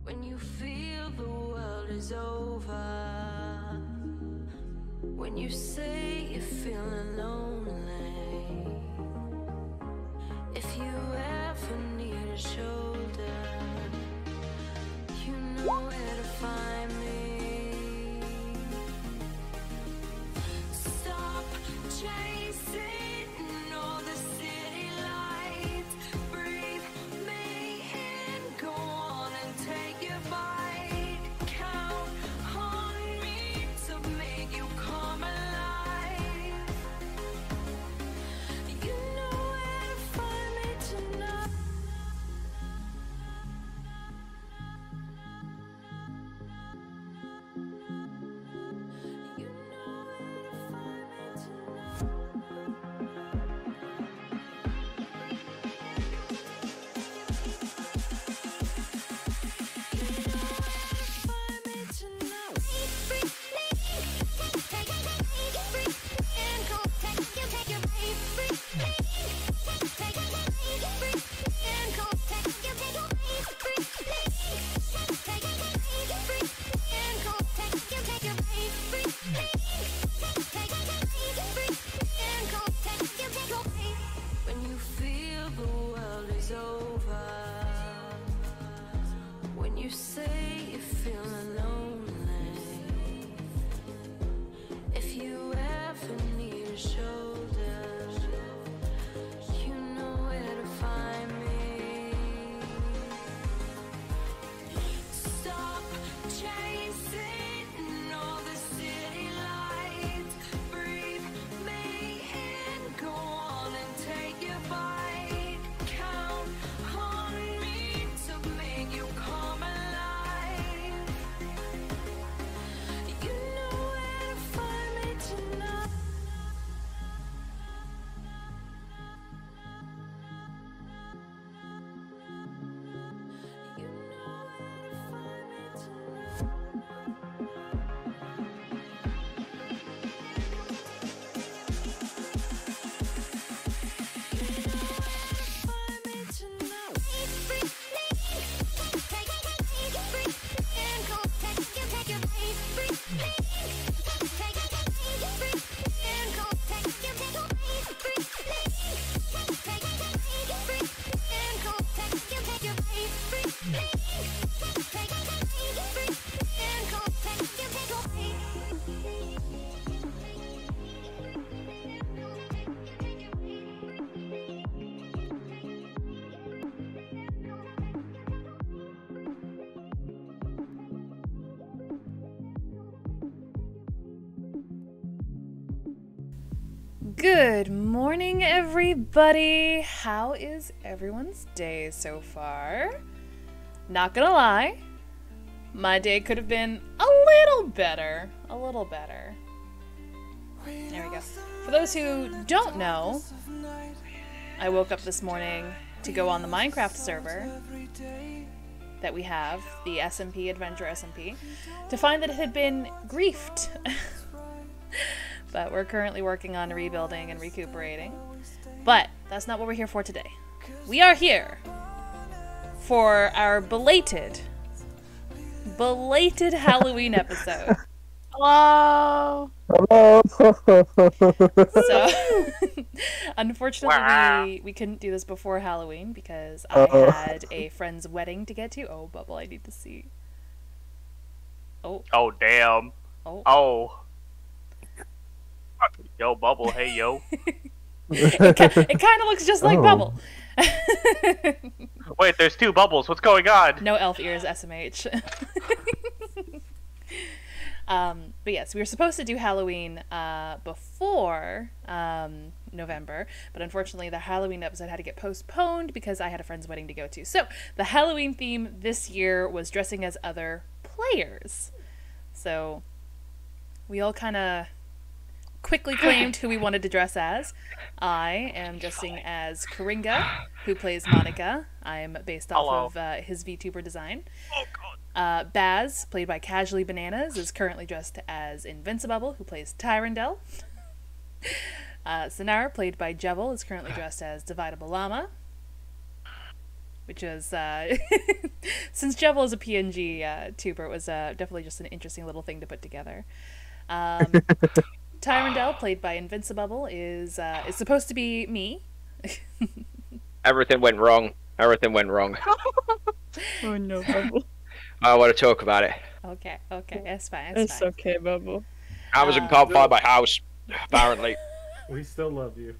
When you feel the world is over, when you say you're feeling lonely, if you ever need a shoulder, you know where to find me. Stop chasing all the city lights, breathe me in, go on and take your bite, count on me to make you come alive. You know where to find me tonight. You know where to find me when you feel the world is over, when you say you're feeling lonely, if you ever need a shoulder, you know where to find me. Stop chasing all the city lights, breathe me in, go on and take your bite, count on me to make you come alive. You know where to find me tonight. You know where to find me tonight. Good morning, everybody. How is everyone's day so far? Not gonna lie, my day could have been a little better. A little better. There we go. For those who don't know, I woke up this morning to go on the Minecraft server that we have, the SMP, Adventure SMP, to find that it had been griefed. But we're currently working on rebuilding and recuperating. But that's not what we're here for today. We are here for our belated Halloween episode. Hello! Hello! So, unfortunately, we couldn't do this before Halloween because I had a friend's wedding to get to. Oh, Bubble, I need to see. Oh. Oh, damn. Oh. Oh. Yo, Bubble, hey, yo. It kind of looks just like Bubble. Wait, there's 2 bubbles. What's going on? No elf ears, SMH. But yes, we were supposed to do Halloween before November, but unfortunately the Halloween episode had to get postponed because I had a friend's wedding to go to. So the Halloween theme this year was dressing as other players. So we all kind of quickly claimed who we wanted to dress as. I am dressing as Coringa, who plays Monica. I'm based off of his VTuber design. Oh god. Baz, played by Casually Bananas, is currently dressed as Invincibubble, who plays Tyrandel. Sinar, played by Jevil, is currently dressed as Dividable Llama, which was, since Jevil is a PNG tuber, it was definitely just an interesting little thing to put together. Tyrandel, played by Invincibubble, is supposed to be me. Everything went wrong. Everything went wrong. Oh no, Bubble. I want to talk about it. Okay, that's fine, It's okay, Bubble. Amazon can't find my house, apparently. We still love you.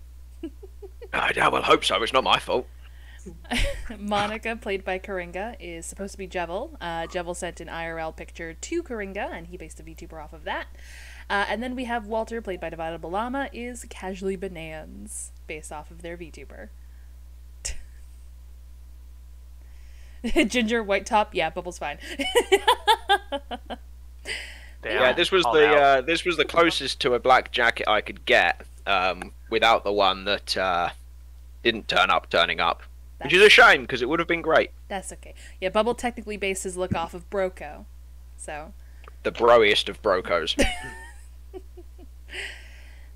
I will hope so. It's not my fault. Monica, played by Coringa, is supposed to be Jevil. Jevil sent an IRL picture to Coringa, and he based a VTuber off of that. And then we have Walter, played by Dividable Llama, is Casually Bananas, based off of their VTuber. Ginger, white top, yeah, Bubble's fine. Yeah, this was the closest to a black jacket I could get, without the one that didn't turning up. Which is a shame, because it would have been great. That's okay. Yeah, Bubble technically based his look off of Broco, so. The broiest of brocos.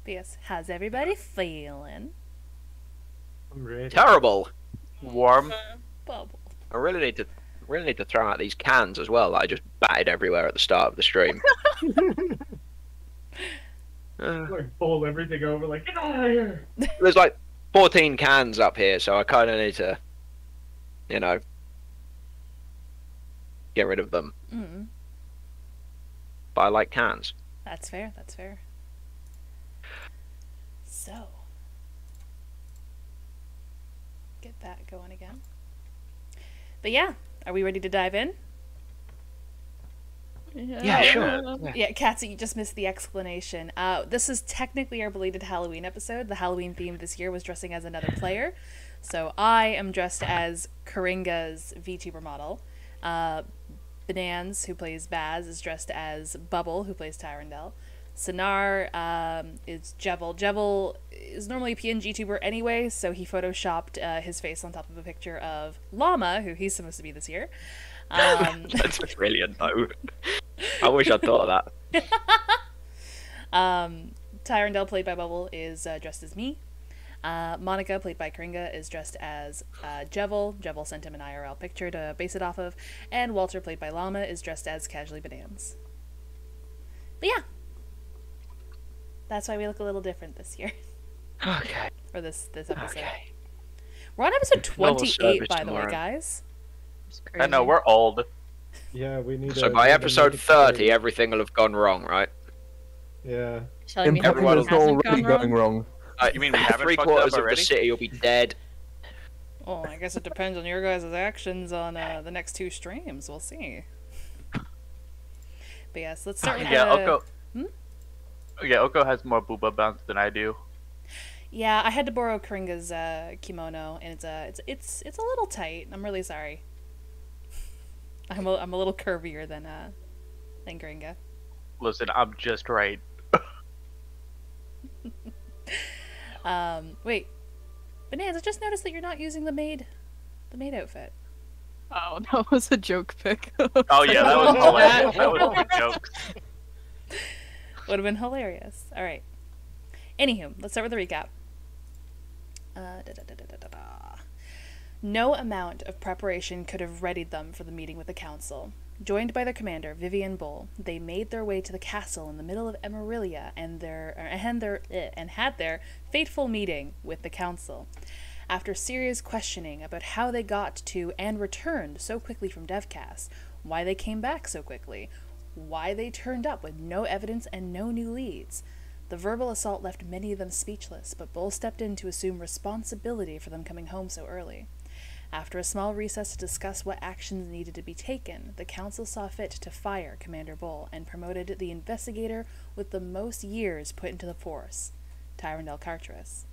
But yes, how's everybody feeling? I'm ready. Terrible. Warm. Bubble. I really need to throw out these cans as well that I just batted everywhere at the start of the stream. Like, bowl everything over, like, get out of here! There's like 14 cans up here, so I kind of need to, get rid of them. Mm. But I like cans. That's fair, that's fair. So. Get that going again. But yeah, are we ready to dive in? Yeah, sure. Yeah, Katsy, you just missed the explanation. This is technically our belated Halloween episode. The Halloween theme this year was dressing as another player. So I am dressed as Coringa's VTuber model. Banans, who plays Baz, is dressed as Bubble, who plays Tyrandel. Sinar is Jevil. Jevil is normally a PNG tuber anyway, so he photoshopped his face on top of a picture of Llama, who he's supposed to be this year. That's brilliant, though. I wish I'd thought of that. Tyrandel, played by Bubble, is dressed as me. Monica, played by Coringa, is dressed as Jevil. Jevil sent him an IRL picture to base it off of. And Walter, played by Llama, is dressed as Casually Bananas. But yeah. That's why we look a little different this year. Okay. Or this episode. Okay. We're on episode 28, service by the way, tomorrow. guys. I know, we're old. Yeah, we need So to... by we episode need to- 30, everything will have gone wrong, right? Yeah. Telling me everyone everyone is hasn't already gone going wrong? wrong. You mean we haven't Three fucked up quarters of the already? city will be dead. Oh, I guess it depends on your guys' actions on the next 2 streams. We'll see. But yes, let's start with Yeah, the... Oko. Hmm? Yeah, Oko has more booba bounce than I do. Yeah, I had to borrow Coringa's kimono, and it's a little tight. I'm really sorry. I'm a little curvier than Coringa. Listen, I'm just right. Wait, Bananas, I just noticed that you're not using the maid outfit. Oh, that was a joke pic. Oh yeah, that was hilarious. That was the jokes. Would have been hilarious. All right. Anywho, let's start with the recap. No amount of preparation could have readied them for the meeting with the council. Joined by their commander, Vivian Bull, they made their way to the castle in the middle of Emerilla and had their fateful meeting with the council. After serious questioning about how they got to and returned so quickly from DevCast, why they came back so quickly, why they turned up with no evidence and no new leads, The verbal assault left many of them speechless, but Bull stepped in to assume responsibility for them coming home so early. After a small recess to discuss what actions needed to be taken, the council saw fit to fire Commander Bull and promoted the investigator with the most years put into the force, Tyrandel Carteris.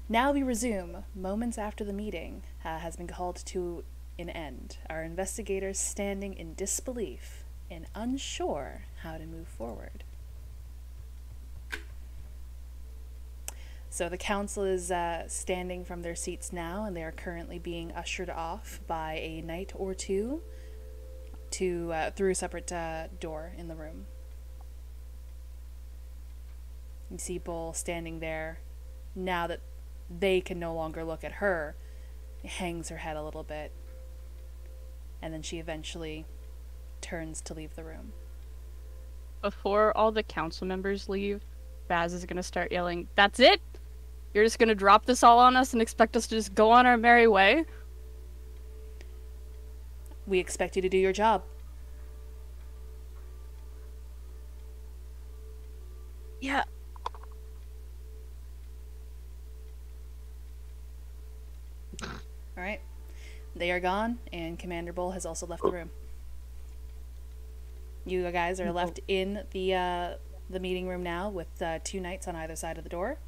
Now we resume. Moments after the meeting has been called to an end, our investigators standing in disbelief and unsure how to move forward. So the council is standing from their seats now, and they are currently being ushered off by a knight or two to through a separate door in the room. You see Bull standing there. Now that they can no longer look at her, hangs her head a little bit, and then she eventually turns to leave the room. Before all the council members leave, Baz is gonna start yelling, "That's it? You're just gonna drop this all on us and expect us to just go on our merry way?" We expect you to do your job. Yeah. Alright. They are gone, and Commander Bull has also left the room. You guys are left in the meeting room now with two knights on either side of the door.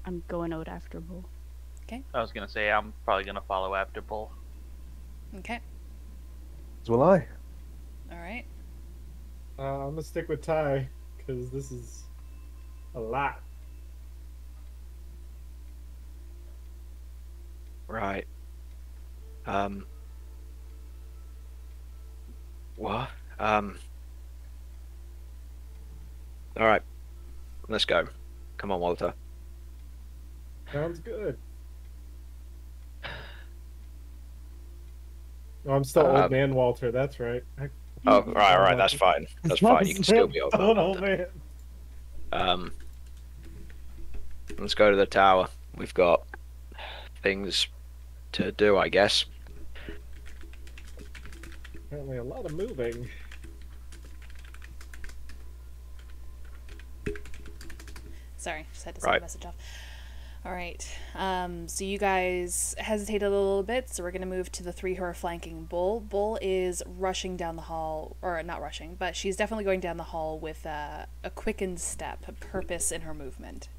I'm going out after Bull. Okay. I was gonna say I'm probably gonna follow after Bull. Okay. As will I. Alright. I'm gonna stick with Ty because this is a lot. Right. What? Alright. Let's go. Come on, Walter. Sounds good. Oh, I'm still old man Walter. That's right. Oh, right. That's fine. That's fine. You can still be old. Old man. Let's go to the tower. We've got things to do, I guess. Apparently, a lot of moving. Sorry, just had to send a message off. Alright, so you guys hesitated a little bit, so we're going to move to the three who are flanking Bull. Bull is rushing down the hall, or not rushing, but she's definitely going down the hall with a quickened step, a purpose in her movement.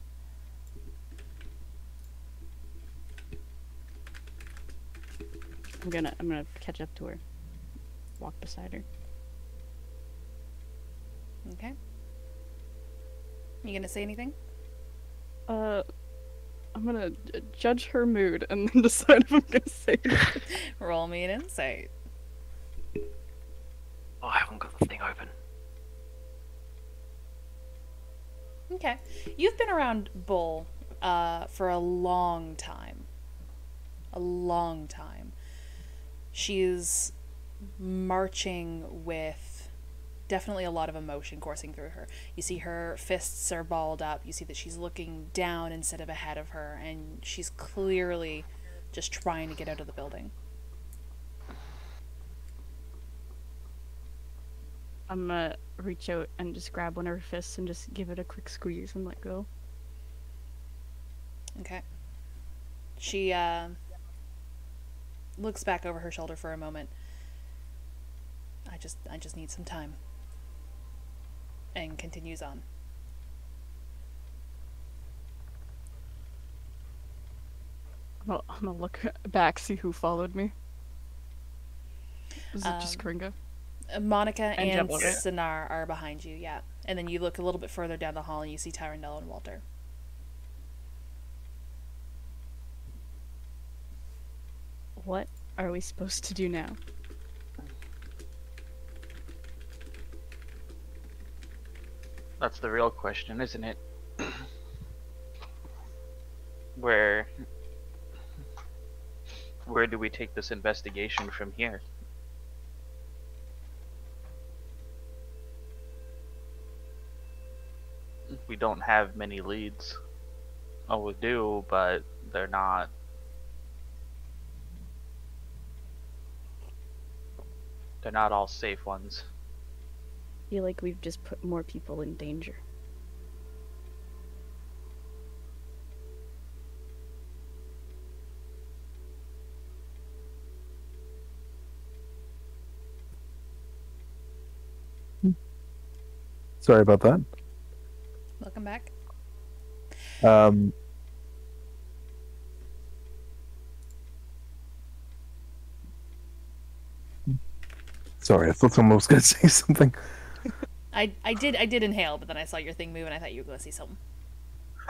I'm gonna catch up to her. Walk beside her. Okay. You gonna say anything? I'm gonna judge her mood and then decide if I'm gonna say anything. Roll me an insight. Oh, I haven't got the thing open. Okay. You've been around Bull for a long time. A long time. She's marching with definitely a lot of emotion coursing through her. You see her fists are balled up. You see that she's looking down instead of ahead of her, and she's clearly just trying to get out of the building. I'm gonna reach out and just grab one of her fists and just give it a quick squeeze and let go. Okay. She looks back over her shoulder for a moment. I just need some time. And continues on. I'm gonna look back, see who followed me. Is it just Kringa? Monica and Jabba. Sinar are behind you, yeah. And then you look a little bit further down the hall and you see Tyrandel and Walter. What are we supposed to do now? That's the real question, isn't it? Where do we take this investigation from here? We don't have many leads. Oh, we do, but they're not all safe ones. feel like we've just put more people in danger. Sorry about that. Welcome back. Sorry, I thought someone was going to say something. I did inhale, but then I saw your thing move, and I thought you were going to say something.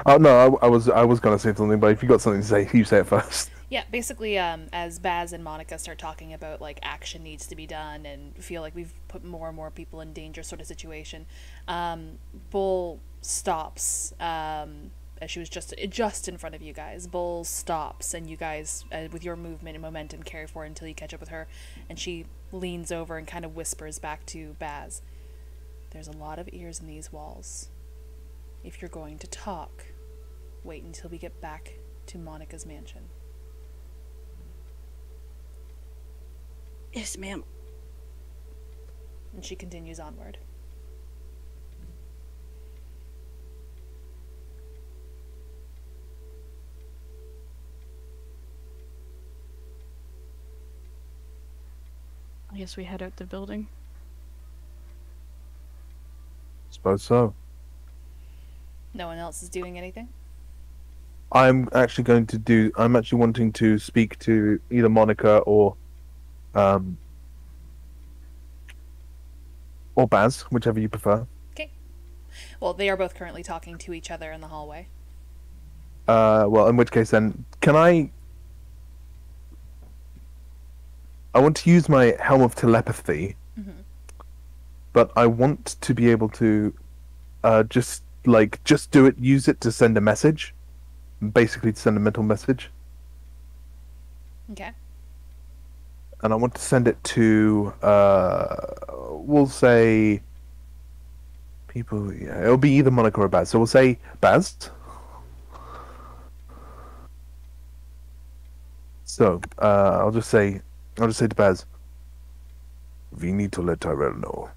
Oh no, I was going to say something, but if you got something to say, you say it first. Yeah, basically, as Baz and Monica start talking about, like, action needs to be done and feel like we've put more and more people in danger sort of situation, Bull stops, as she was just in front of you guys. Bull stops, and you guys, with your movement and momentum, carry forward until you catch up with her, and she leans over and kind of whispers back to Baz, "There's a lot of ears in these walls. If you're going to talk, wait until we get back to Monica's mansion." Yes, ma'am. And she continues onward. I guess we head out the building. Suppose so. No one else is doing anything? I'm actually wanting to speak to either Monica or Baz, whichever you prefer. Okay. Well, they are both currently talking to each other in the hallway. Well, in which case then, I want to use my Helm of Telepathy, but I want to be able to just use it to send a message, basically to send a mental message. Okay. And I want to send it to, we'll say, people, yeah, it'll be either Monica or Baz. So we'll say Baz. So, I'll just say to Baz, we need to let Tyrell know.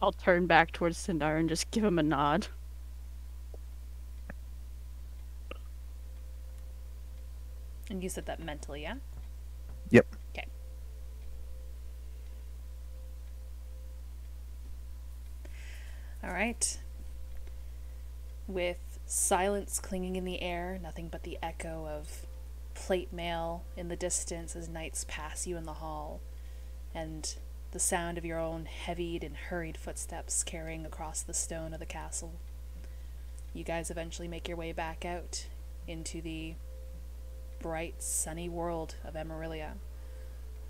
I'll turn back towards Sindar and just give him a nod. And you said that mentally, yeah? Yep. Okay. Alright. With silence clinging in the air, nothing but the echo of plate mail in the distance as knights pass you in the hall, and the sound of your own heavied and hurried footsteps carrying across the stone of the castle. You guys eventually make your way back out into the bright, sunny world of Emerilla,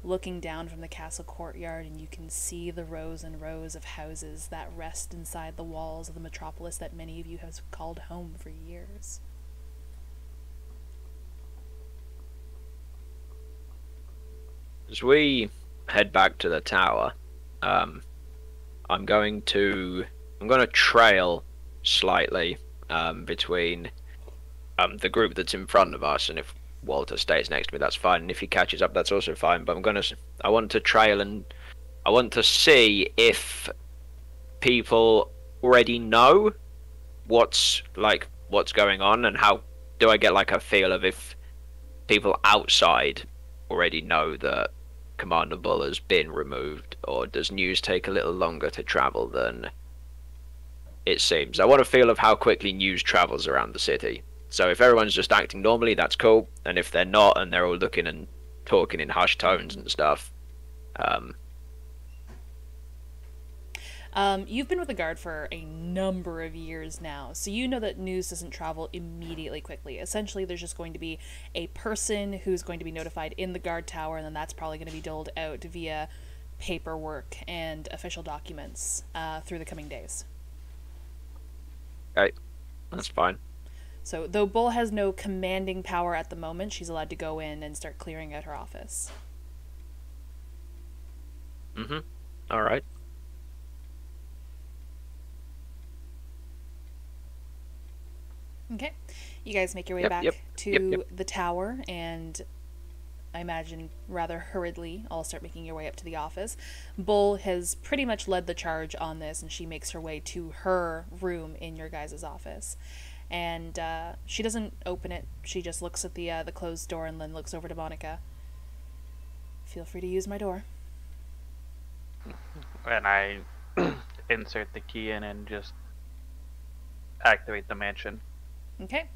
looking down from the castle courtyard, and you can see the rows and rows of houses that rest inside the walls of the metropolis that many of you have called home for years. As we head back to the tower, I'm going to trail slightly between the group that's in front of us, and if Walter stays next to me, that's fine, and if he catches up, that's also fine. But I want to trail, and I want to see if people already know what's going on, and how do I get like a feel of if people outside already know that Commander Bull has been removed, or does news take a little longer to travel than it seems? I want a feel of how quickly news travels around the city. So if everyone's just acting normally, that's cool. And if they're not, and they're all looking and talking in hushed tones and stuff, you've been with the Guard for a number of years now, so you know that news doesn't travel immediately quickly. Essentially, there's just going to be a person who's going to be notified in the Guard Tower, and then that's probably going to be doled out via paperwork and official documents through the coming days. Okay, that's fine. So, though Bull has no commanding power at the moment, she's allowed to go in and start clearing out her office. All right. Okay. You guys make your way back to the tower, and I imagine rather hurriedly, all start making your way up to the office. Bull has pretty much led the charge on this, and she makes her way to her room in your guys' office. And she doesn't open it. She just looks at the closed door and then looks over to Monica. Feel free to use my door. And I insert the key in and just activate the mansion. Okay.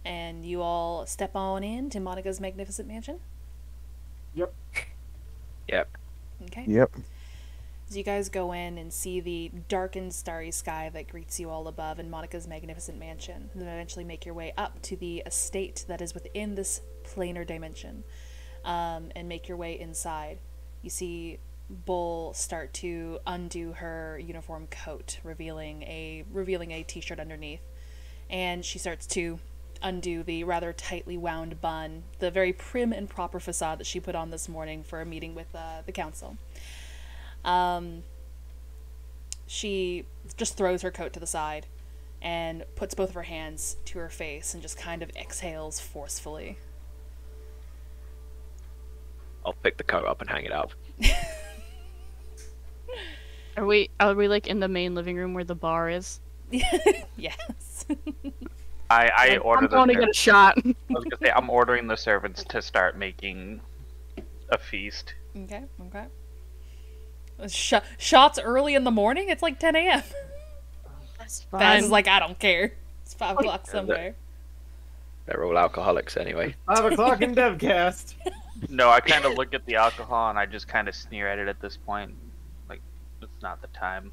And you all step on in to Monica's magnificent mansion? Yep. Yep. Okay. Yep. As you guys go in and see the darkened starry sky that greets you all above in Monica's magnificent mansion, and then eventually make your way up to the estate that is within this planar dimension, and make your way inside. You see Bull start to undo her uniform coat, revealing a t-shirt underneath, and she starts to undo the rather tightly wound bun, the very prim and proper facade that she put on this morning for a meeting with the council. She just throws her coat to the side and puts both of her hands to her face and just kind of exhales forcefully. I'll pick the coat up and hang it up. Are we like in the main living room where the bar is? Yes. I order I'm going to get a shot. I was gonna say I'm ordering the servants to start making a feast. Okay. Shots early in the morning? It's like 10 a.m. That's Baz is like, I don't care. It's 5 o'clock somewhere. They're all alcoholics anyway. 5 o'clock in Devcast. No, I kind of look at the alcohol and I just kind of sneer at it at this point. Like, it's not the time.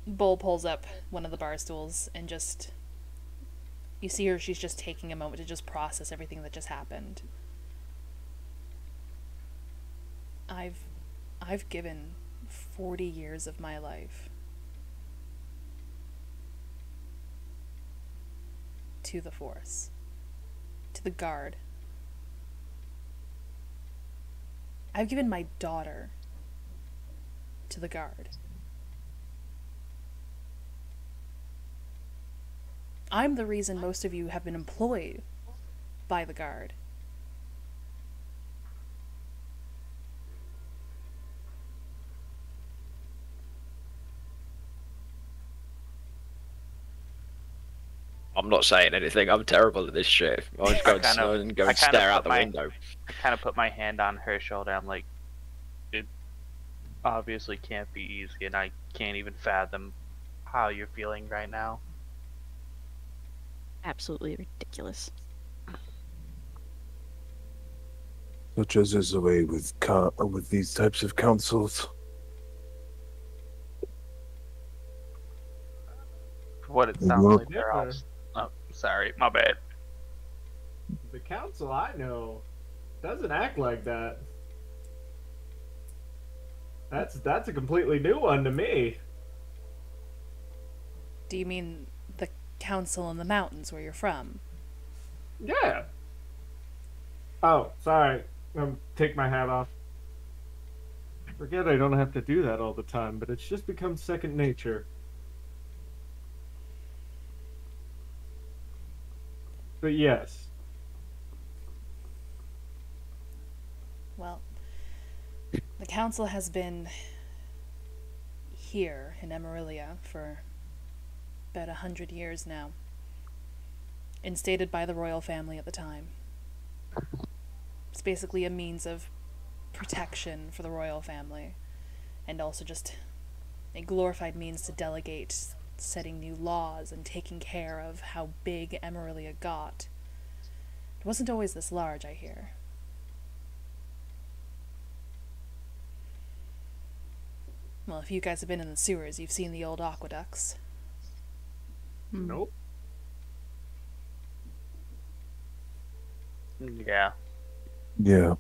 Bull pulls up one of the bar stools and just... You see her, she's just taking a moment to just process everything that just happened. I've given 40 years of my life to the Force, to the Guard. I've given my daughter to the Guard. I'm the reason most of you have been employed by the Guard. I'm not saying anything. I'm terrible at this shit. I'll just go and stare out the window. I kind of put my hand on her shoulder. I'm like, it obviously can't be easy, and I can't even fathom how you're feeling right now. absolutely ridiculous. Such as is the way with these types of councils. What it sounds Well- like they're all... Oh, sorry, my bad. The council I know doesn't act like that. That's a completely new one to me. Do you mean the council in the mountains where you're from? Yeah. Oh, sorry. Take my hat off. Forget I don't have to do that all the time, but it's just become second nature. But yes. Well, the council has been here in Emerilla for about 100 years now, instated by the royal family at the time. It's basically a means of protection for the royal family, and also just a glorified means to delegate setting new laws and taking care of how big Emerilla got. It wasn't always this large, I hear. Well, if you guys have been in the sewers, you've seen the old aqueducts. Nope. Yeah. Yeah.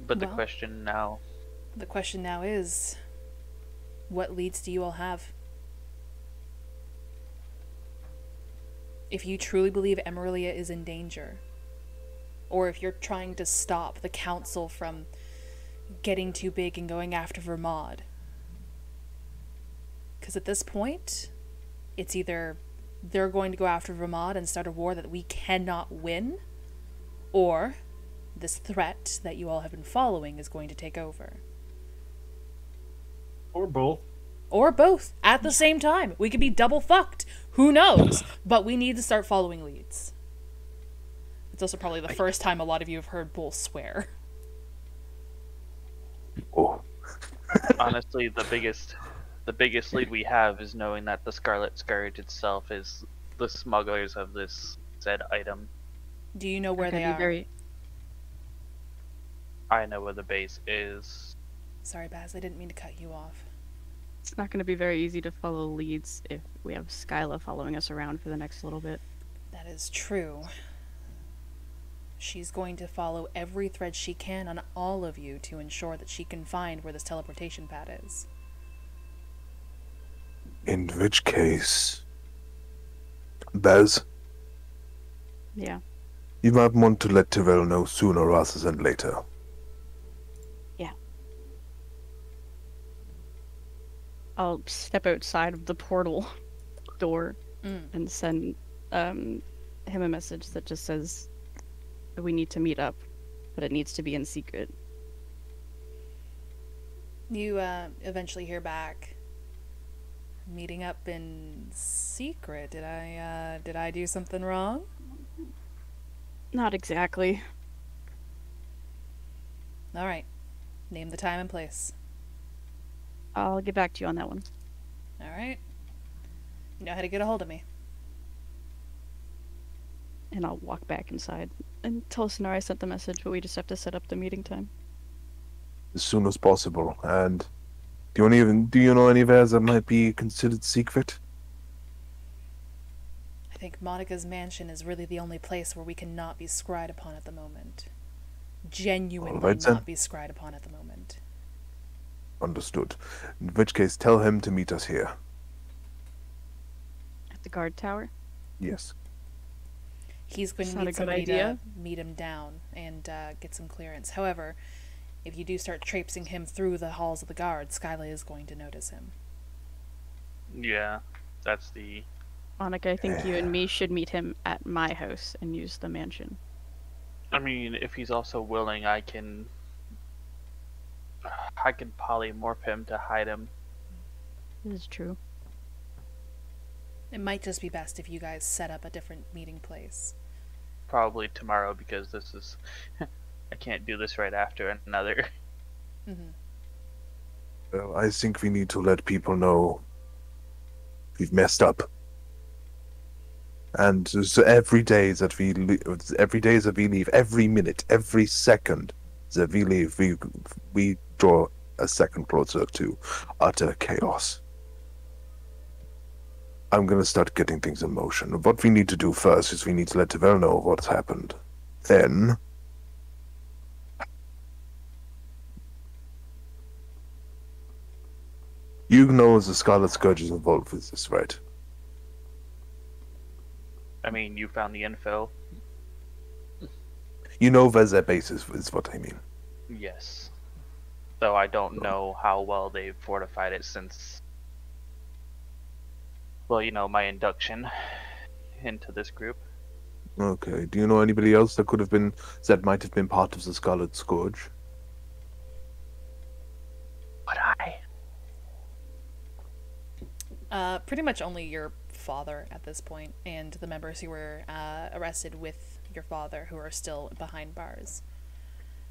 But the Well- question now... The question now is, what leads do you all have? If you truly believe Emerilla is in danger, or if you're trying to stop the council from getting too big and going after Vermod, Because at this point, it's either they're going to go after Vermont and start a war that we cannot win, or this threat that you all have been following is going to take over. Or both. Or both at the same time. We could be double fucked. Who knows? But we need to start following leads. It's also probably the first time a lot of you have heard Bull swear. Oh. Honestly, the biggest lead we have is knowing that the Scarlet Scourge itself is the smugglers of this said item. Do you know where That they could are? be very- I know where the base is. Sorry, Baz, I didn't mean to cut you off. It's not going to be very easy to follow leads if we have Skyla following us around for the next little bit. That is true. She's going to follow every thread she can on all of you to ensure that she can find where this teleportation pad is. In which case, Bez, Yeah. you might want to let Tyrell know sooner rather than later. I'll step outside of the portal door and send him a message that just says that we need to meet up, but it needs to be in secret. You eventually hear back. Meeting up in secret. Did I do something wrong? Not exactly. All right. Name the time and place. I'll get back to you on that one. All right. You know how to get a hold of me. And I'll walk back inside and tell Sonar I sent the message, but we just have to set up the meeting time. As soon as possible. And do you know any wares that might be considered secret? I think Monica's mansion is really the only place where we cannot be scryed upon at the moment. Genuinely All right, then. not be scryed upon at the moment. Understood. In which case, tell him to meet us here. At the guard tower? Yes. He's going to Not a need good somebody idea. to meet him down and get some clearance. However, if you do start traipsing him through the halls of the guard, Skyla is going to notice him. Yeah, that's the... Monica, I think you and me should meet him at my house and use the mansion. I mean, if he's also willing, I can polymorph him to hide him. This is true. It might just be best if you guys set up a different meeting place. Probably tomorrow, because this is... I can't do this right after another. Mm-hmm. Well, I think we need to let people know we've messed up. And so every day that we leave, every minute, every second that we leave, we draw a second closer to utter chaos. I'm gonna start getting things in motion. What we need to do first is we need to let Tyrell know what's happened. Then you know the Scarlet Scourge is involved with this, right? I mean, you found the info. You know where their base is what I mean. Yes. Though I don't know how well they've fortified it since... Well, you know, my induction into this group. Okay. Do you know anybody else that might have been part of the Scarlet Scourge? But Pretty much only your father at this point, and the members who were arrested with your father who are still behind bars.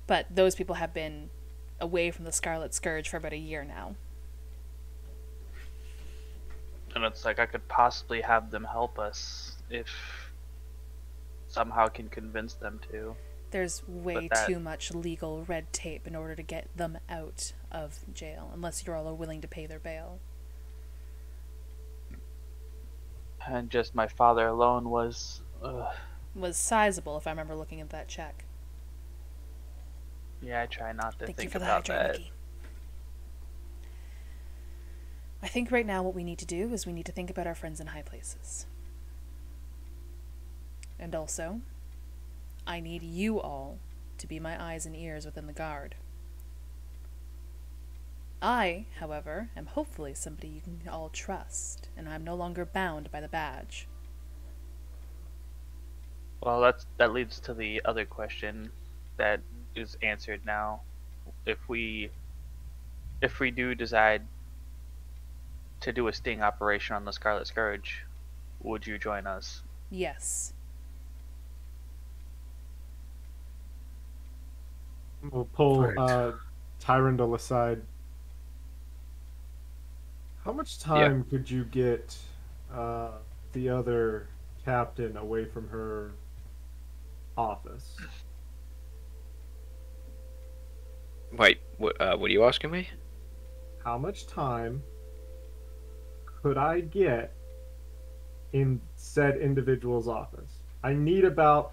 But those people have been away from the Scarlet Scourge for about a year now. And it's like I could possibly have them help us if somehow can convince them to. There's way But that- too much legal red tape in order to get them out of jail, unless you all are willing to pay their bail. And just my father alone was... Was sizable, if I remember looking at that check. yeah, I try not to Thank you think for the about hydrate, that. Mickey. I think right now what we need to do is we need to think about our friends in high places. And also, I need you all to be my eyes and ears within the guard. I, however, am hopefully somebody you can all trust, and I'm no longer bound by the badge. Well, that leads to the other question that is answered now. If we do decide to do a sting operation on the Scarlet Scourge, would you join us? Yes. We'll pull Right. Tyrandel aside. How much time could you get the other captain away from her office? Wait, what are you asking me? How much time could I get in said individual's office? I need about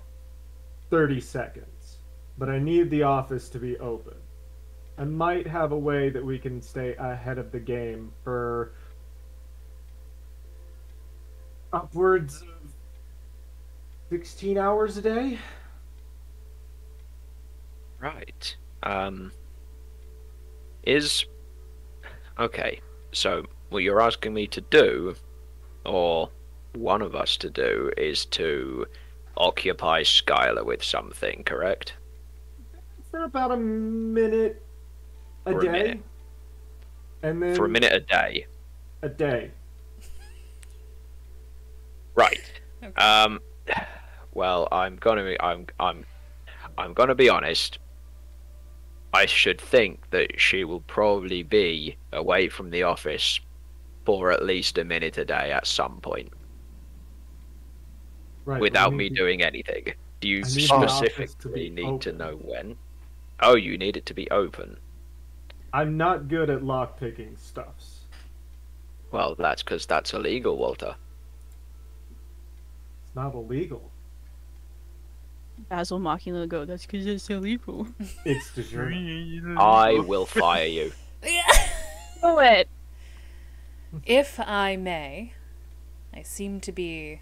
30 seconds, but I need the office to be open. I might have a way that we can stay ahead of the game for upwards of 16 hours a day. Right. Okay, so what you're asking me to do, or one of us to do, is to occupy Skylar with something, correct? For about a minute a For a day. minute. And then For a minute a day. a day. Right. Okay. Well, I'm gonna be honest. I should think that she will probably be away from the office for at least a minute a day at some point, Right. without we me need doing anything. Do you I need the office to specifically be need to open. know when? Oh, you need it to be open. I'm not good at lockpicking stuffs. Well, that's because that's illegal, Walter. It's not illegal. Basil mockingly go, that's because it's illegal. It's de jure. I will fire you. Do it! If I may, I seem to be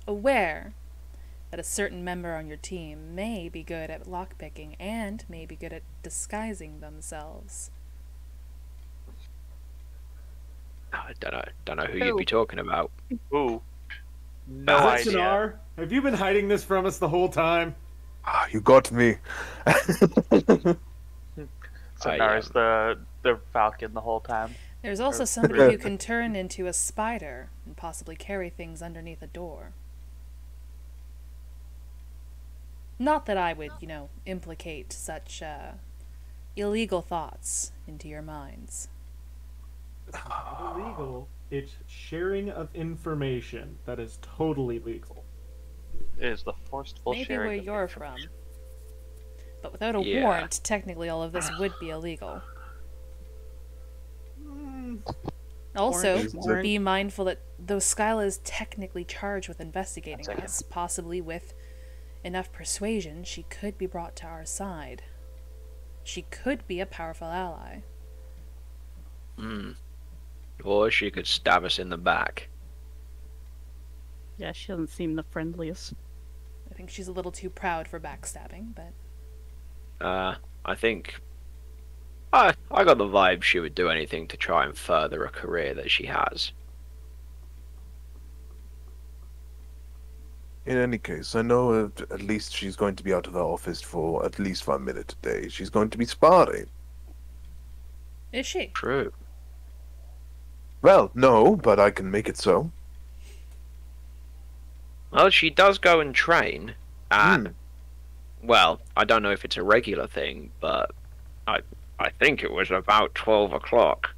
aware that a certain member on your team may be good at lockpicking and may be good at disguising themselves. I don't know who you'd be talking about. Ooh. No Is that idea. Shinar? Have you been hiding this from us the whole time? Ah, you got me. Sonar's the Falcon the whole time. There's also somebody who can turn into a spider and possibly carry things underneath a door. Not that I would, implicate such illegal thoughts into your minds. It's not illegal. It's sharing of information that is totally legal. It is the forceful Maybe sharing where of you're from. information. But without a Yeah. warrant, technically all of this would be illegal. Also, Warrant. be mindful that though Skyla is technically charged with investigating One second. us, possibly with enough persuasion, she could be brought to our side. She could be a powerful ally. Or she could stab us in the back. Yeah, she doesn't seem the friendliest. I think she's a little too proud for backstabbing, but I think I got the vibe she would do anything to try and further a career that she has. In any case, I know at least she's going to be out of the office for at least 1 minute a day. She's going to be sparring. is she? True. Well, no, but I can make it so. Well, she does go and train at, well, I don't know if it's a regular thing, but I think it was about 12 o'clock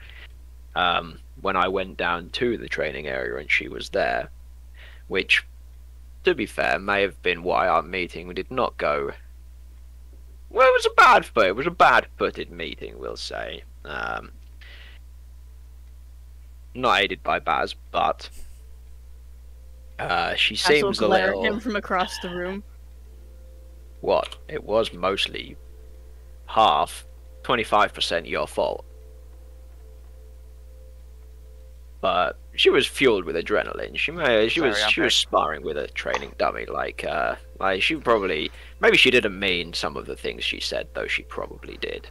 when I went down to the training area and she was there, which, to be fair, may have been why our meeting did not go. Well, it was a bad-footed meeting, we'll say. Not aided by Baz, but she Basil seems a glare at little. him from across the room. What? It was mostly half, 25% your fault. But she was fueled with adrenaline. She was sparring with a training dummy. Like she probably, maybe she didn't mean some of the things she said, though she probably did.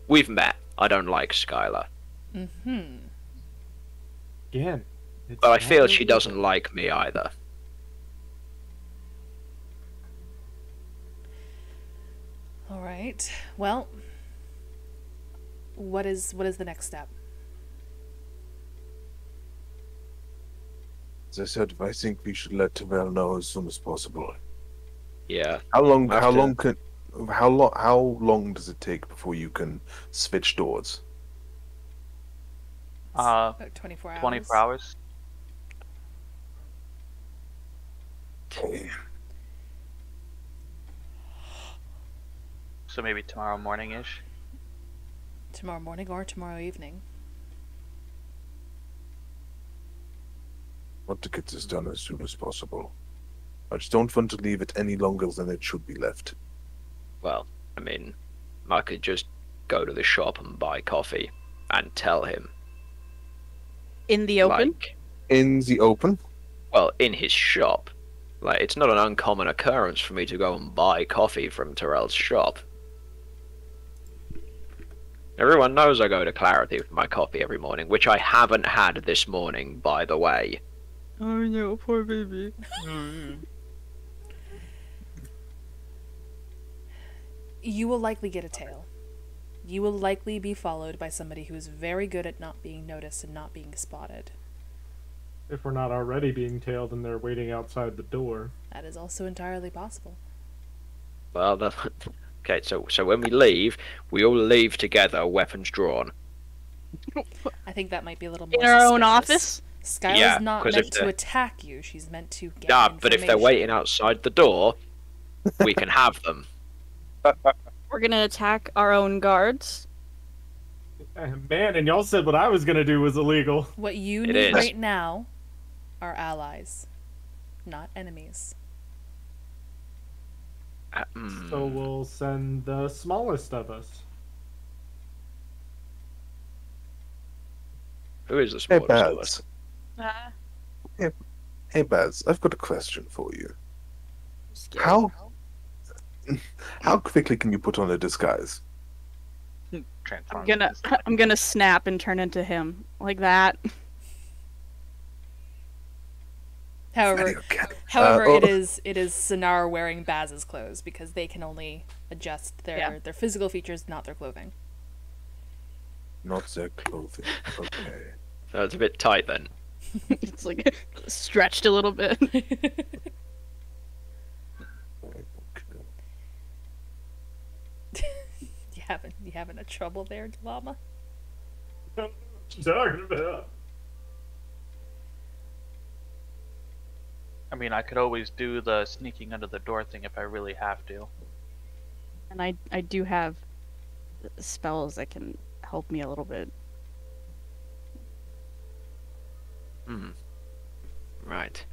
We've met. I don't like Skylar. Mm-hmm. Again. It's But I not feel she illegal. doesn't like me either. All right. Well, what is the next step? As I said, I think we should let Terrell know as soon as possible. Yeah. How long? We'll have How to- long can? How long does it take before you can switch doors? About 24 hours. 24 hours. Okay. So maybe tomorrow morning-ish. Tomorrow morning or tomorrow evening. Want to get this done as soon as possible. I just don't want to leave it any longer than it should be left. Well, I mean, I could just go to the shop and buy coffee and tell him. In the open? Like, In the open? well, in his shop. Like, it's not an uncommon occurrence for me to go and buy coffee from Terrell's shop. Everyone knows I go to Clarity for my coffee every morning, which I haven't had this morning, by the way. Oh no, poor baby. You will likely get a tail. You will likely be followed by somebody who is very good at not being noticed and not being spotted. If we're not already being tailed and they're waiting outside the door. That is also entirely possible. Well, okay, so when we leave, we all leave together, weapons drawn. I think that might be a little more In our own suspicious. office? Skylar's Yeah, not 'cause meant if to the- attack you. She's meant to get Nah, information. but if they're waiting outside the door, we can have them. We're gonna attack our own guards. Man, and y'all said what I was gonna do was illegal. What you It need is. right now are allies, not enemies. So we'll send the smallest of us. Who is the Hey, smallest of us? Baz. Hey, Baz. I've got a question for you. How quickly can you put on a disguise? Transform. I'm gonna snap and turn into him like that. However, Okay. it is Sinar wearing Baz's clothes because they can only adjust their physical features, not their clothing. Not their clothing. Okay. So it's a bit tight then. It's like stretched a little bit. You having a trouble there, Llama? What you talking about? I mean, I could always do the sneaking under the door thing if I really have to. And I do have spells that can help me a little bit. Right.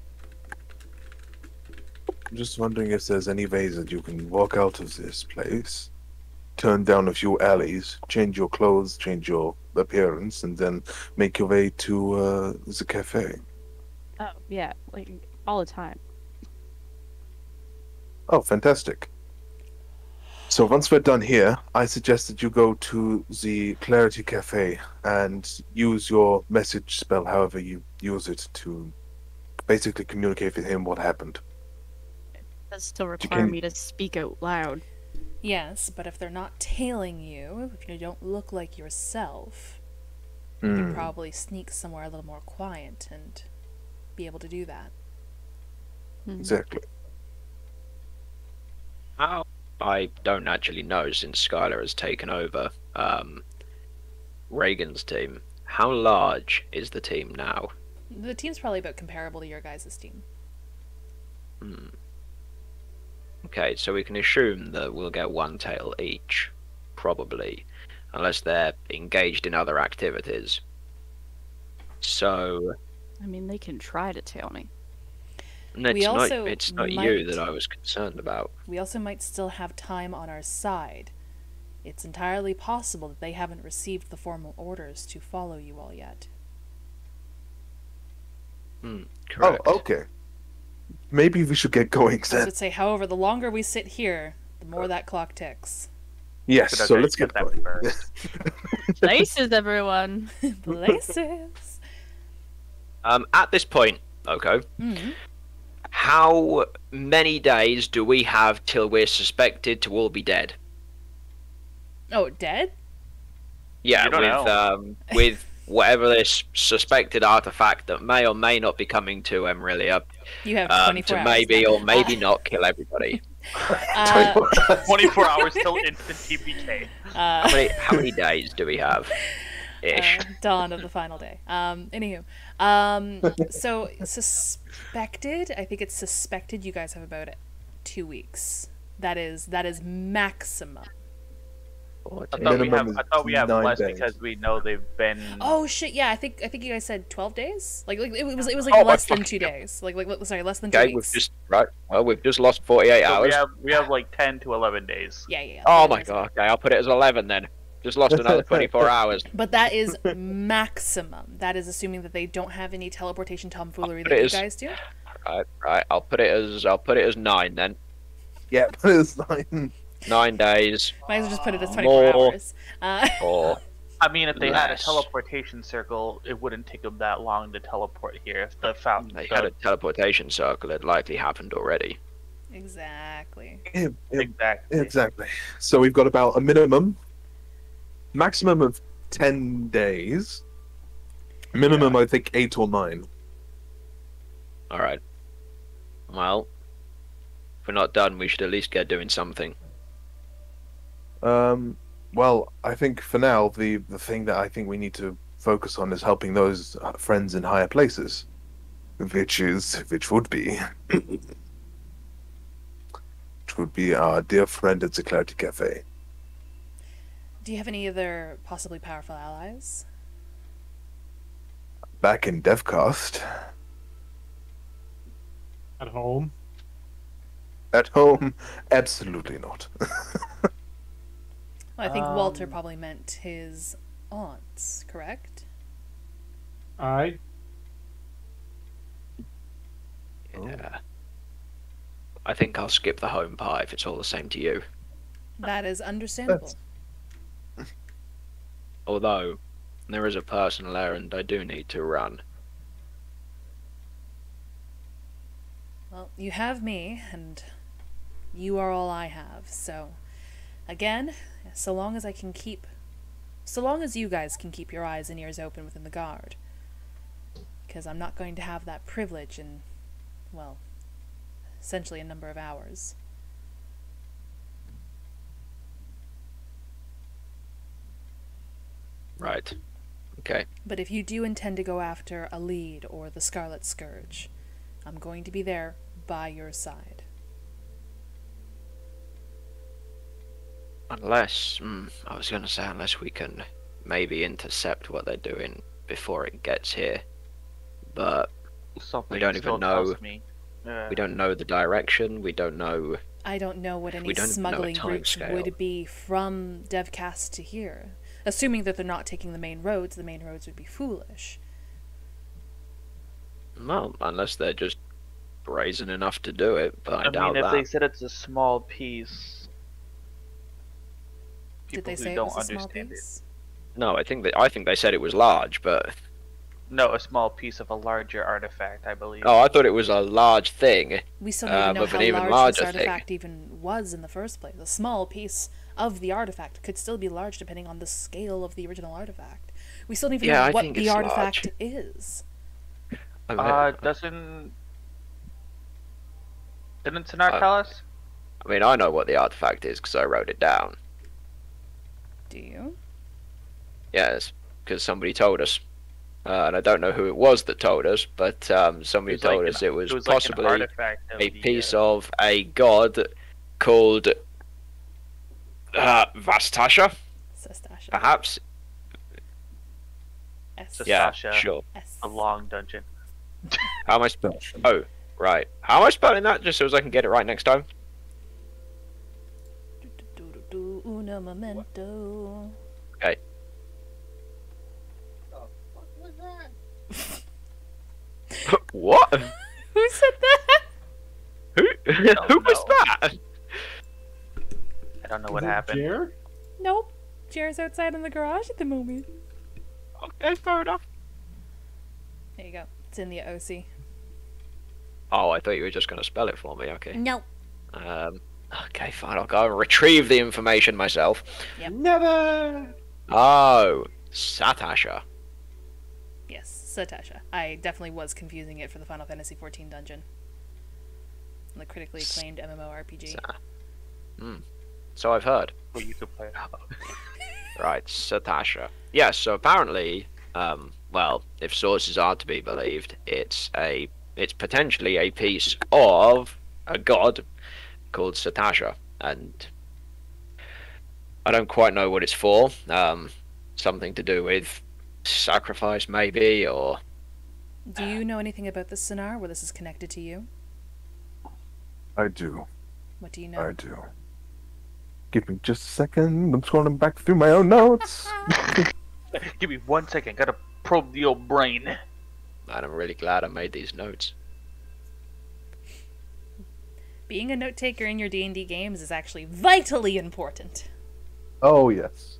I'm just wondering if there's any ways that you can walk out of this place, turn down a few alleys, change your clothes, change your appearance, and then make your way to the cafe. Oh yeah, like all the time. Oh, fantastic. So once we're done here, I suggest that you go to the Clarity Cafe and use your message spell however you use it to basically communicate with him what happened. Does still require can- me to speak out loud. Yes, but if they're not tailing you, if you don't look like yourself, you can probably sneak somewhere a little more quiet and be able to do that. Exactly. How? I don't actually know since Skylar has taken over Reagan's team. How large is the team now? The team's probably about comparable to your guys' team. Okay, so we can assume that we'll get one tail each, probably, unless they're engaged in other activities. So, I mean, they can try to tail me. it's not you that I was concerned about. We also might still have time on our side. It's entirely possible that they haven't received the formal orders to follow you all yet. Correct. Oh, okay. Maybe we should get going I then. would say, however, the longer we sit here, the more that clock ticks. Yes, Should I so just let's get that going. first? Places, everyone. Places. At this point, okay, Mm. how many days do we have till we're suspected to all be dead? Oh, dead? Yeah, You don't with whatever this suspected artifact that may or may not be coming to Emerilla, You have 24 to hours. maybe now. or maybe not kill everybody. 24 hours till instant TPK. How many days do we have? Ish. Dawn of the final day. Anywho, so suspected. I think it's suspected. You guys have about 2 weeks. That is maximum. I thought we have 9 less days. because we know they've been. Oh shit! Yeah, I think you guys said 12 days. Like it was like Oh, less than fucking 2 days. Like sorry, less than 2 Okay, weeks. we've just lost 48 So hours. we have like 10 to 11 days. Yeah. Oh my god, okay, I'll put it as 11 then. Just lost another 24 hours. But that is maximum. That is assuming that they don't have any teleportation tomfoolery But that it you is- guys do. Right, I'll put it as 9 then. Yeah, but it's like 9 days, Might as well just put it as 24 More. hours. or I mean, if they had a Less. teleportation circle, it wouldn't take them that long to teleport here. If the fountain, they had a teleportation circle, it likely happened already. Exactly. exactly. exactly. So we've got about a maximum of 10 days. Minimum, I think, 8 or 9. Alright. Well, if we're not done, we should at least get doing something. Well, I think for now, the thing that I think we need to focus on is helping those friends in higher places, which would be our dear friend at the Clarity Cafe. Do you have any other possibly powerful allies? Back in Devcast, At home. at home, absolutely not. Well, I think Walter probably meant his aunts, correct? I Yeah. I think I'll skip the home part if it's all the same to you. That is understandable. Although, there is a personal errand I do need to run. Well, you have me, and you are all I have. So, again, so long as you guys can keep your eyes and ears open within the guard, because I'm not going to have that privilege in, well, essentially a number of hours. Right. Okay. But if you do intend to go after a lead or the Scarlet Scourge, I'm going to be there by your side. Unless, I was going to say, unless we can maybe intercept what they're doing before it gets here. But Something we don't still even know. tells me. We don't know the direction. We don't know. I don't know what any We don't know a smuggling routes timescale. would be from Devcast to here. Assuming that they're not taking the main roads would be foolish. Well, unless they're just brazen enough to do it, but I doubt mean, if that. they said it's a small piece, Did they people say who it don't was a small understand it. piece? No, I think they said it was large, but No, a small piece of a larger artifact, I believe. oh, I thought it was a large thing. We still don't even know of how an even large this larger thing. artifact even was in the first place. A small piece of the artifact could still be large depending on the scale of the original artifact. We still don't even Yeah, know I what think the it's artifact large. is. Didn't Sinar tell us? I mean, I know what the artifact is because I wrote it down. Do you? Yes, because somebody told us. And I don't know who it was that told us, but somebody It was like told an- us it was like an possibly artifact of a the, piece of a god called Vastasha, Sestasha. perhaps. S. Yeah, Sasha. sure. S. a long dungeon. How am I spelling? Oh, right. How am I spelling that? Just so as I can get it right next time. Una momento. Okay. What? Who said that? Who? Who was know. that? I don't know what Is it happened. Jer? Nope. Chair's outside in the garage at the moment. Okay, fair enough. There you go. It's in the OC. Oh, I thought you were just going to spell it for me. Okay. Nope. Okay, fine. I'll go and retrieve the information myself. Yep. Never. Oh, Satasha. Yes, Satasha. I definitely was confusing it for the Final Fantasy XIV dungeon. The critically acclaimed MMORPG. So I've heard. Well, you could play it out. Right, Satasha. Yes, so apparently, well, if sources are to be believed, it's potentially a piece of a god called Satasha, and I don't quite know what it's for. Something to do with sacrifice, maybe, or... Do you know anything about this Sonar, where this is connected to you? I do. What do you know? I do. Give me just a second. I'm scrolling back through my own notes. Give me 1 second. Gotta probe the old brain. And I'm really glad I made these notes. Being a note taker in your D&D games is actually vitally important. Oh, yes.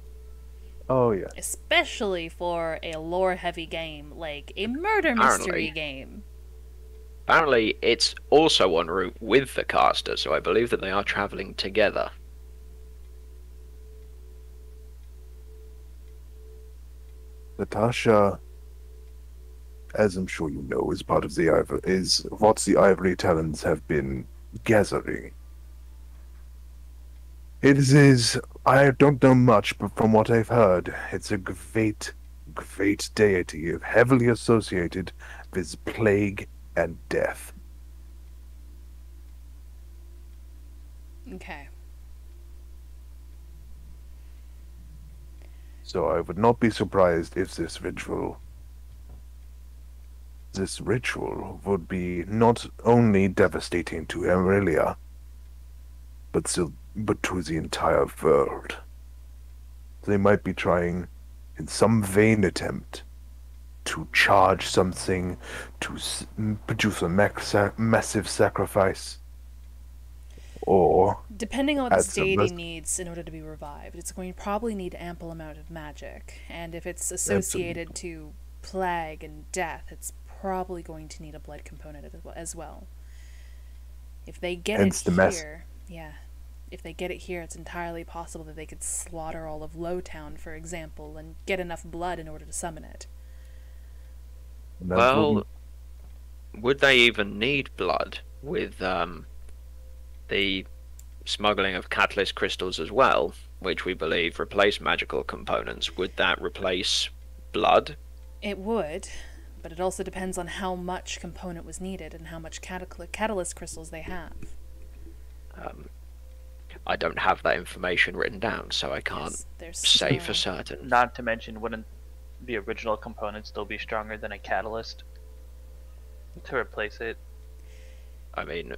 Oh, yes. Especially for a lore-heavy game like a murder mystery game. Apparently, it's also en route with the caster, so I believe that they are travelling together. Natasha, as I'm sure you know, is part of is what the Ivory Talons have been gathering. It is, I don't know much, but from what I've heard, it's a great deity heavily associated with plague and death. Okay. So I would not be surprised if this ritual would be not only devastating to Emerilla, but to the entire world. They might be trying, in some vain attempt, to charge something, to produce a massive sacrifice, or... Depending on what the add some deity needs in order to be revived, it's going to probably need ample amount of magic. And if it's associated to plague and death, it's probably going to need a blood component as well. If they get Hence it the mess. here, yeah. If they get it here, it's entirely possible that they could slaughter all of Lowtown, for example, and get enough blood in order to summon it. Well, would they even need blood with the smuggling of catalyst crystals as well, which we believe replace magical components? Would that replace blood? It would, but it also depends on how much component was needed and how much catalyst crystals they have. I don't have that information written down, so I can't say for certain. Not to mention, wouldn't the original component still be stronger than a catalyst to replace it? I mean,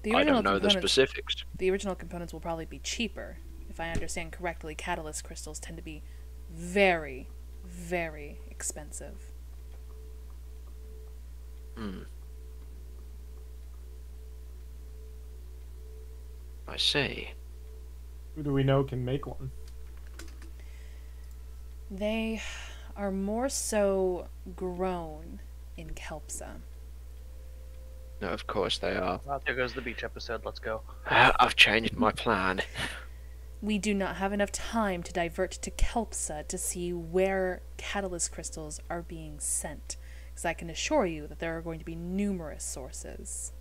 The I original don't know the components- specifics. The original components will probably be cheaper. If I understand correctly, catalyst crystals tend to be very, very expensive. I see. Who do we know can make one? They are more so grown in Kelpsa. No, of course they are. Well, there goes the beach episode. Let's go. I've changed my plan. We do not have enough time to divert to Kelpsa to see where catalyst crystals are being sent, because I can assure you that there are going to be numerous sources.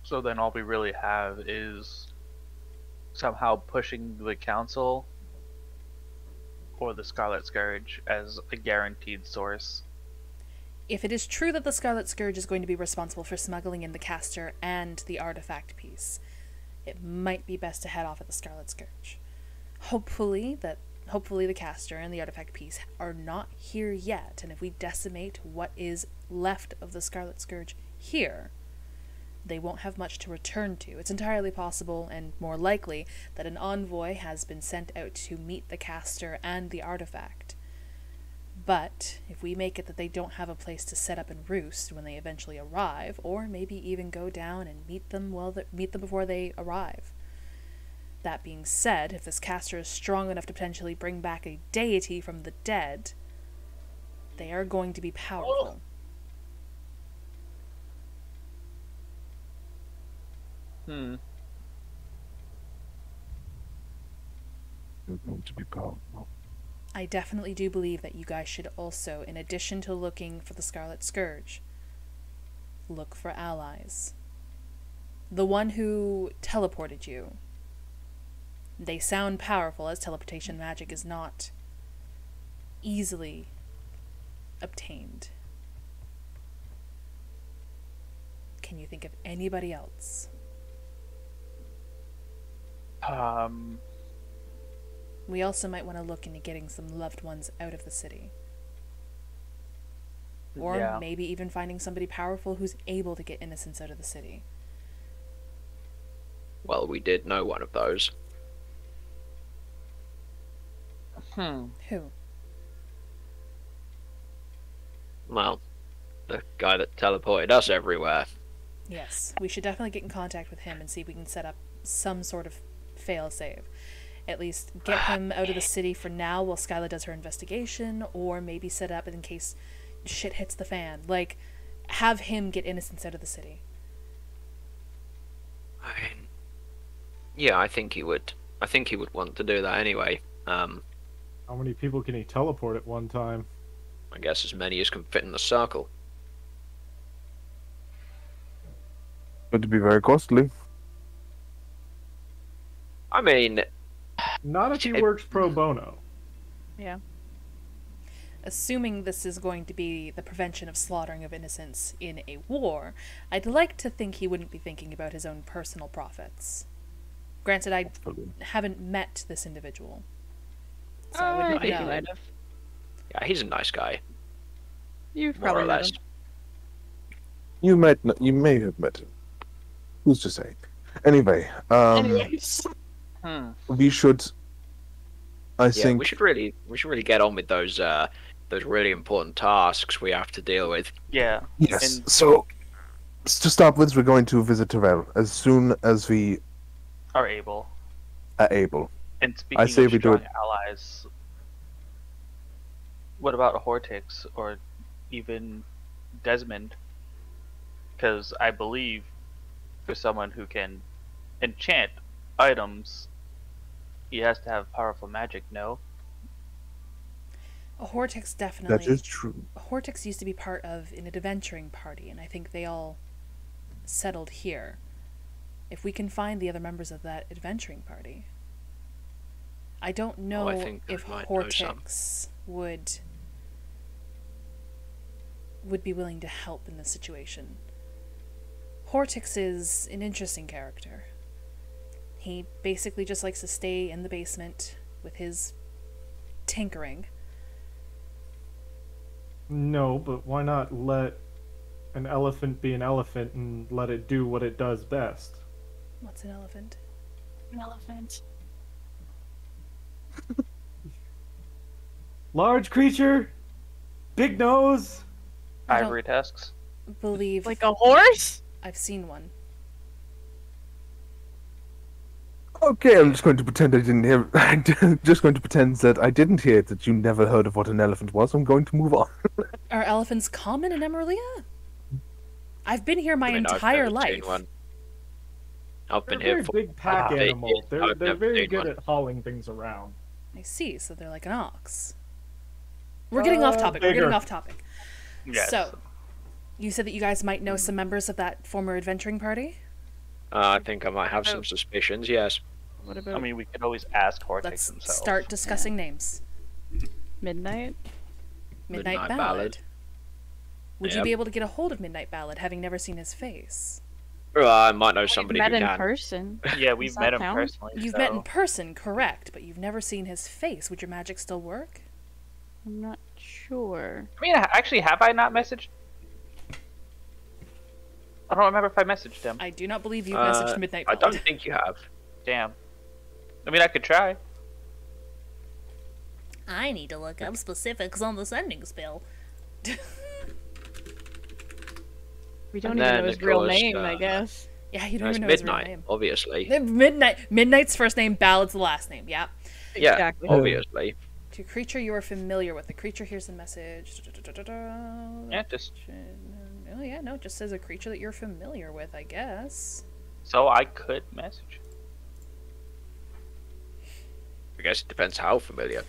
So then all we really have is somehow pushing the council or the Scarlet Scourge as a guaranteed source. If it is true that the Scarlet Scourge is going to be responsible for smuggling in the caster and the artifact piece, it might be best to head off at the Scarlet Scourge. Hopefully the caster and the artifact piece are not here yet, and if we decimate what is left of the Scarlet Scourge here, they won't have much to return to. It's entirely possible, and more likely, that an envoy has been sent out to meet the caster and the artifact. But if we make it that they don't have a place to set up and roost when they eventually arrive, or maybe even go down and meet them before they arrive. That being said, if this caster is strong enough to potentially bring back a deity from the dead, they are going to be powerful. They're going to be powerful. I definitely do believe that you guys should also, in addition to looking for the Scarlet Scourge, look for allies. The one who teleported you. They sound powerful, as teleportation magic is not easily obtained. Can you think of anybody else? We also might want to look into getting some loved ones out of the city. Or maybe even finding somebody powerful who's able to get innocents out of the city. Well, we did know one of those. Who? Well, the guy that teleported us everywhere. Yes, we should definitely get in contact with him and see if we can set up some sort of fail-save. At least get him out of the city for now while Skyla does her investigation, or maybe set up in case shit hits the fan. Like, have him get innocents out of the city. Yeah, I think he would. I think he would want to do that anyway. How many people can he teleport at one time? I guess as many as can fit in the circle. Going to be very costly. I mean, Not if he works pro bono. Yeah. Assuming this is going to be the prevention of slaughtering of innocents in a war, I'd like to think he wouldn't be thinking about his own personal profits. Granted, I haven't met this individual, so I wouldn't think know. you might have. yeah, he's a nice guy, You've more probably or met less. him. You may have met him. Who's to say? Anyway, Anyways. we should. I Yeah, think we should really get on with those really important tasks we have to deal with. Yeah. yes. And So, to start with, we're going to visit Terrell as soon as we are able. are able. And speaking say of we do strong it- allies, what about Hortix or even Desmond? Because I believe for someone who can enchant items, he has to have powerful magic, no? Hortix definitely. That is true. Hortix used to be part of an adventuring party, and I think they all settled here. If we can find the other members of that adventuring party. I don't know I think I if might know some. Hortix would be willing to help in this situation. Hortix is an interesting character. He basically just likes to stay in the basement with his tinkering. No, but why not let an elephant be an elephant and let it do what it does best? What's an elephant? An elephant. Large creature, big nose. I don't Ivory tusks. believe Like a horse? I've seen one. Okay, I'm just going to pretend I didn't hear. I'm just going to pretend that I didn't hear that you never heard of what an elephant was. I'm going to move on. Are elephants common in Emerilla? I've been here my I mean, I've entire never seen life. one. I've They're been a here very for big pack 8 animal. years. They're I've never very seen good one. at hauling things around. I see, so they're like an ox. We're getting off topic. We're bigger. getting off topic. Yes. So, you said that you guys might know some members of that former adventuring party? I think I might have some suspicions. Yes. What about I mean, we could always ask Hortix Let's himself. start discussing names. Midnight? Midnight Midnight Ballad. Ballad. Would you Yep. be able to get a hold of Midnight Ballad, having never seen his face? Well, I might know somebody Met who in can. person. Yeah, we've Does met that him count? personally. You've so. met in person, correct, but you've never seen his face. Would your magic still work? I'm not sure. I mean, actually, have I not messaged? I don't remember if I messaged him. I do not believe you messaged Midnight I Ballad. don't think you have. Damn. I mean, I could try. I need to look up specifics on the sending spell. We don't And even then, know his of real course, name, I guess. Yeah, you don't It's even know his real Midnight, name. obviously. Midnight's first name, Ballad's the last name, yeah. Yeah, Exactly. obviously. To a creature you are familiar with. The creature hears the message. Yeah, just Oh, yeah, no, it just says a creature that you're familiar with, I guess. so I could message. I guess it depends how familiar.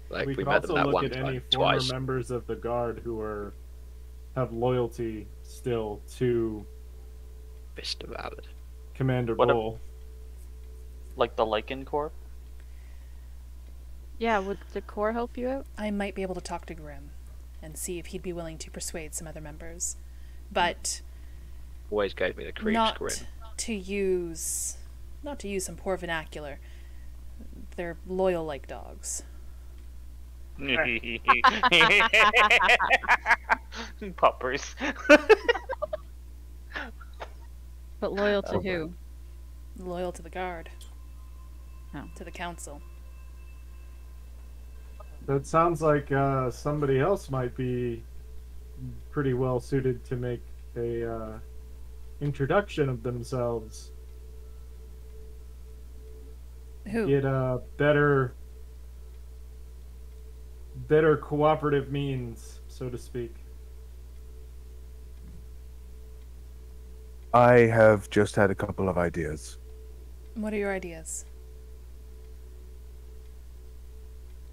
Like, we we could met them also that look one at any time, former twice. members of the guard who have loyalty still to Fist of Valid. Commander What Bull. Like the Lycan Corps? Yeah, would the core help you out? I might be able to talk to Grim and see if he'd be willing to persuade some other members. But Always gave me the creeps, not Grim. to use some poor vernacular. They're loyal like dogs. Puppers. But loyal to Okay. who? Loyal to the guard. Oh. To the council. That sounds like somebody else might be pretty well suited to make a introduction of themselves. Who? Get a better cooperative means, so to speak. I have just had a couple of ideas. What are your ideas?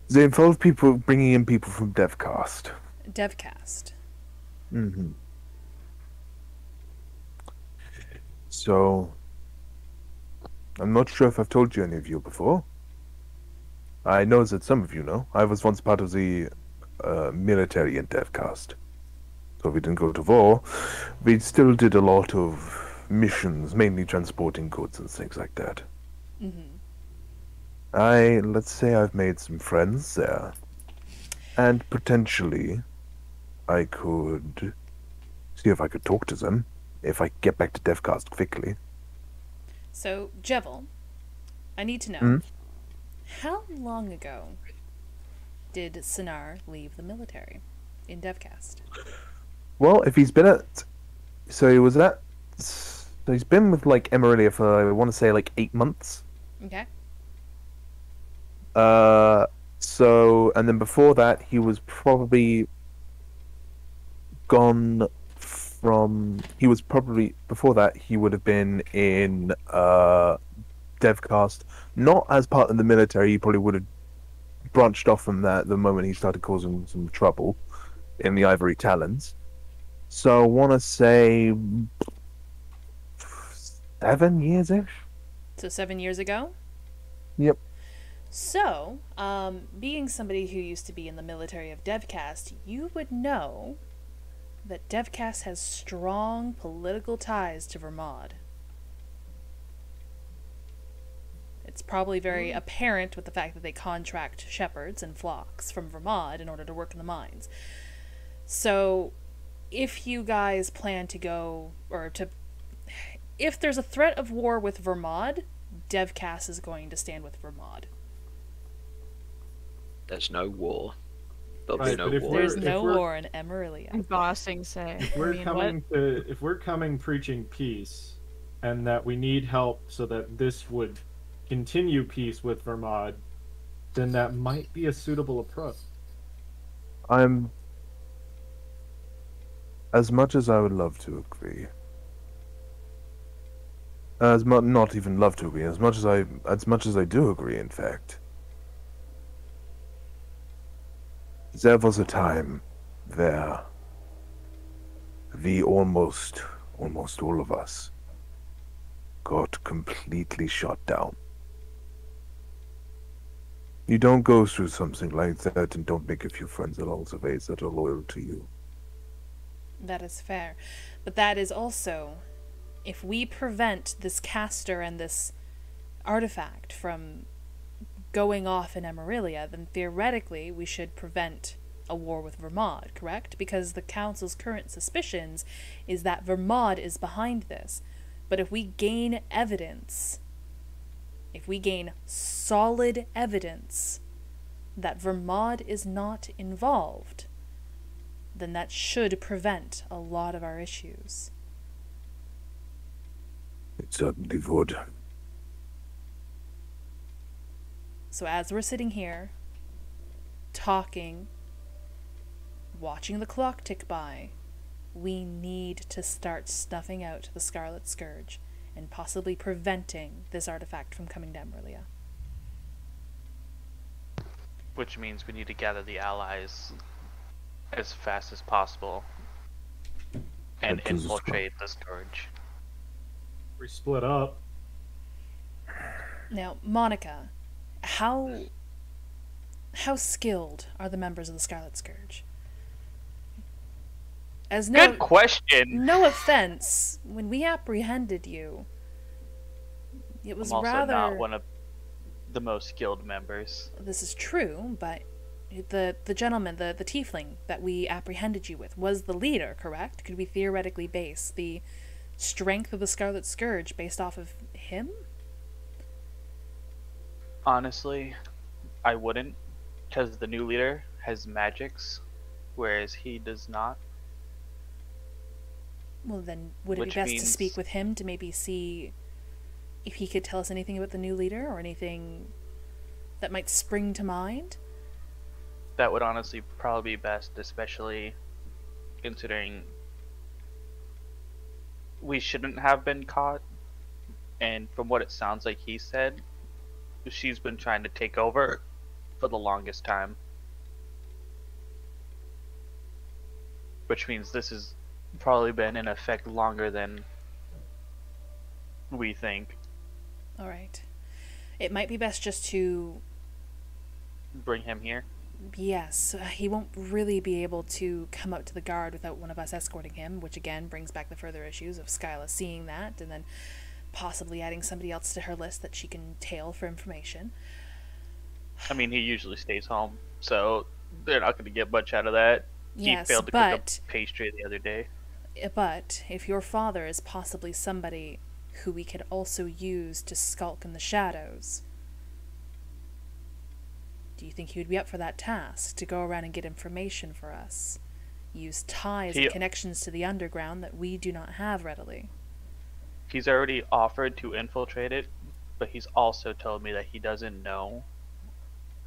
They involve people bringing in people from DevCast. Devcast. Mm-hmm. So, I'm not sure if I've told you any of you before. I know that some of you know. I was once part of the military in DevCast. So we didn't go to war. We still did a lot of missions, mainly transporting goods and things like that. Mm-hmm. Let's say I've made some friends there. And potentially, I could see if I could talk to them, if I get back to DevCast quickly. So, Jevil, I need to know, Hmm? how long ago did Sinar leave the military in Devcast? Well, if he's been at... So he's been with, like, Emerilla for, I want to say, like, 8 months. Okay. And then before that, he was probably gone before that, he would have been in, DevCast. Not as part of the military, he probably would have branched off from that the moment he started causing some trouble in the Ivory Talons. So I want to say 7 years-ish? So 7 years ago? Yep. So, being somebody who used to be in the military of Devcast, you would know that Devcast has strong political ties to Vermod. It's probably very apparent with the fact that they contract shepherds and flocks from Vermod in order to work in the mines. So, if you guys plan to go, if there's a threat of war with Vermod, Devcast is going to stand with Vermod. There's no war. There'll Right, be no but if war. There's if no we're- war in Emerilla. And bossing say. If we're I mean, what? if we're coming preaching peace, and that we need help so that this would continue peace with Vermod, then that might be a suitable approach. As much as I would love to agree, not even love to agree, as much as I do agree, in fact, there was a time where almost all of us got completely shot down. You don't go through something like that and don't make a few friends along the way that are loyal to you. That is fair. But that is also, if we prevent this caster and this artifact from going off in Emerilla, then theoretically we should prevent a war with Vermod, correct? Because the Council's current suspicions is that Vermod is behind this. But if we gain evidence, if we gain solid evidence that Vermod is not involved, then that should prevent a lot of our issues. It certainly would. So as we're sitting here, talking, watching the clock tick by, we need to start snuffing out the Scarlet Scourge and possibly preventing this artifact from coming to Emerilla. Which means we need to gather the allies as fast as possible and That is a infiltrate the Scourge. We split up. Now, Monica, how skilled are the members of the Scarlet Scourge? As Good question. No offense, when we apprehended you, it was I'm also rather. not one of the most skilled members. This is true, but the gentleman, the tiefling that we apprehended you with, was the leader, correct? Could we theoretically base the strength of the Scarlet Scourge based off of him? Honestly, I wouldn't, because the new leader has magics, whereas he does not. Well, then, would it Which be best to means- speak with him to maybe see if he could tell us anything about the new leader or anything that might spring to mind? That would honestly probably be best, especially considering we shouldn't have been caught, and from what it sounds like he said, she's been trying to take over for the longest time. Which means this has probably been in effect longer than we think. Alright. It might be best just to... Bring him here. Yes, he won't really be able to come up to the guard without one of us escorting him, which again brings back the further issues of Skyla seeing that, and then possibly adding somebody else to her list that she can tail for information. I mean, he usually stays home, so they're not going to get much out of that. Yes, he failed to cook up but... pastry the other day. But if your father is possibly somebody who we could also use to skulk in the shadows, do you think he would be up for that task, to go around and get information for us? Use ties and connections to the underground that we do not have readily. He's already offered to infiltrate it, but he's also told me that he doesn't know.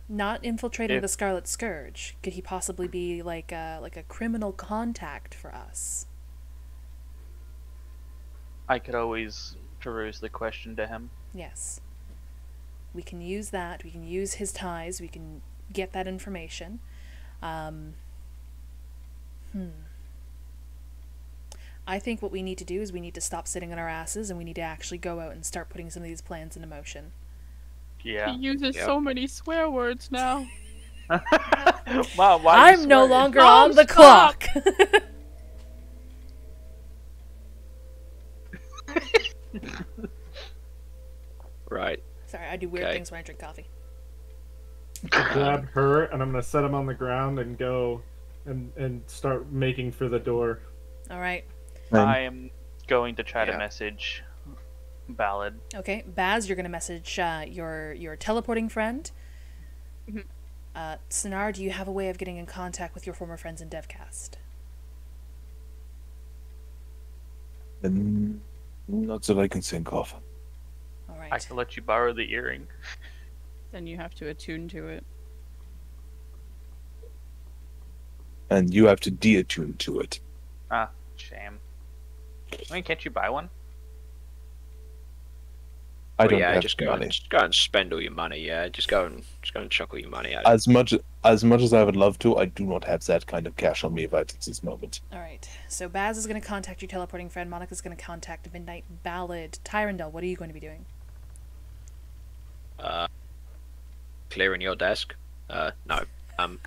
Not infiltrating the Scarlet Scourge. Could he possibly be like a criminal contact for us? I could always peruse the question to him. Yes. We can use that. We can use his ties. We can get that information. I think what we need to do is we need to stop sitting on our asses and we need to actually go out and start putting some of these plans into motion. Yeah. He uses so many swear words now. Wow, why I'm no longer Mom, on the stop! clock! Right. Sorry, I do weird Okay. things when I drink coffee. Grab her, and I'm gonna set him on the ground and go and start making for the door. Alright. I am going to try to Yeah. message Ballad. Okay, Baz, you're going to message your teleporting friend. Sinar, do you have a way of getting in contact with your former friends in DevCast? Not that I can think of. I Alright. can let you borrow the earring. Then you have to attune to it. And you have to de-attune to it. Ah, shame. I mean, can't you buy one? I Well, don't yeah, have just the go money. and spend all your money. Yeah, just go and chuck all your money at it. As much as I would love to, I do not have that kind of cash on me right at this moment. Alright, so Baz is going to contact your teleporting friend. Monica's going to contact Midnight Ballad. Tyrandel, what are you going to be doing? Clearing your desk. No. Oh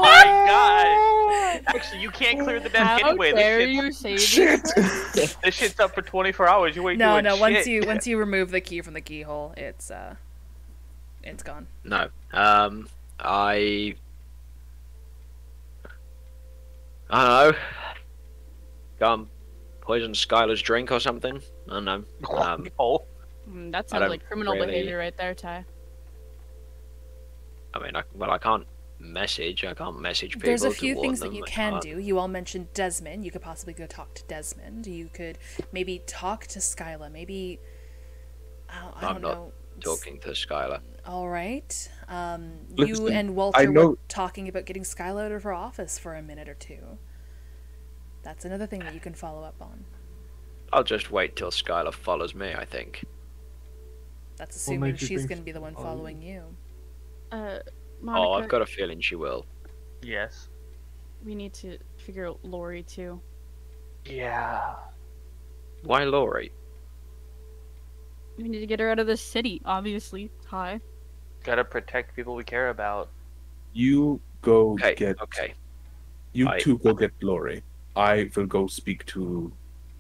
my god! Actually, you can't clear the desk How anyway. dare This, you say Shit! this shit's up for 24 hours. You ain't No, doing no, shit. once you remove the key from the keyhole, it's gone. No. I don't know. Go and poison Skylar's drink or something. I don't know. Oh, That I sounds don't like criminal really- behavior right there, Ty. I mean, I can't message. I can't message people. There's a to few warn things that them. you I can can't- do. You all mentioned Desmond. You could possibly go talk to Desmond. You could maybe talk to Skyla. Maybe I don't I'm not know. talking to Skylar. All right. You Listen, and I Walter know- were talking about getting Skyla out of her office for a minute or two. That's another thing that you can follow up on. I'll just wait till Skylar follows me, I think. That's What assuming makes you she's think going to be the one she'll following you. Monica, Oh, I've got a feeling she will. Yes. we need to figure out Lori too. Yeah. Why Laurie? We need to get her out of the city, obviously. Hi. Gotta protect people we care about. You go Okay, get. okay. You I- two go get Lori. I will go speak to.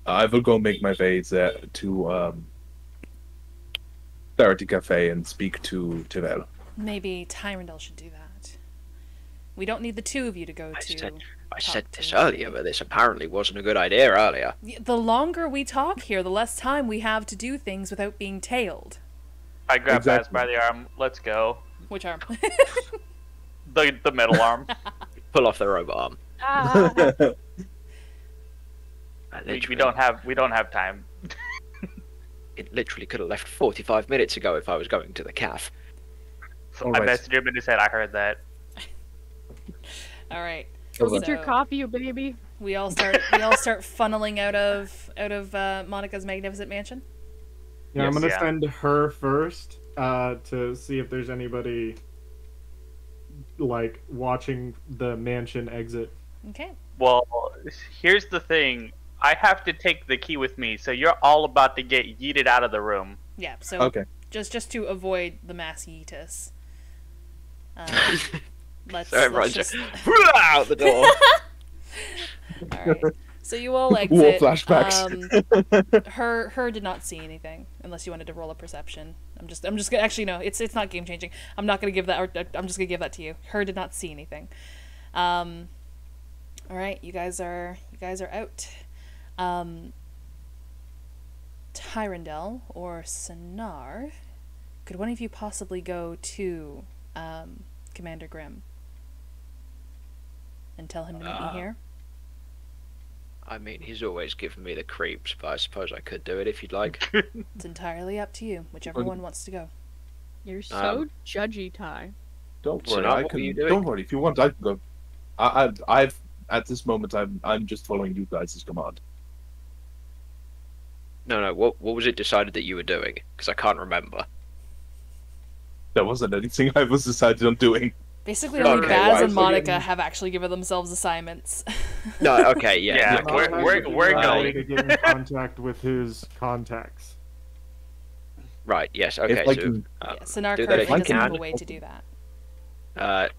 I will go make my way there to Clarity Cafe and speak to Tyrell. Maybe Tyrandel should do that. We don't need the two of you to go I to. I talk said to this Lori. earlier, but this apparently wasn't a good idea earlier. The longer we talk here, the less time we have to do things without being tailed. I grab Baz Exactly. by the arm. Let's go. Which arm? The metal arm. Pull off the robot arm. Ah! I we literally- don't have time. It literally could have left 45 minutes ago if I was going to the calf. So All I right. messaged him and he said, I heard that. All right. Go get your So- coffee, you baby. We all start funneling out of Monica's magnificent mansion. Yeah, I'm Yes, gonna yeah. send her first to see if there's anybody like watching the mansion exit. Okay. Well, here's the thing. I have to take the key with me, so you're all about to get yeeted out of the room. Yeah. So Okay. just to avoid the mass yeetus. Let's, So everyone's let's just just out the door. all right. So you all War exit. flashbacks. Her did not see anything, unless you wanted to roll a perception. I'm just gonna actually no. It's not game changing. I'm not gonna give that. Or, I'm just gonna give that to you. Her did not see anything. All right, you guys are out. Tyrandel or Sonar, could one of you possibly go to Commander Grimm and tell him to meet me here? I mean, he's always given me the creeps, but I suppose I could do it if you'd like. It's entirely up to you, whichever one wants to go. You're so Um, judgy, Ty. Don't So worry, now I what can. were you doing? Don't worry, if you want, I can go. I've at this moment, I'm just following you guys' command. No, what was it decided that you were doing? Because I can't remember. There wasn't anything I was decided on doing. Basically, Okay, only Baz right, and so Monica then- have actually given themselves assignments. No, okay, yeah. Yeah, okay. we're- we're Try going. to get in contact with his contacts. Right, yes, okay. I So, can- Yeah, Sonar do that if currently you doesn't have can. a way to do that.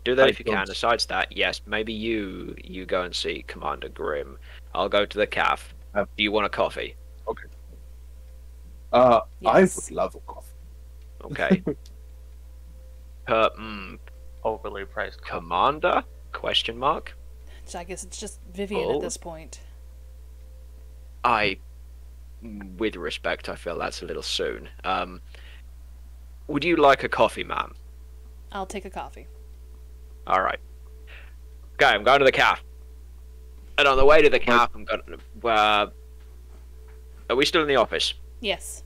Do that I if you can. don't- Besides that, yes, maybe you go and see Commander Grimm. I'll go to the calf. Do you want a coffee? I Yes. would love a coffee. Okay. Overly priced. Commander? Question mark. So I guess it's just Vivian Oh. at this point. With respect, I feel that's a little soon. Would you like a coffee, ma'am? I'll take a coffee. All right. Okay, I'm going to the calf. And on the way to the calf, I'm going to... are we still in the office? Yes.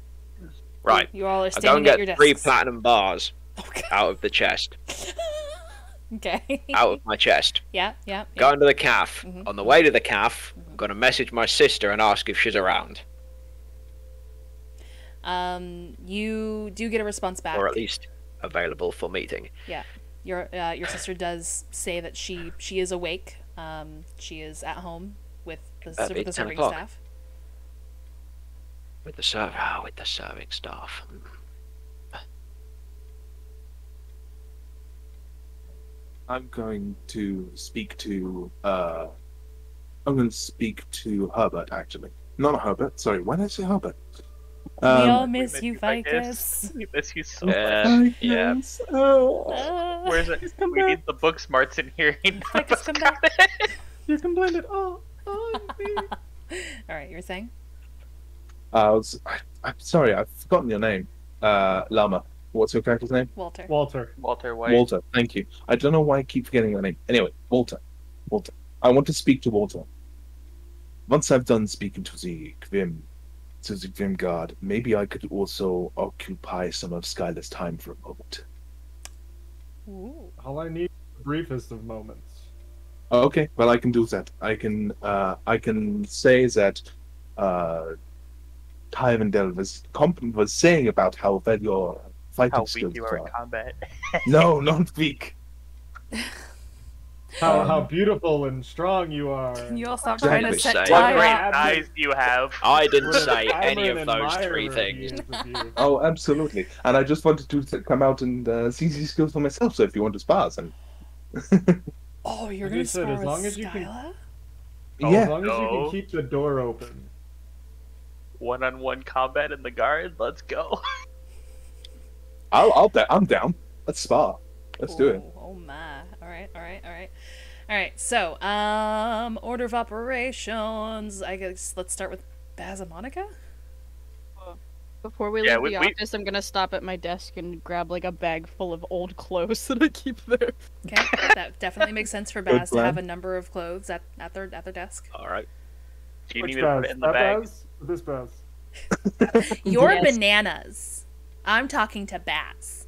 Right. You all are I'll go standing and at your get desks. 3 platinum bars Okay. out of the chest. Okay. Out of my chest. Yeah, yeah. yeah. Going to the calf. Mhm. On the way to the calf, I'm going to message my sister and ask if she's around. You do get a response back. Or at least available for meeting. Your sister does say that she is awake. She is at home with the, That'd be with the 10 serving o'clock. staff. With the serving staff. I'm going to speak to. I'm going to speak to Herbert. Actually, not Herbert. Sorry, why did I say Herbert? We all We miss you, Ficus. We miss you so Yeah, yeah. Uh, Where's it? We need the book smarts in here. Ficus, come back. You can blame it all on me. All right, you were saying? I'm sorry, I've forgotten your name. Llama. What's your character's name? Walter. Walter. Walter White. Walter. Thank you. I don't know why I keep forgetting that name. Anyway, Walter. Walter. I want to speak to Walter. Once I've done speaking to the Grim Guard, maybe I could also occupy some of Skylar's time for a moment. Ooh. All I need is the briefest of moments. Okay, well I can do that. I can say that Tywendell was saying about how well your fighting How skills weak you are in are. combat. No, not weak. How beautiful and strong you are. Can you all stop Exactly. trying to set Say- What Ty great up? eyes do you have? I didn't What an say any admirer of those three he things. is of you. Oh, absolutely. And I just wanted to come out and see these skills for myself. So if you want to spar, then Oh, you're Like I gonna said, spar as with long as you can- Skyla? As yeah, long as you no. can keep the door open. One-on-one combat in the guard. Let's go. I'm down. Let's spar. Let's do it. Oh my. Alright, so, order of operations. I guess let's start with Baz and Monica? Before we Yeah, leave we- the we- office, I'm gonna stop at my desk and grab like a bag full of old clothes that I keep there. Okay, that definitely makes sense for Good Baz to have a plan. number of clothes at their desk. All right. Do you Which need me to put Baz? it in the That bag? Baz? This Baz. You're Yes. bananas. I'm talking to Baz.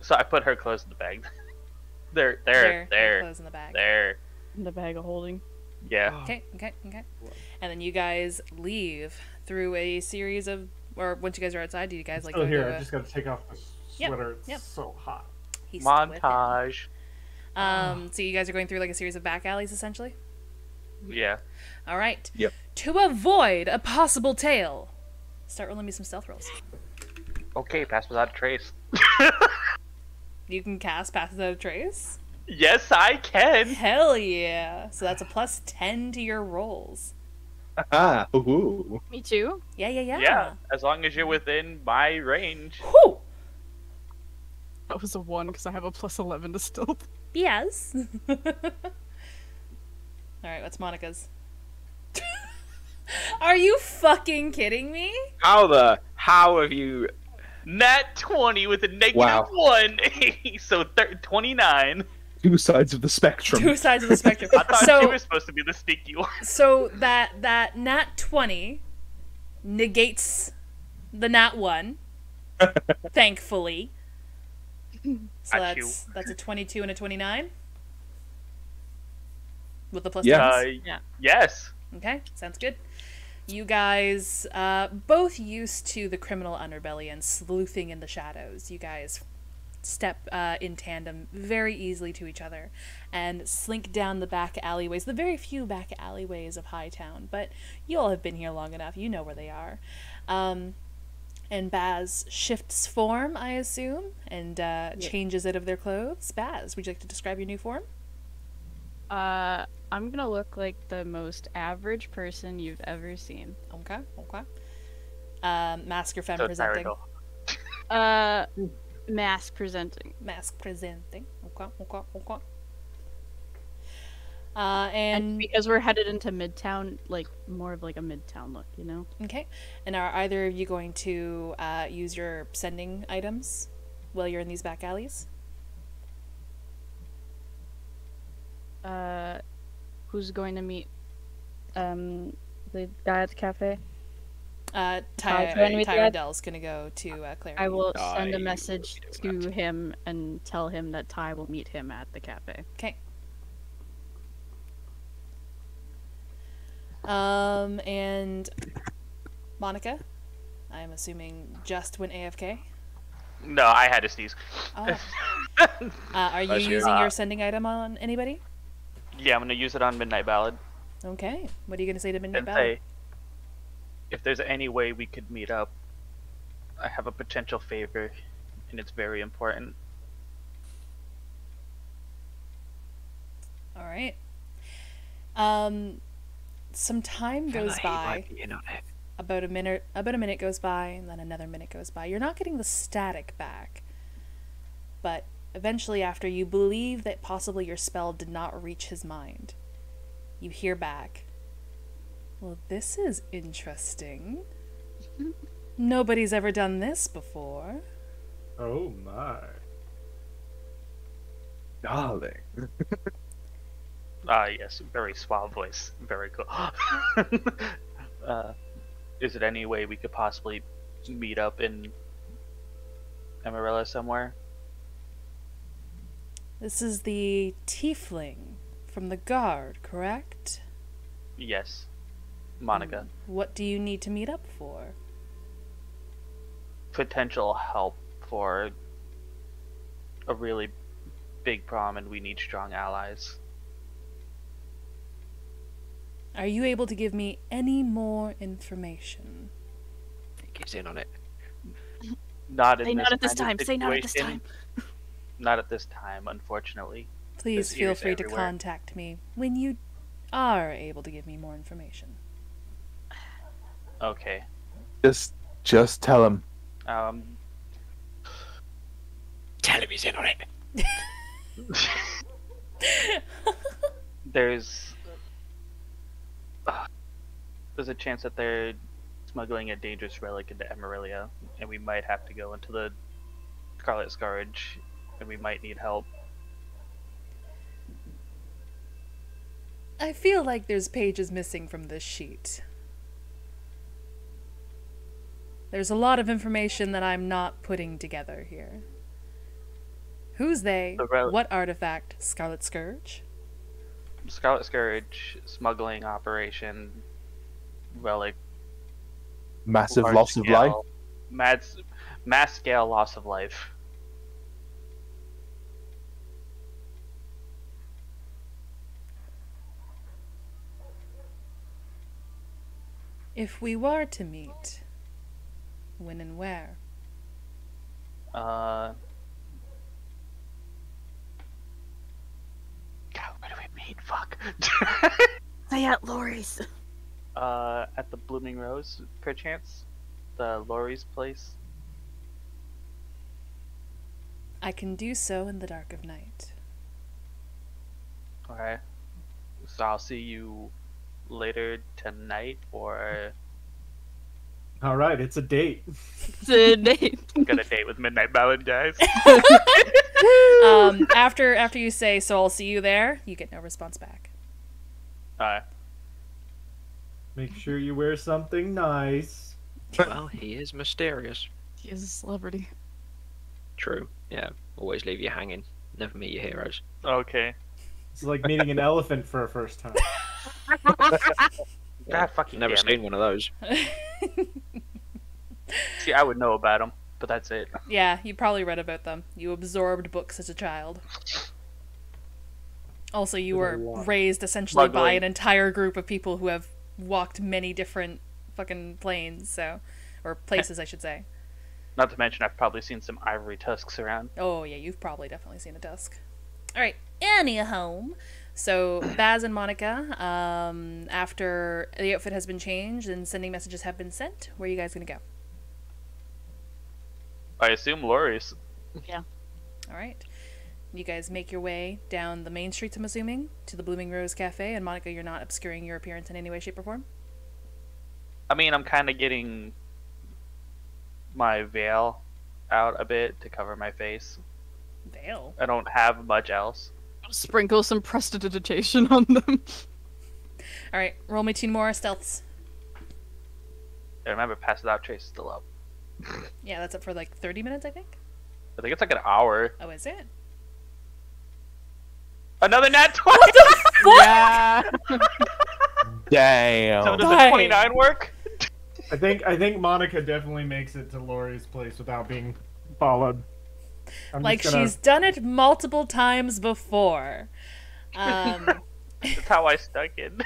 So I put her clothes in the bag. There. Clothes in the bag. There. In the bag of holding. Yeah. Okay. And then you guys leave through a series of, or once you guys are outside, do you guys like Still go here. to I a just gotta take off the Yep, sweater. It's yep. so hot. he's still with him. Montage. So you guys are going through like a series of back alleys essentially? Yeah. All right. Yep. To avoid a possible tail, start rolling me some stealth rolls. Okay, pass without a trace. You can cast Pass Without a Trace? Yes, I can. Hell yeah. So that's a plus 10 to your rolls. Ah, ooh. Me too. Yeah. Yeah, as long as you're within my range. Whew. That was a 1 because I have a plus 11 to stealth. Yes. Alright, what's Monica's? Are you fucking kidding me? How have you? Nat 20 with a negative Wow. 1. So 29. Two sides of the spectrum. Two sides of the spectrum. I thought So you were supposed to be the sneaky one. So that nat 20 negates the nat 1, thankfully. So Achoo. that's a 22 and a 29? With the plus Yeah. 10s? Yeah. Yes. Okay, sounds good. You guys, both used to the criminal underbelly and sleuthing in the shadows. You guys step in tandem very easily to each other and slink down the back alleyways, the very few back alleyways of Hightown, but you all have been here long enough, you know where they are. And Baz shifts form, I assume, and changes it of their clothes. Baz, would you like to describe your new form? I'm gonna look like the most average person you've ever seen. Okay. Mask or femme So presenting? Tyradel. Mask presenting. Mask presenting. Okay. And And because we're headed into Midtown, like more of like a Midtown look, you know? okay. And are either of you going to use your sending items while you're in these back alleys? Who's going to meet the guy at the cafe? Tyrell's gonna go to Claire. I will I send a will message be doing to him and tell him that Ty will meet him at the cafe. Okay. And Monica, I'm assuming just went AFK. No, I had to sneeze. Oh. Are you Bless you. using your sending item on anybody? Yeah, I'm gonna use it on Midnight Ballad Okay. What are you gonna say to Midnight and Ballad? say, if there's any way we could meet up, I have a potential favor, and it's very important. All right. Some time goes by. About a minute goes by, and then another minute goes by. You're not getting the static back, but eventually, after you believe that possibly your spell did not reach his mind, you hear back, "Well, this is interesting." Nobody's ever done this before. Oh my. Darling. Ah, yes, very suave voice. Very cool. Is it any way we could possibly meet up in Emerilla somewhere? This is the tiefling from the guard, correct? Yes. Monica. What do you need to meet up for? Potential help for a really big problem, and we need strong allies. Are you able to give me any more information? He gives in on it. Not in Say this not at this kind time. of Say not at this situation. time. Not at this time, unfortunately. Please There's feel ears free to everywhere. contact me when you are able to give me more information. Okay. Just tell him. Tell him he's in on it. There's a chance that they're smuggling a dangerous relic into Emerilla, and we might have to go into the Scarlet Scourge, and we might need help. I feel like there's pages missing from this sheet. There's a lot of information that I'm not putting together here. Who's they? What artifact? Scarlet Scourge? Scarlet Scourge, smuggling operation, relic, Massive large loss of life. scale- mass scale loss of life. If we were to meet, when and where? God, where do we meet? Fuck. Say at Lori's. At the Blooming Rose, perchance? The Laurie's place? I can do so in the dark of night. Okay. So I'll see you later tonight, or Alright, it's a date. Today. got a date with Midnight Ballad, guys. After you say, so I'll see you there, you get no response back. Make sure you wear something nice. Well, he is mysterious. He is a celebrity. True. Yeah. Always leave you hanging. Never meet your heroes. Okay. It's like meeting an elephant for a first time. God fucking Never damn seen one of those. it. See, I would know about them, but that's it. Yeah, you probably read about them. You absorbed books as a child. Also, you There's a were lot. raised essentially by Smuggling. an entire group of people who have walked many different fucking planes, so... Or places, I should say. Not to mention, I've probably seen some ivory tusks around. Oh, yeah, you've probably definitely seen a tusk. Alright, anyhow. So, Baz and Monica, after the outfit has been changed and sending messages have been sent, where are you guys gonna go? I assume Laurie's. Alright. You guys make your way down the main streets, I'm assuming, to the Blooming Rose Cafe, and Monica, you're not obscuring your appearance in any way, shape, or form? I mean, I'm kind of getting my veil out a bit to cover my face. Veil? I don't have much else. Sprinkle some prestidigitation on them. Alright, roll me 2 more stealths. And remember, Pass Without Trace is still up. Yeah, that's up for like 30 minutes, I think? I think it's like an hour. Oh, is it? Another nat 20! Yeah. So Damn. does the Dang. 29 work? I think Monica definitely makes it to Laurie's place without being followed. I'm Like, just gonna- she's done it multiple times before. That's how I stuck in.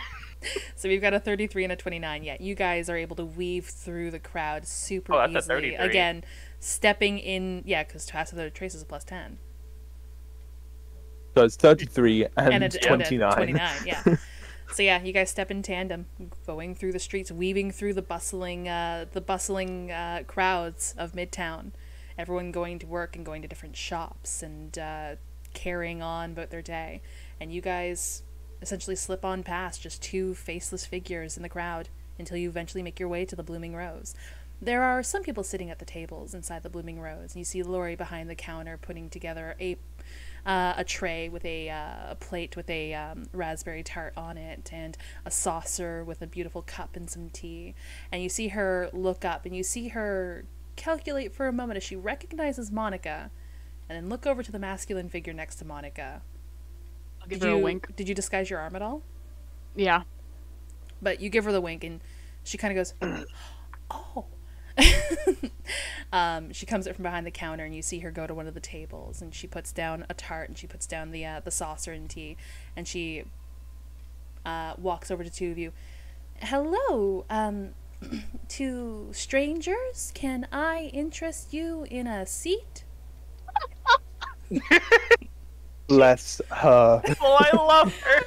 So we've got a 33 and a 29. Yeah, you guys are able to weave through the crowd super Oh, that's a easily. 33. Again, stepping in... Yeah, because Pass Without Trace is a plus 10. So it's 33 and, And a 29. 29, yeah. So yeah, you guys step in tandem, going through the streets, weaving through the bustling crowds of Midtown. Everyone going to work and going to different shops and carrying on about their day. And you guys essentially slip on past just 2 faceless figures in the crowd until you eventually make your way to the Blooming Rose. There are some people sitting at the tables inside the Blooming Rose. And you see Lori behind the counter putting together a tray with a plate with a raspberry tart on it, and a saucer with a beautiful cup and some tea. And you see her look up, and you see her calculate for a moment as she recognizes Monica, and then look over to the masculine figure next to Monica. I'll give her a wink. Did you disguise your arm at all? Yeah. But you give her the wink, and she kind of goes, oh. She comes up from behind the counter, and you see her go to one of the tables, and she puts down a tart, and she puts down the saucer and tea, and she walks over to two of you. Hello, to strangers, can I interest you in a seat? Bless her. Oh, I love her.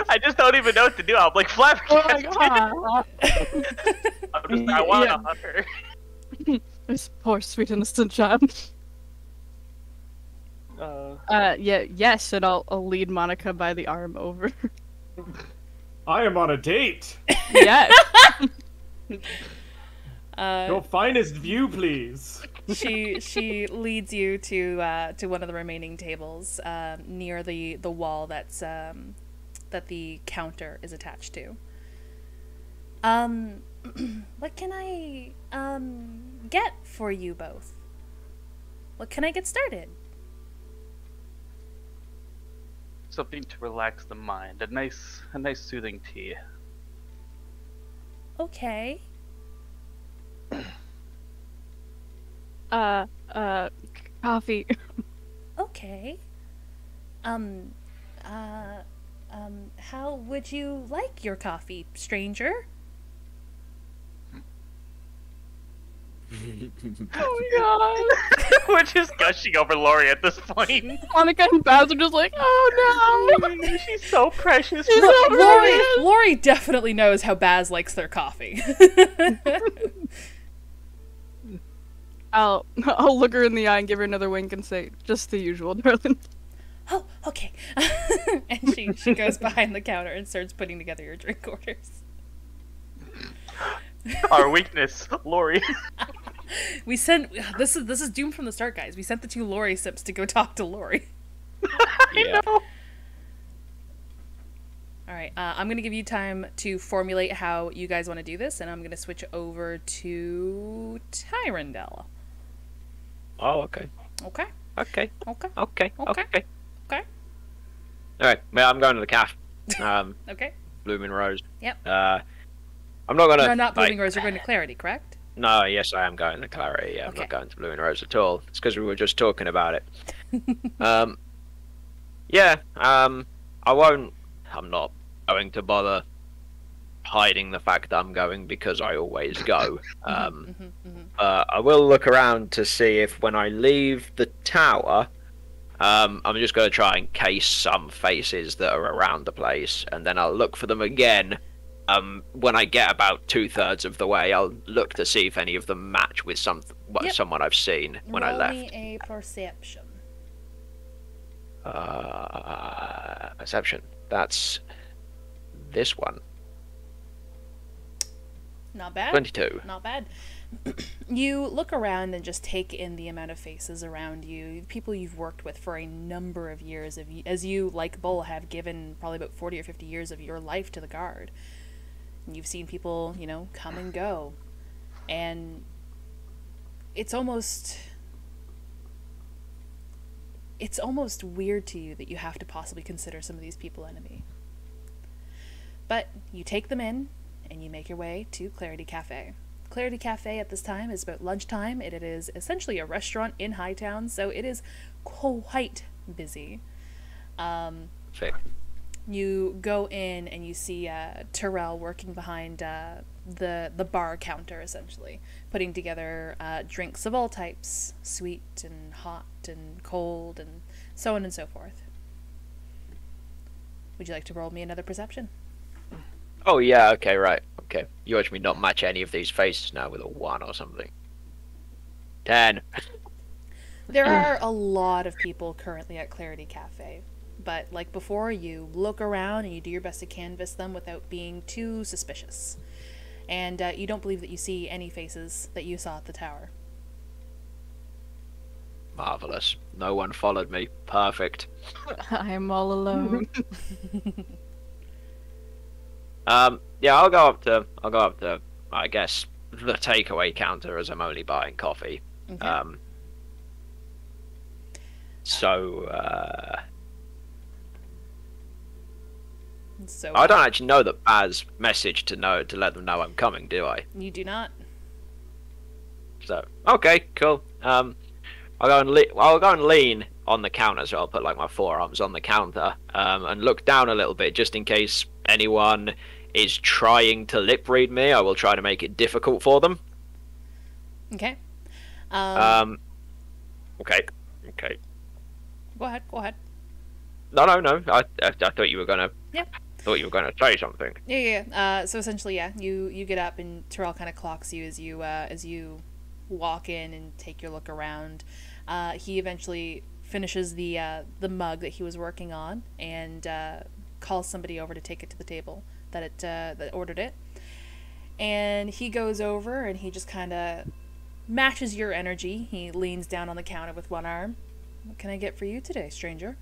I just don't even know what to do. I'm like flabbergasted. I want to hug her. This poor sweet innocent child. Yes, and I'll lead Monica by the arm over. I am on a date. Yes. Your finest view, please. She leads you to one of the remaining tables near the wall that's that the counter is attached to. What can I get for you both? What can I get started? Something to relax the mind. A nice soothing tea. Okay. Coffee. Okay. How would you like your coffee, stranger? Oh god. We're just gushing over Lori at this point. Monica and Baz are just like, oh no. She's so precious. Lori definitely knows how Baz likes their coffee. I'll look her in the eye and give her another wink and say, just the usual, darling. Oh, okay. And she goes behind the counter and starts putting together your drink orders. Our weakness, Lori. We sent this is doomed from the start, guys. We sent the two Lori sips to go talk to Lori. I know. All right, I'm gonna give you time to formulate how you guys want to do this, and I'm gonna switch over to Tyrandel. Oh, okay. Okay. Okay. Okay. Okay. Okay. Okay. Okay. Alright, well, I'm going to the calf. Okay. Blooming Rose. Yep. I'm not gonna. No, not Blooming like, Rose. You're going to Clarity, correct? No, yes, I am going to Clarity. Yeah, I'm Okay. not going to Blooming Rose at all. It's because we were just talking about it. Yeah. I won't. I'm not going to bother hiding the fact that I'm going because I always go. I will look around to see if when I leave the tower, I'm just going to try and case some faces that are around the place, and then I'll look for them again. When I get about 2/3 of the way, I'll look to see if any of them match with someone I've seen when I left. Roll me a perception. Perception. That's this one. Not bad. 22. Not bad. You look around and just take in the amount of faces around you, people you've worked with for a number of years, as you, like Bull, have given probably about 40 or 50 years of your life to the Guard. And you've seen people, come and go. And it's almost weird to you that you have to possibly consider some of these people enemy. But you take them in, and you make your way to Clarity Cafe. Clarity Cafe at this time is about lunchtime. It is essentially a restaurant in Hightown, so it is quite busy. Fair. You go in and you see Terrell working behind the bar counter, essentially, putting together drinks of all types, sweet and hot and cold and so on and so forth. Would you like to roll me another perception? Oh, yeah, okay, right. Okay. You watch me not match any of these faces now with a 1 or something. 10. There are a lot of people currently at Clarity Cafe, but like before, you look around and you do your best to canvass them without being too suspicious. And you don't believe that you see any faces that you saw at the tower. Marvelous. No one followed me. Perfect. I am all alone. Yeah, I'll go up to, I guess, the takeaway counter, as I'm only buying coffee. Okay. So I I don't actually know that Baz messaged to let them know I'm coming, do I? You do not. So okay, cool. I'll go and lean on the counter, so I'll put like my forearms on the counter, and look down a little bit just in case anyone is trying to lip read me. I will try to make it difficult for them. Okay. Okay. Go ahead. No. I thought you were gonna. Yeah. Thought you were gonna say something. Yeah. So essentially, yeah, you get up and Terrell kind of clocks you as you walk in and take your look around. He eventually finishes the mug that he was working on and calls somebody over to take it to the table that ordered it. And he goes over and he just kind of matches your energy. He leans down on the counter with one arm. What can I get for you today, stranger?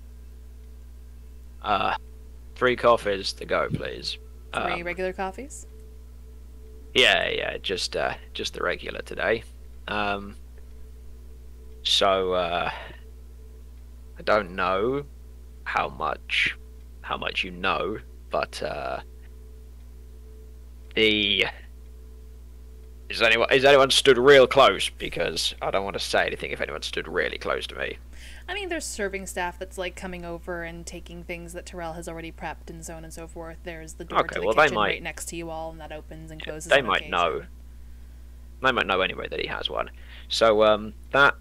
3 coffees to go, please. 3 regular coffees? Yeah, just the regular today. So I don't know how much you know, but is anyone stood real close? Because I don't want to say anything if anyone stood really close to me. I mean, there's serving staff that's like coming over and taking things that Terrell has already prepped and so on and so forth. There's the door to the kitchen right next to you all, and that opens and closes. They might know. They might know anyway that he has one. So that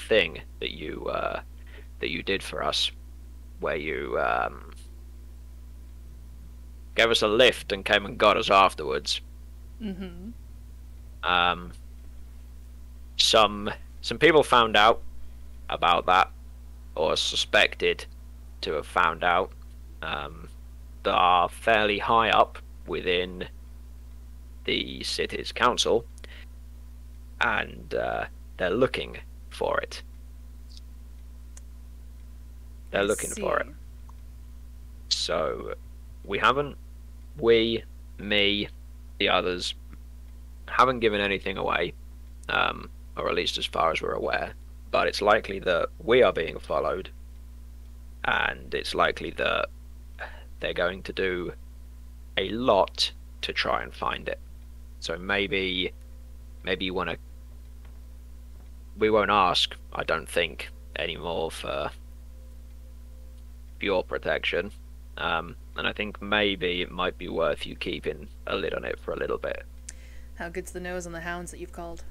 thing that you did for us, where you gave us a lift and came and got us afterwards. Mm-hmm. Some people found out about that, or suspected to have found out, that are fairly high up within the city's council, and they're looking for it. They're looking for it. So me, the others, haven't given anything away, or at least as far as we're aware. But it's likely that we are being followed, and it's likely that they're going to do a lot to try and find it. So maybe you want to. We won't ask, I don't think, anymore for your protection. And I think maybe it might be worth you keeping a lid on it for a little bit. How good's the nose on the hounds that you've called?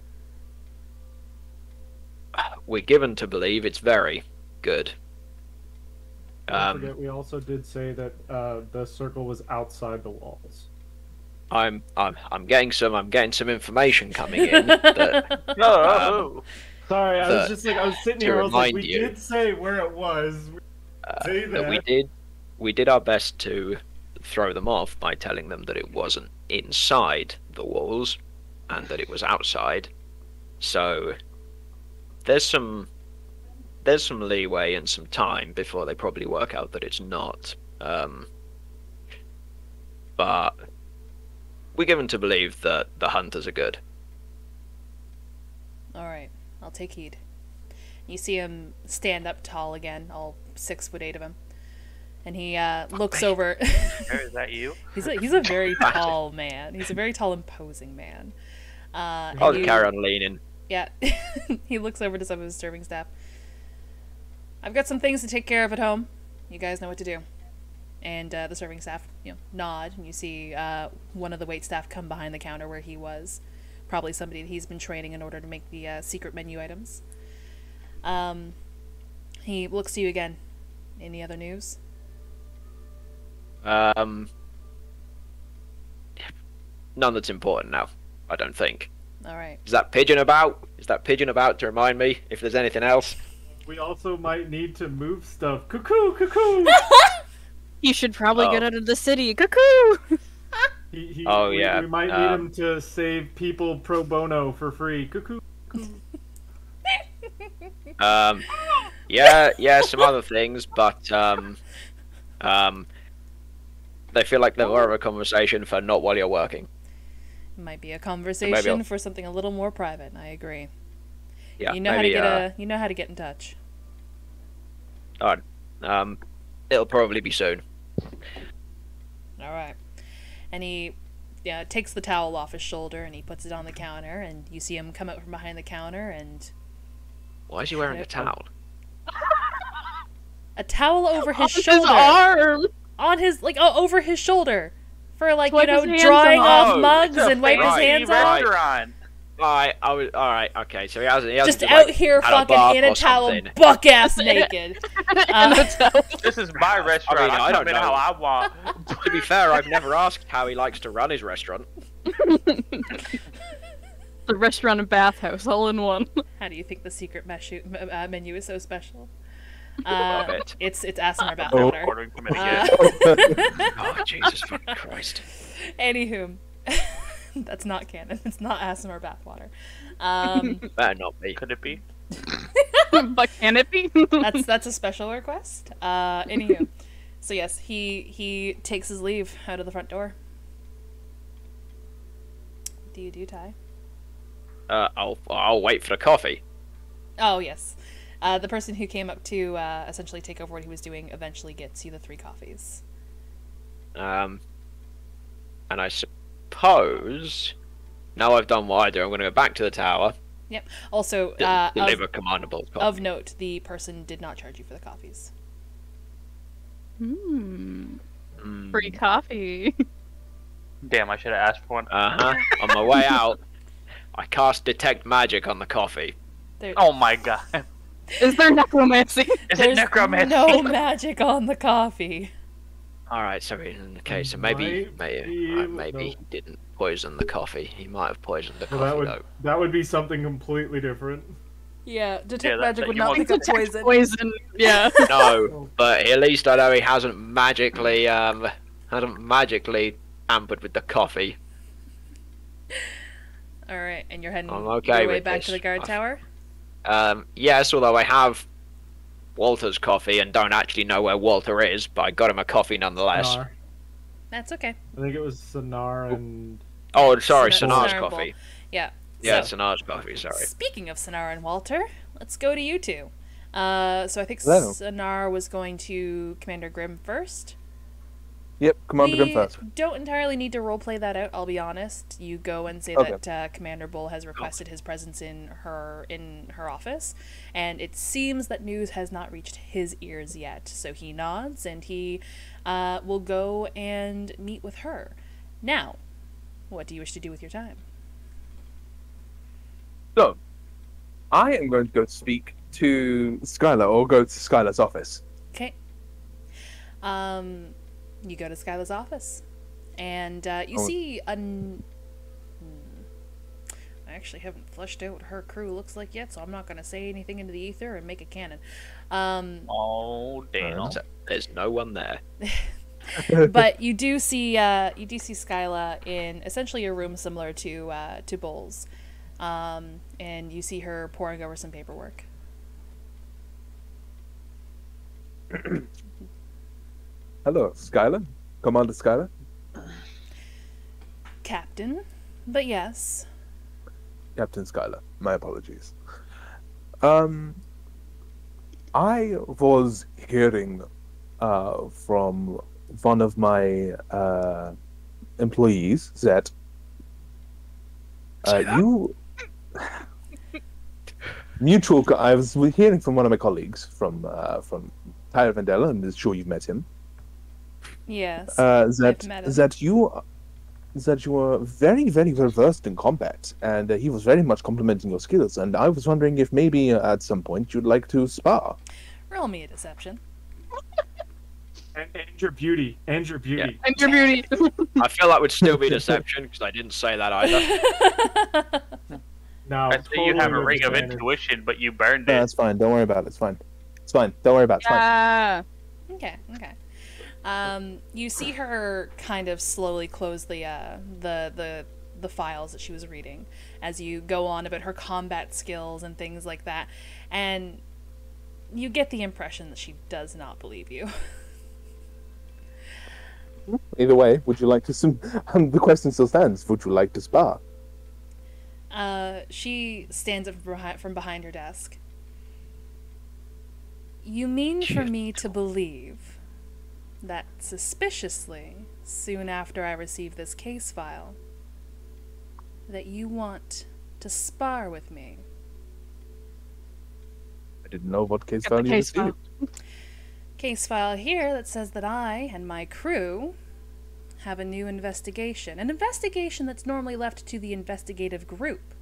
We're given to believe it's very good. Don't forget, we also did say that the circle was outside the walls. I'm getting some information coming in. Sorry, I was just like, I was sitting here. I was like, we did say where it was. Say that. We did our best to throw them off by telling them that it wasn't inside the walls and that it was outside. So there's some leeway and some time before they probably work out that it's not. But we're given to believe that the hunters are good. Alright, I'll take heed. You see him stand up tall again, all 6'8" of him. And he looks over. Is that you? He's a very tall man. He's a very tall, imposing man. I'll carry on leaning. Yeah. He looks over to some of his serving staff. I've got some things to take care of at home. You guys know what to do. And the serving staff, nod, and you see one of the wait staff come behind the counter where he was. Probably somebody that he's been training in order to make the secret menu items. He looks to you again. Any other news? None that's important now, I don't think. All right. Is that pigeon about? Is that pigeon about to remind me if there's anything else? We also might need to move stuff. Cuckoo, cuckoo. You should probably get Oh. out of the city. Cuckoo! Oh, yeah, We might need him to save people pro bono for free. Cuckoo. Yeah, some other things, but they feel like they're more of a conversation for not while you're working. Might be a conversation for something a little more private. I agree. Yeah, You know maybe, how to get in touch. it'll probably be soon. All right. And he takes the towel off his shoulder and he puts it on the counter, and you see him come out from behind the counter and Why is he wearing a towel? a towel over his shoulder. His arm! On his over his shoulder for Wipe his hands drying off. off mugs It's a and wipe his fancy hands off. restaurant. Alright, okay, so he hasn't Just been, out like, here had fucking bath in a or towel, something. buck ass naked. This is my restaurant. I I don't come in know. how I want. To be fair, I've never asked how he likes to run his restaurant. The restaurant and bathhouse all in one. How do you think the secret menu is so special? Love it. It's ass in our No bathwater. ordering committee yet. Oh, Jesus fucking Christ. Anywho, that's not canon. It's not ass in our bathwater. Better not be. Could it be? But can it be? That's a special request. Anywho, so yes, he takes his leave out of the front door. Do you do, Ty? I'll wait for the coffee. Oh yes, the person who came up to essentially take over what he was doing eventually gets you the 3 coffees. And I suppose now I've done what I do, I'm going to go back to the tower. Yep. Also, Deliver commandable coffee. of note, the person did not charge you for the coffees. Free coffee. Damn, I should have asked for one. On my way out, I cast detect magic on the coffee. Oh my god. Is there necromancy? Is There's it necromancy? no magic on the coffee. Alright, so maybe Might maybe be- he didn't poison the coffee. He might have poisoned the Well, coffee that would be something completely different. Yeah, detect Yeah, magic would you not want- pick up poison. Poison. Yeah. though. No, but at least I know he hasn't magically tampered with the coffee. All right, and you're heading I'm okay your way with back this. to the guard tower. Yes, although I have Walter's coffee and don't actually know where Walter is, but I got him a coffee nonetheless. Sonar. That's okay. I think it was Sonar and Oh, sorry, Sonar- Sonar's Sonar coffee. Yeah. Yeah, So, Sonar's coffee, sorry. speaking of Sonar and Walter, let's go to you two. So I think Hello. Sonar was going to Commander Grimm first. Yep, Commander Grimm We first. don't entirely need to roleplay that out, I'll be honest. You go and say Okay. that Commander Bull has requested his presence in her office, and it seems that news has not reached his ears yet. So he nods, and he will go and meet with her. Now, what do you wish to do with your time? So, I am going to go speak to Skylar, or go to Skylar's office. Okay. You go to Skylar's office, and you Oh. see I actually haven't fleshed out what her crew looks like yet, so I'm not going to say anything into the ether and make a canon. Oh damn. There's no one there. But you do see Skyla in essentially a room similar to Bull's, and you see her poring over some paperwork. Hello, Skylar? Commander Skylar? Captain, but yes. Captain Skylar. My apologies. I was hearing from one of my employees that Say that. you I was hearing from one of my colleagues from Tyler Vandella, and I'm sure you've met him. Yes. That met him. that you are very, very well versed in combat, and he was very much complimenting your skills. And I was wondering if maybe at some point you'd like to spar. Roll me a deception. and your beauty. And your beauty. And your beauty. I feel that would still be deception because I didn't say that either. Now, I say you have a totally ring of advantage. intuition, but you burned No, it. that's fine. Don't worry about it. It's fine. It's fine. Don't worry about it. It's fine. Yeah. Okay, okay. You see her kind of slowly close the files that she was reading as you go on about her combat skills and things like that, and you get the impression that she does not believe you. Either way, would you like to? The question still stands. Would you like to spar? She stands up from behind her desk. You mean for me to believe that suspiciously, soon after I receive this case file, that you want to spar with me? I didn't know what case Got file the you case file. received. Case file here that says that I and my crew have a new investigation. An investigation that's normally left to the investigative group.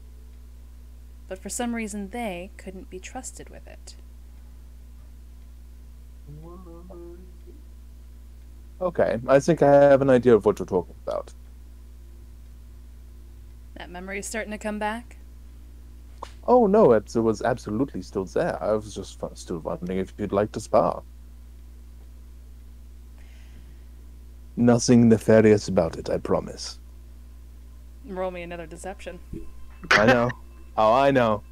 But for some reason they couldn't be trusted with it. Okay, I think I have an idea of what you're talking about. That memory is starting to come back? Oh no, it was absolutely still there. I was just still wondering if you'd like to spar. Nothing nefarious about it, I promise. Roll me another deception. I know. Oh, I know.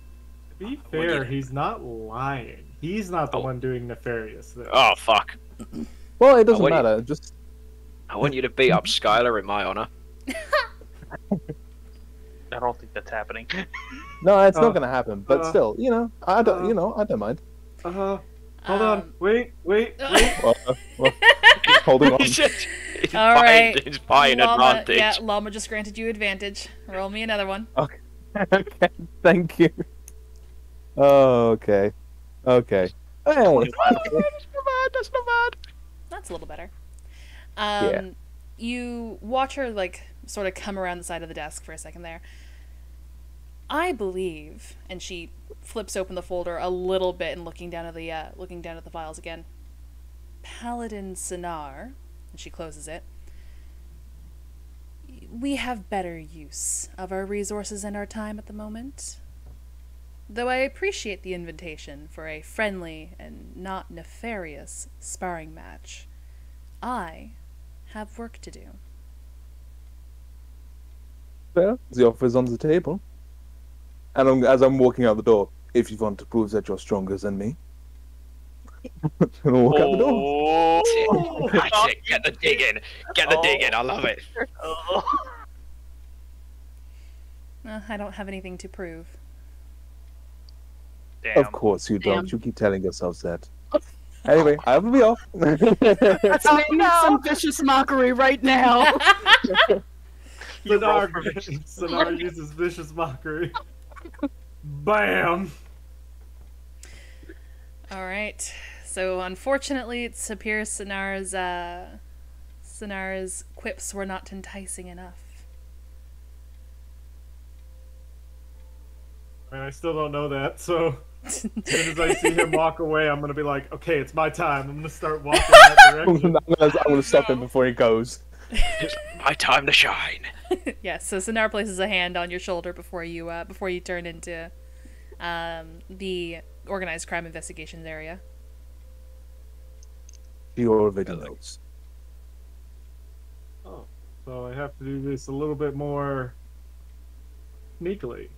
To be fair, he's not lying. He's not the one doing nefarious things. Oh, fuck. Well, it doesn't want you- matter. Just I want you to beat up Skylar in my honor. I don't think that's happening. no, it's not gonna happen. But still, I don't. uh, I don't mind. Hold on. Wait. Well, holding on. He's All right. He's buying Llama, advantage. yeah, Llama just granted you advantage. Roll me another one. Okay. Okay. Thank you. Oh, okay. Okay. Hey. That's not bad. That's not bad. That's a little better. Yeah. You watch her, sort of come around the side of the desk for a second there. I believe, and she flips open the folder a little bit and looking down at the files again. Paladin Sinar, and she closes it. We have better use of our resources and our time at the moment. Though I appreciate the invitation for a friendly and not nefarious sparring match, I have work to do. Well, the offer is on the table. And as I'm walking out the door, if you want to prove that you're stronger than me, walk out the door. Oh, that's it. Get the dig in. Get the dig in. I love it. I don't have anything to prove. Damn. Of course you don't. Damn. You keep telling yourselves that. Anyway, I will be off. I need some vicious mockery right now. Sinar uses vicious mockery. Bam! Alright. So unfortunately it appears Sinara's quips were not enticing enough. And I still don't know that, so as soon as I see him walk away, I'm gonna be like, okay, it's my time. I'm gonna start walking that direction. I'm gonna stop him before he goes. It's my time to shine. Yes, so Sinar places a hand on your shoulder before you turn into the organized crime investigations area. He already knows. Oh, so I have to do this a little bit more sneakily.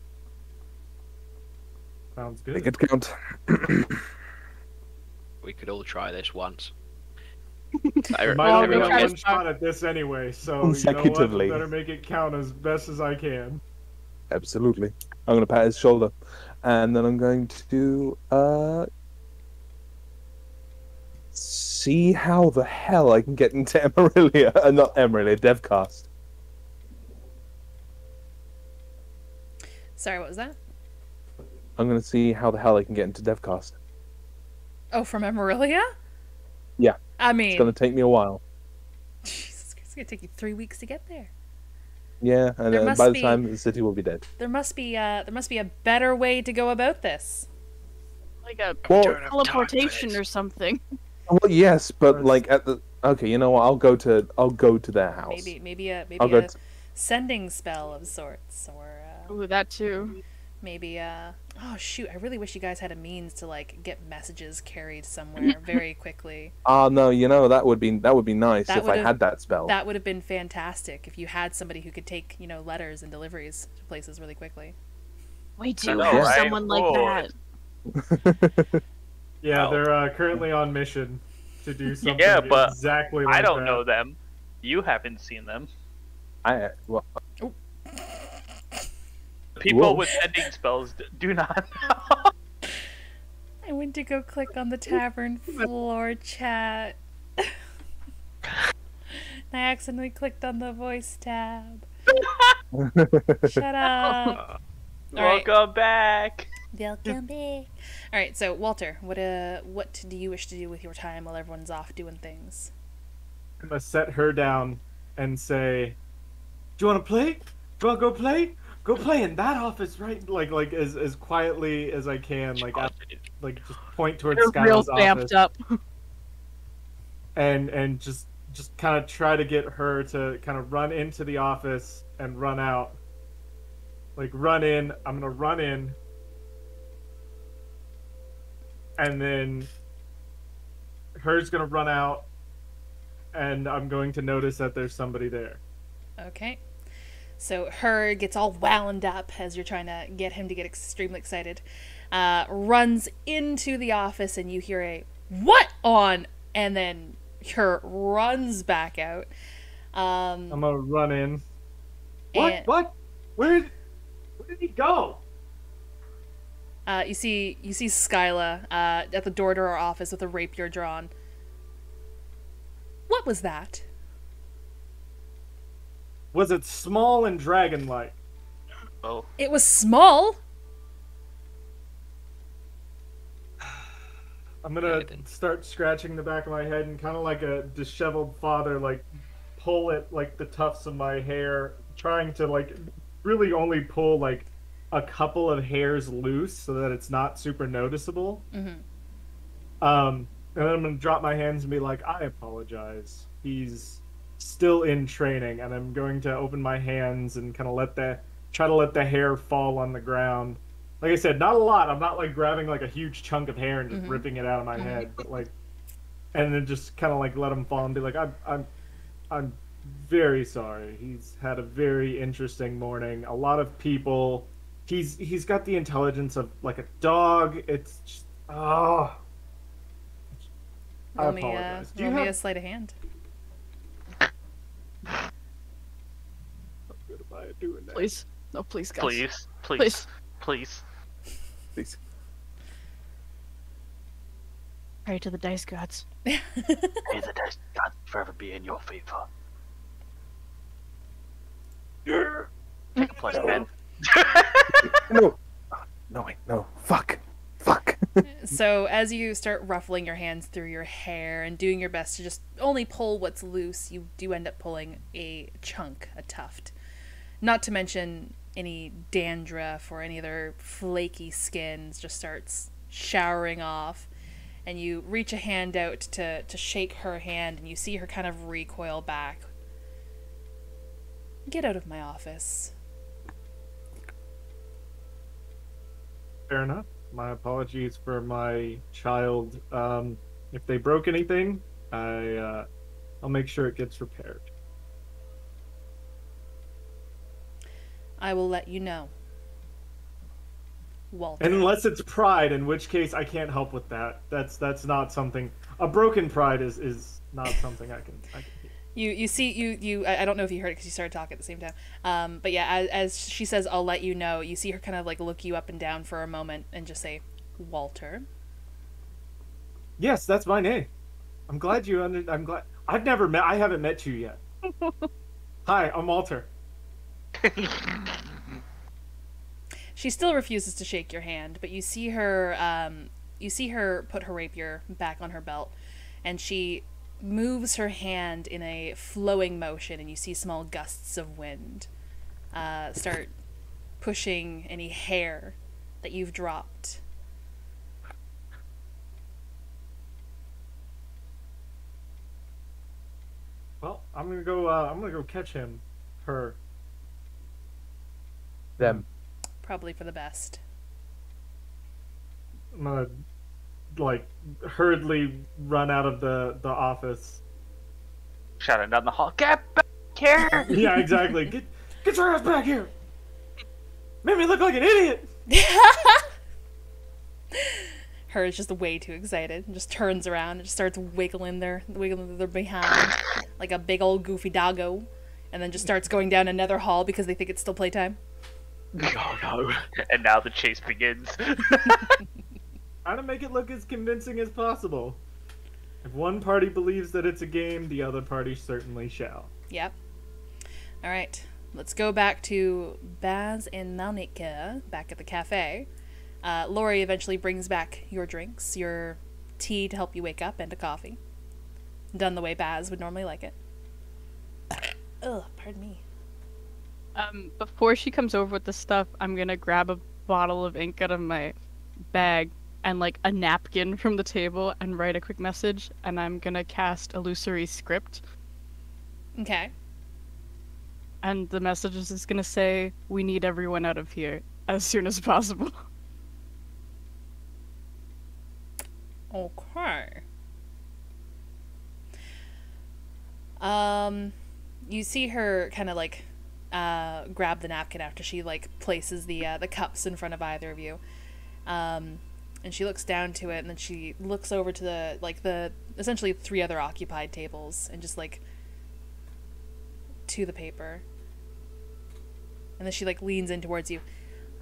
Sounds Make good. it count. We could all try this once. Might only we'll have try one to shot at this anyway, so you know what? Consecutively. I better make it count as best as I can. Absolutely. I'm gonna pat his shoulder, and then I'm going to see how the hell I can get into Emerilla, not Emerilla, Devcast. Sorry, what was that? I'm gonna see how the hell I can get into Devcast. Oh, from Emerilla? Yeah. I mean, It's gonna take me a while. Jesus, it's gonna take you 3 weeks to get there. Yeah, and There must by the be- time the city will be dead. There must be a better way to go about this. Like a Well, teleportation or something. well, yes, but like at the okay, you know what? I'll go to their house. Maybe I'll go a sending spell of sorts, or Ooh, that too. Maybe, oh shoot, I really wish you guys had a means to, like, get messages carried somewhere very quickly. Oh no, that would be nice That if I would've- had that spell. That would have been fantastic if you had somebody who could take, letters and deliveries to places really quickly. We do know, have right? someone like Whoa. that. Yeah, Oh. they're currently on mission to do something Yeah, but exactly like I don't that. know them. You haven't seen them. Well, People Whoa. with sending spells do not know. I went to go click on the tavern floor chat. I accidentally clicked on the voice tab. Shut up. All right. Welcome back. Welcome back. All right, so Walter, what do you wish to do with your time while everyone's off doing things? I'm gonna set her down and say, "Do you want to play? Do you want to go play? Go play in that office, right?" Like as quietly as I can, like just point towards You're real Skylar's vamped office, up. and just kind of try to get her to kind of run into the office and run out. Like run in. I'm gonna run in, and then her's gonna run out, and I'm going to notice that there's somebody there. Okay. So her gets all wound up as you're trying to get him to get extremely excited. Runs into the office and you hear a "what on?" and then her runs back out. I'm gonna run in. And- What? Where did he go? You see Skyla at the door to her office with a rapier drawn. What was that? Was it small and dragon-like? Oh, It was small. I'm gonna start scratching the back of my head and kind of like a disheveled father, like pull at like the tufts of my hair, trying to like really only pull like a couple of hairs loose so that it's not super noticeable. Mm-hmm. And then I'm gonna drop my hands and be like, "I apologize. He's still in training," and I'm going to open my hands and kind of try to let the hair fall on the ground. Like I said, not a lot. I'm not like grabbing like a huge chunk of hair and just ripping it out of my head, but like, and then just kind of like let him fall and be like, I'm very sorry. He's had a very interesting morning. A lot of people. He's got the intelligence of like a dog. It's just, I Roll me, apologize. Do roll you me have a sleight of hand. How good am I at doing that? Please. No, please, guys. please, please, Please. please. please. Pray to the dice gods. May the dice God forever be in your favor. Take a plus 10. No. No, wait, no. Fuck. So as you start ruffling your hands through your hair and doing your best to just only pull what's loose, you do end up pulling a chunk, a tuft. Not to mention any dandruff or any other flaky skins just starts showering off. And you reach a hand out to shake her hand and you see her kind of recoil back. Get out of my office. Fair enough. My apologies for my child. If they broke anything, I'll make sure it gets repaired. I will let you know. Walter. Unless it's pride, in which case I can't help with that. That's not something. A broken pride is not something I can. You see I don't know if you heard it because you started talking at the same time. But yeah, as she says, "I'll let you know," you see her kind of like look you up and down for a moment and just say, "Walter." Yes, that's my name. I'm glad you I'm glad. I haven't met you yet. Hi, I'm Walter. She still refuses to shake your hand, but you see her put her rapier back on her belt, and she moves her hand in a flowing motion, and you see small gusts of wind start pushing any hair that you've dropped. Well, I'm gonna go catch him. Her. Them. Probably for the best. I'm gonna like hurriedly run out of the office. Shouting down the hall. Get back here! Yeah, exactly. Get your ass back here. Made me look like an idiot. Her is just way too excited and just turns around and just starts wiggling their behind like a big old goofy doggo, and then just starts going down another hall because they think it's still playtime. Oh no. And now the chase begins. Try to make it look as convincing as possible. If one party believes that it's a game, the other party certainly shall. Yep. All right. Let's go back to Baz and Monica back at the cafe. Lori eventually brings back your drinks, your tea to help you wake up, and a coffee. Done the way Baz would normally like it. Ugh, pardon me. Before she comes over with the stuff, I'm gonna grab a bottle of ink out of my bag and like a napkin from the table and write a quick message, and I'm gonna cast illusory script. Okay. And the message is just gonna say, "We need everyone out of here as soon as possible." Okay. You see her kind of like grab the napkin after she like places the cups in front of either of you, and she looks down to it, and then she looks over to the essentially 3 other occupied tables and just like to the paper, and then she like leans in towards you.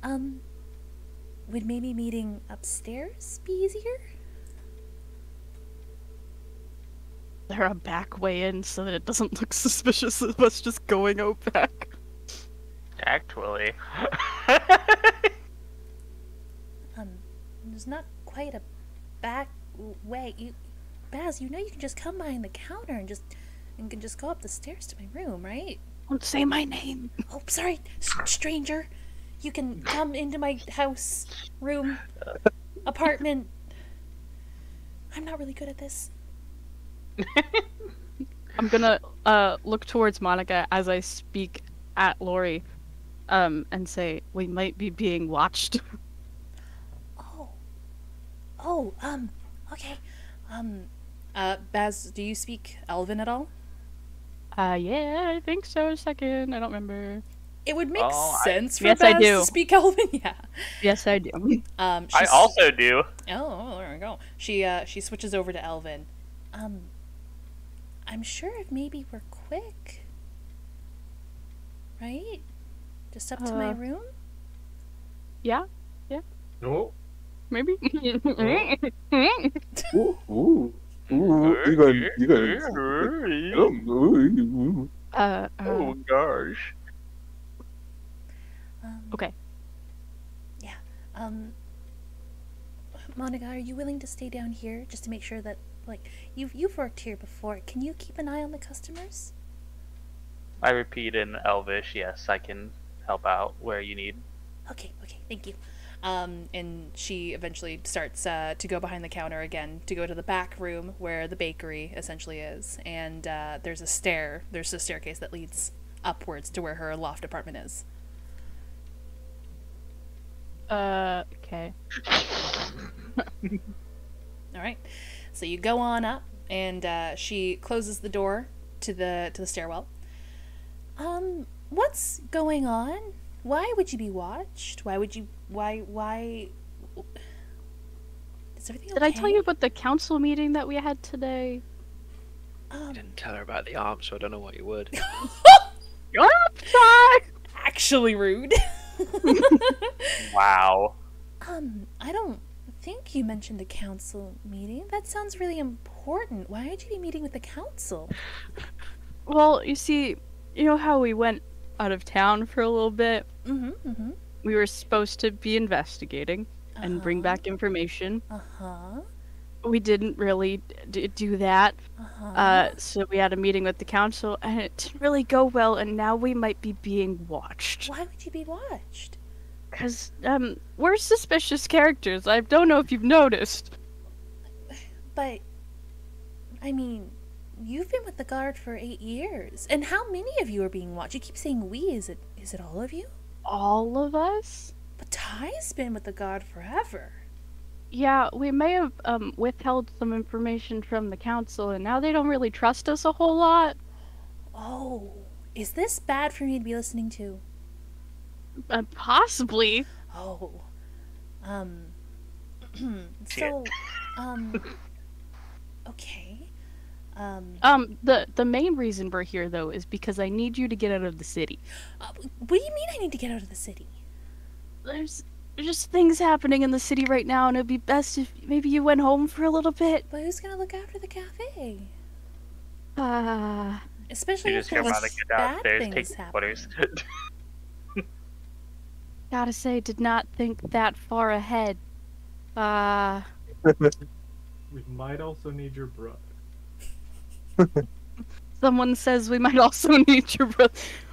Would maybe meeting upstairs be easier? There a back way in so that it doesn't look suspicious of us just going out back. Actually. There's not quite a back way. Baz, you know you can just come behind the counter and can just go up the stairs to my room, right? Don't say my name. Oh, sorry, stranger. You can come into my house, room, apartment. I'm not really good at this. I'm gonna look towards Monica as I speak at Lori, and say, "We might be being watched." Okay. Baz, do you speak Elven at all? Yeah, I think so. A second, I don't remember. It would make sense for Yes, I Baz do. to speak Elven, yeah. Yes, I do. I also do. Oh, there we go. She switches over to Elven. I'm sure if maybe we're quick. Right? Just up to my room? Yeah, Oh. maybe. Ooh. You going. Oh gosh. Okay. Yeah. Monica, are you willing to stay down here just to make sure that, like, you've worked here before? Can you keep an eye on the customers? I repeat in Elvish, yes, I can help out where you need. Okay, thank you. And she eventually starts to go behind the counter again to go to the back room where the bakery essentially is, and there's a staircase that leads upwards to where her loft apartment is. Okay. All right, so you go on up, and she closes the door to the stairwell. What's going on? Why would you be watched? Why? Is everything okay? Did I tell you about the council meeting that we had today? You didn't tell her about the arm, so I don't know what you would. Actually rude. Wow. I don't think you mentioned a council meeting. That sounds really important. Why would you be meeting with the council? Well, you see, you know how we went out of town for a little bit? Mm-hmm. We were supposed to be investigating and bring back information. Uh-huh. We didn't really do that. Uh-huh. So we had a meeting with the council, and it didn't really go well, and now we might be being watched. Why would you be watched? Because, we're suspicious characters. I don't know if you've noticed. But, I mean, you've been with the guard for 8 years. And how many of you are being watched? You keep saying we. Is it all of you? All of us? But Ty's been with the god forever. Yeah, we may have withheld some information from the council, and now they don't really trust us a whole lot. Oh, is this bad for me to be listening to? Possibly. Oh, Shit. so, okay. The main reason we're here though is because I need you to get out of the city. What do you mean I need to get out of the city? There's just things happening in the city right now, and it'd be best if maybe you went home for a little bit. But who's gonna look after the cafe? Ah, Especially You if just hear there's Monica get bad downstairs, take things the happening. footers. gotta say, did not think that far ahead. We might also need your brother. Someone says we might also need your brother.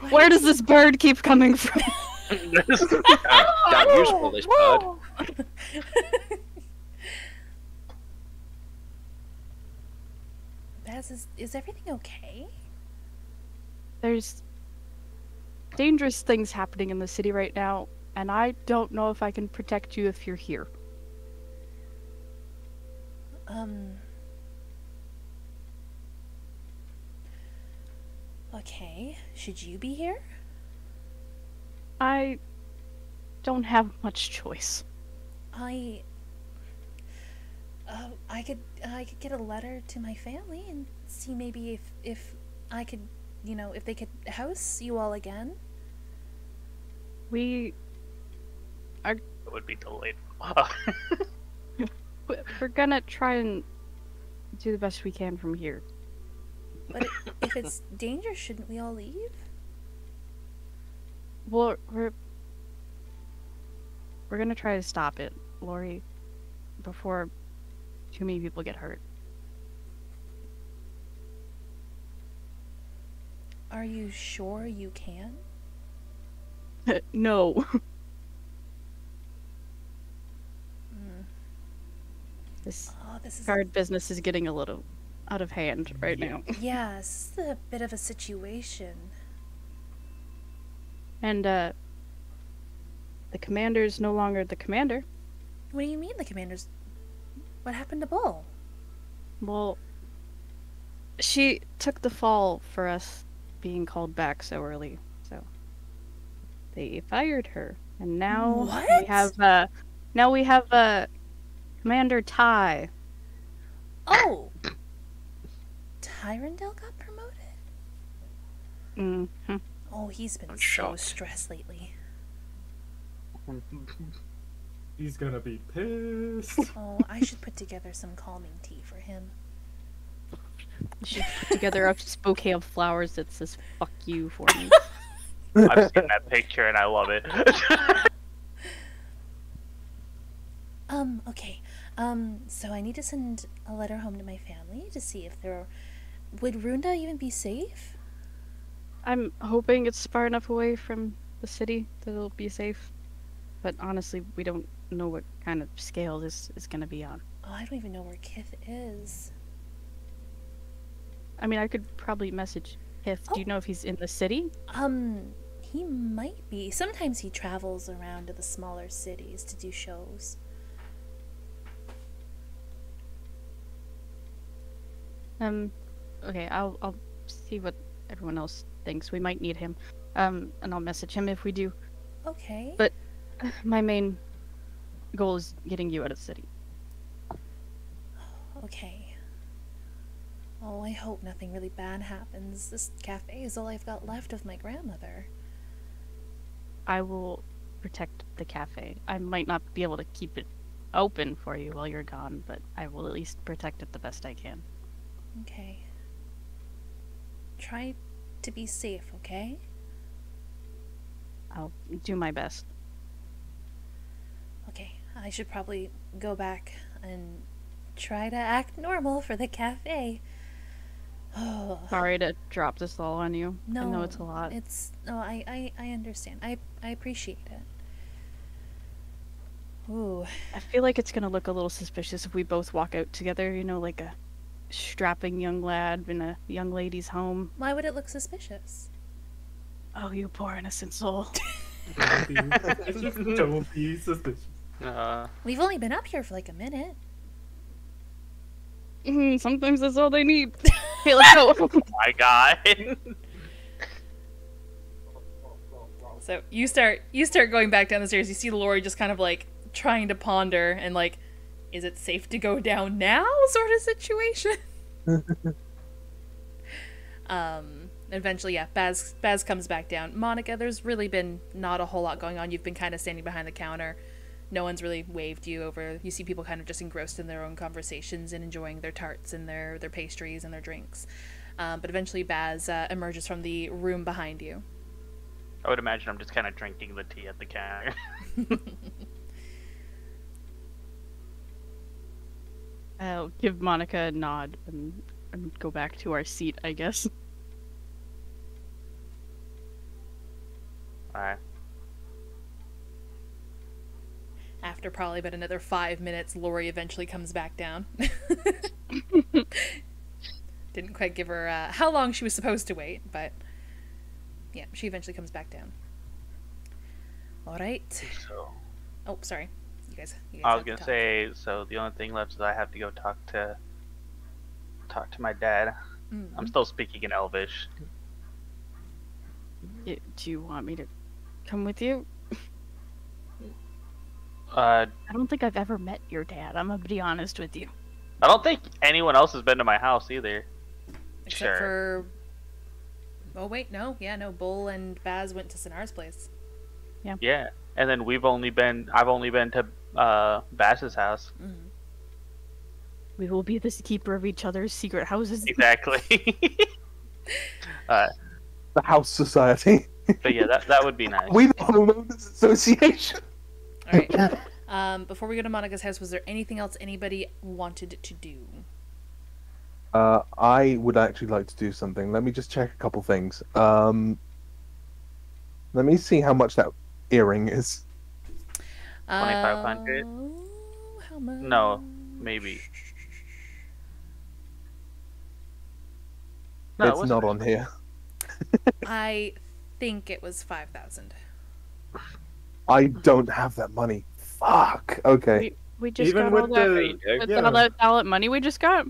Where does this bird keep coming from? Damn useful, this bird. Baz, is everything okay? There's dangerous things happening in the city right now, and I don't know if I can protect you if you're here. Okay. Should you be here? I don't have much choice. I could get a letter to my family and see maybe if I could, if they could house you all again. We're It would be delayed. gonna try and do the best we can from here. But if it's dangerous, shouldn't we all leave? Well, we're gonna try to stop it, Lori, before too many people get hurt. Are you sure you can? No. This Oh, this is guard business is getting a little out of hand right now. yeah, this is a bit of a situation. And the commander's no longer the commander. What do you mean the commander's? What happened to Bull? Well, she took the fall for us being called back so early, so they fired her, and now we have Commander Ty. Oh! Tyrandel got promoted? Mm-hmm. Oh, he's been I'm so shocked. stressed lately. He's gonna be pissed. Oh, I should put together some calming tea for him. She put together a bouquet of flowers that says "fuck you" for me. I've seen that picture and I love it. Okay. So I need to send a letter home to my family to see if would Runda even be safe? I'm hoping it's far enough away from the city that it'll be safe. But honestly, we don't know what kind of scale this is going to be on. Oh, I don't even know where Kith is. I mean, I could probably message Hif. Do you know if he's in the city? He might be. Sometimes he travels around to the smaller cities to do shows. Okay, I'll see what everyone else thinks. We might need him. And I'll message him if we do. Okay. But my main goal is getting you out of the city. Okay. Oh, I hope nothing really bad happens. This cafe is all I've got left of my grandmother. I will protect the cafe. I might not be able to keep it open for you while you're gone, but I will at least protect it the best I can. Okay. Try to be safe, okay? I'll do my best. Okay, I should probably go back and try to act normal for the cafe. Oh, Sorry to drop this all on you. no. I know it's a lot. I understand. I appreciate it. Ooh. I feel like it's gonna look a little suspicious if we both walk out together, like a strapping young lad in a young lady's home. Why would it look suspicious? Oh, you poor innocent soul. Don't be suspicious. We've only been up here for like a minute. Sometimes that's all they need. Okay, let's go. Oh my god. So you start going back down the stairs. You see Lori just kind of like trying to ponder and like, is it safe to go down now? Sort of situation. Eventually, yeah, Baz comes back down. Monica, there's really been not a whole lot going on. You've been kind of standing behind the counter. No one's really waved you over. You see people kind of just engrossed in their own conversations and enjoying their tarts and their pastries and their drinks. But eventually Baz emerges from the room behind you. I would imagine I'm just kind of drinking the tea at the counter. I'll give Monica a nod and go back to our seat, I guess. Alright. After probably about another 5 minutes, Lori eventually comes back down. Didn't quite give her how long she was supposed to wait, but yeah, she eventually comes back down. All right. So, Oh, sorry. You guys I was have to gonna talk. say, so the only thing left is I have to go talk to my dad. I'm still speaking in Elvish. Do you want me to come with you? I I don't think I've ever met your dad. I'm gonna be honest with you. don't think anyone else has been to my house either. Except for... Oh, wait, no. Yeah, no, Bull and Baz went to Sinar's place. Yeah, and then I've only been to Baz's house. We will be the keeper of each other's secret houses. Exactly. The House Society. But yeah, that would be nice. We the Homeowners Association. All right. Before we go to Monica's house, was there anything else anybody wanted to do? I would actually like to do something. Let me just check a couple things. Let me see how much that earring is. 2,500? How much? No, maybe. No, It's not on here. I think it was 5,000. I don't have that money. Fuck. Okay. We just Even got with all that, the with yeah. all that ballot money we just got.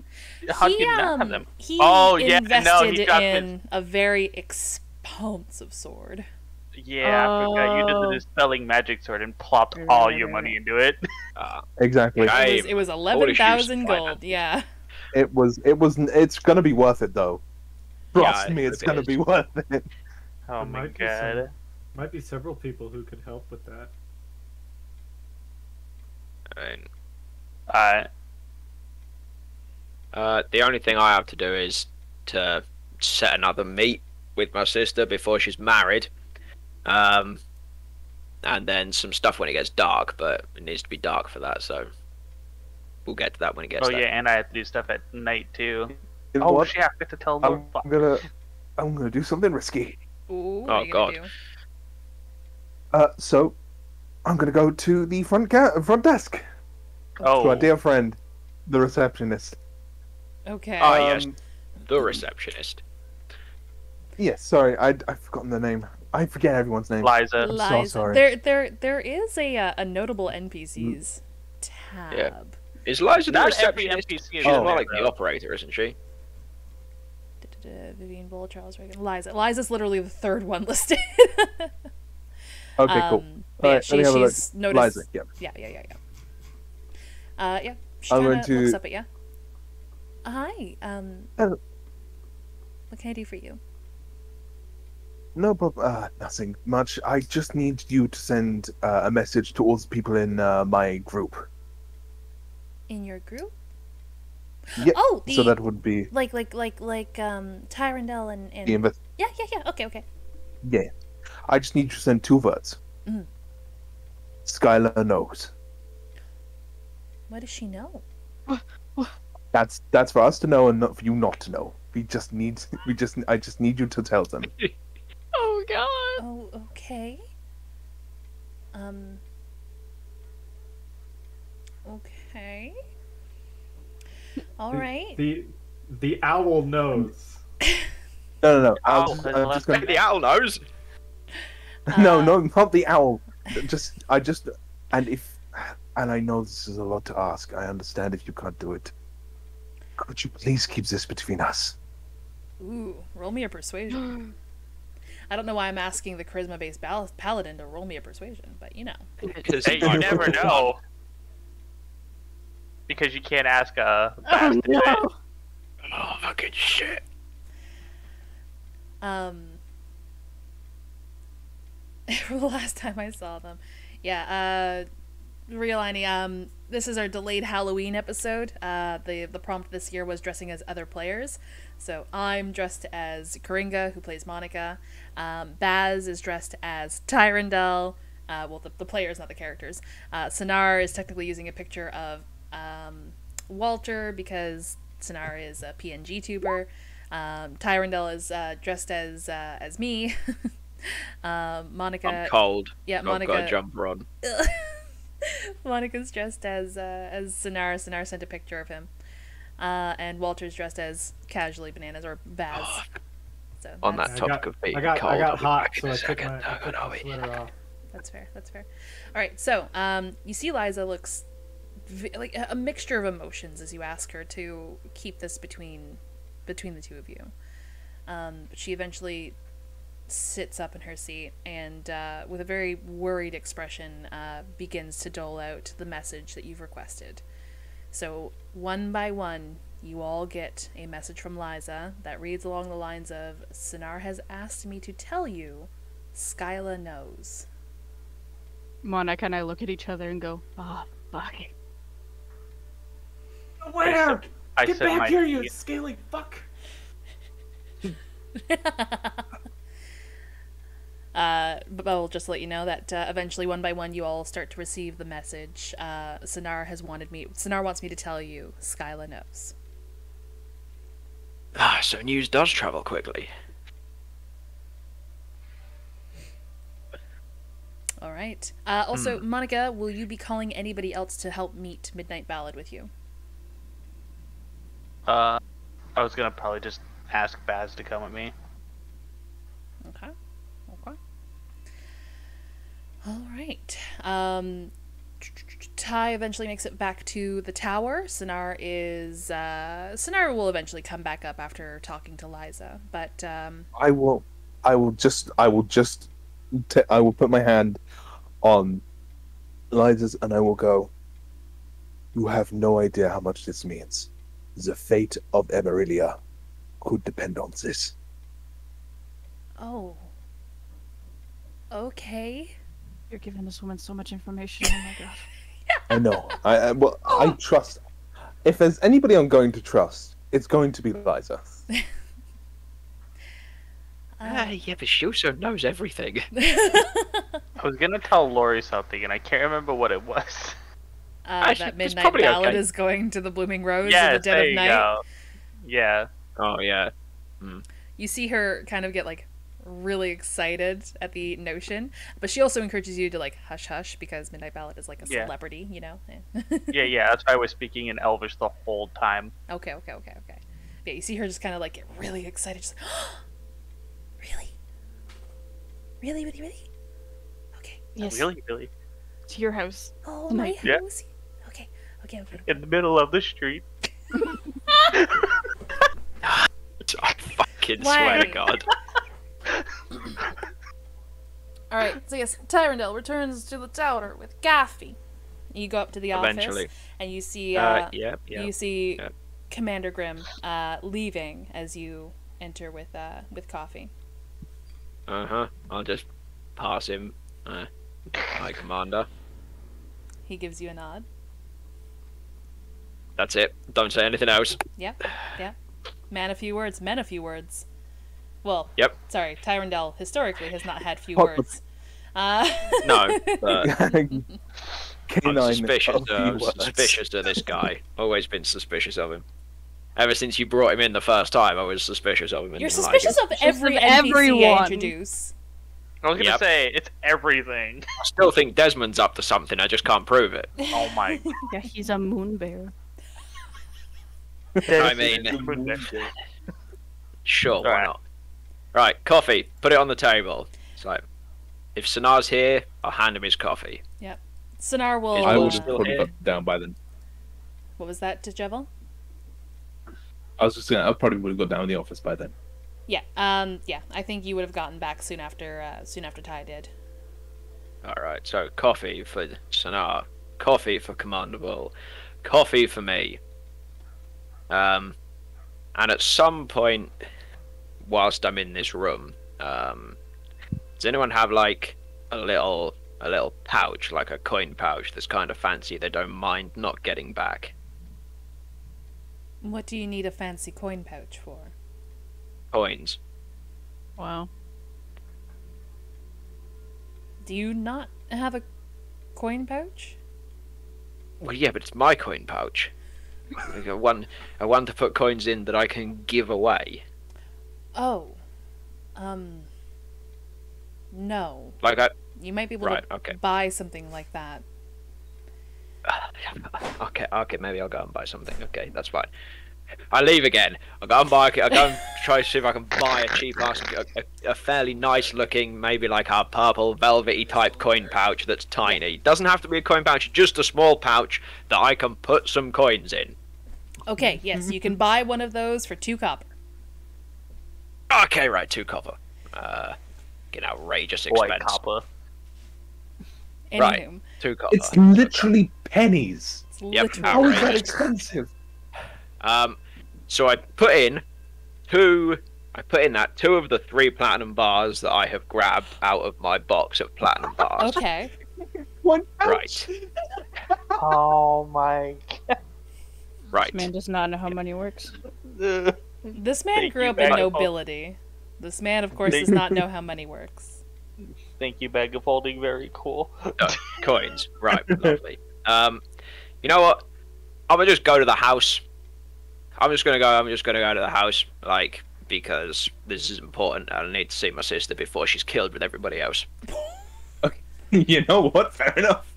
How can you not have them? He Oh, yeah, no, invested he dropped in a very expensive sword. Yeah, I forgot you did the dispelling magic sword and plopped all your money into it. Exactly. It was 11,000 gold. Yeah. It's gonna be worth it though. Trust Yeah, me, it it's gonna is. be worth it. Oh There my might be god. Might be several people who could help with that. Alright. The only thing I have to do is to set another meet with my sister before she's married. And then some stuff when it gets dark, but it needs to be dark for that, so we'll get to that when it gets Oh there. yeah, and I have to do stuff at night too. You know Oh what? shit, I forgot to tell I'm them. gonna do something risky. Ooh, what Oh, are you gonna God. do? So I'm gonna go to the front desk to Oh, our dear friend, the receptionist. Okay. Oh, yes. Um, The receptionist. Yes, sorry, I've forgotten the name. I forget everyone's name. Liza. I'm so sorry. There is a notable NPCs tab. Is Liza the Not every receptionist? NPC is She's in more there, like the though. operator, isn't she? Vivian Bull, Charles Reagan, Liza. Liza's literally the third one listed. Okay, cool. But yeah, Alright, let me have a look. she's noticed. Liza, yeah. Yeah. Yeah. She I'm kind going of to- looks up at you. Hi. Hello. What can I do for you? No problem. Nothing much. I just need you to send a message to all the people in my group. In your group? Yeah. Oh, So that would be like Tyrandel and the invest. yeah. Okay. Yeah. I just need you to send 2 words. Mhm. Skylar knows. What does she know? That's for us to know and not for you not to know. I just need you to tell them. Oh god. Oh, okay. Okay. All right. The owl knows. No. Ow, I'm just gonna. The owl knows. No, no, not the owl. And I know this is a lot to ask. I understand if you can't do it. Could you please keep this between us? Ooh, roll me a persuasion. I don't know why I'm asking the charisma-based paladin to roll me a persuasion, but you know. Hey, you never know. Because you can't ask a bastard. Oh, fucking shit. The last time I saw them. Yeah, Riolani, this is our delayed Halloween episode. The prompt this year was dressing as other players. So I'm dressed as Coringa, who plays Monica. Baz is dressed as Tyrandel. Well, the players, not the characters. Sonar is technically using a picture of Walter because Sonar is a PNG tuber. Tyrandel is dressed as me. Monica. I'm cold. Yeah, Monica. I've got a jumper on. Monica's dressed as Sonar. Sonar sent a picture of him. And Walter's dressed as casually Bananas or Baz. So On that topic of being cold, I got hot, so I took took my sweater off. That's fair. That's fair. All right. So you see, Liza looks like a mixture of emotions as you ask her to keep this between the two of you. But she eventually sits up in her seat and, with a very worried expression, begins to dole out the message that you've requested. So, one by one, you all get a message from Liza that reads along the lines of, Sonar has asked me to tell you, Skyla knows. Monica and I look at each other and go, fuck. Where? I Get set back my here, you feet- scaly fuck! But I'll just let you know that eventually, one by one, you all start to receive the message. Sonar wants me to tell you, Skyla knows. So news does travel quickly. All right. Also, Monica, will you be calling anybody else to help meet Midnight Ballad with you? I was gonna probably just ask Baz to come with me. Okay. All right. Ty eventually makes it back to the tower. Sonar will eventually come back up after talking to Liza, but I will put my hand on Liza's and I will go, you have no idea how much this means. The fate of Emerilla could depend on this. oh. Okay. You're giving this woman so much information. Oh my god. I know. I trust. If there's anybody I'm going to trust, it's going to be Liza. Yeah, but she also knows everything. I was gonna tell Lori something, and I can't remember what it was. That it's Midnight probably Ballad okay. is going to the Blooming Rose in Yes, the dead there of you night. go. Yeah. Oh yeah. You see her kind of get like really excited at the notion, but she also encourages you to like hush hush because Midnight Ballad is like a Yeah. celebrity, you know. Yeah. That's why I was speaking in Elvish the whole time. Okay. Yeah, you see her just kind of like get really excited. She's like, really? Okay. Yes. Really. To your house. Oh, my my Yeah. house. Okay. In the middle of the street. I fucking Why? swear to God. All right. So yes, Tyrandel returns to the tower with Gaffy. You go up to the office, Eventually. and you see Yeah. you see Yep. Commander Grimm leaving as you enter with coffee. I'll just pass him. Hi, Commander. He gives you a nod. That's it. Don't say anything else. Yep. Man of few words, men of few words. Well, Yep. sorry, Tyrandel historically has not had few What the words. No, but I'm Canine suspicious of this guy. Always been suspicious of him. Ever since you brought him in the first time, I was suspicious of him. And You're didn't like suspicious him. of every of NPC I everyone. introduce. I was gonna Yep. say it's everything. I still think Desmond's up to something. I just can't prove it. Oh my. Yeah, he's a moon bear. I mean, sure, why Alright. not? Right, coffee. Put it on the table. It's like, if Sanar's here, I'll hand him his coffee. Yep. Sonar will. Is I Will would have still put here? it down by then. What was that, Djevel? I was just saying, I probably would have got down in the office by then. Yeah. Yeah. I think you would have gotten back soon after Ty did. Alright, so coffee for Sanar, coffee for Commander Bull, coffee for me. And at some point, whilst I'm in this room, does anyone have like a little pouch, like a coin pouch that's kind of fancy they don't mind not getting back? What do you need a fancy coin pouch for? Coins. Wow. Do you not have a coin pouch? Well, yeah, but it's my coin pouch. Like a one to put coins in that I can give away. Oh. No. Like You might be able Right, to okay. buy something like that. Okay, maybe I'll go and buy something. Okay, that's fine. I leave again. I'll go and try to see if I can buy a cheap ass, a fairly nice looking, maybe like a purple velvety type coin pouch that's tiny. Doesn't have to be a coin pouch, just a small pouch that I can put some coins in. Okay, yes, you can buy one of those for 2 copper. Okay, right, 2 copper. An outrageous White expense. copper. Right, Anywho, 2 copper. It's literally pennies. it's Yep. literally How is that Outrageous. expensive? So I put in 2 of the 3 platinum bars that I have grabbed out of my box of platinum bars. Okay. One Right. Oh my Right. This man does not know how money works. god. This man Thank grew you, up in Bag. nobility. This man, of course, does not know how money works. Thank you, bag of holding. Very cool. Coins. Right, lovely. You know what? I'm gonna just go to the house. I'm just gonna go to the house, like, because this is important. I need to see my sister before she's killed with everybody else. You know what? Fair enough.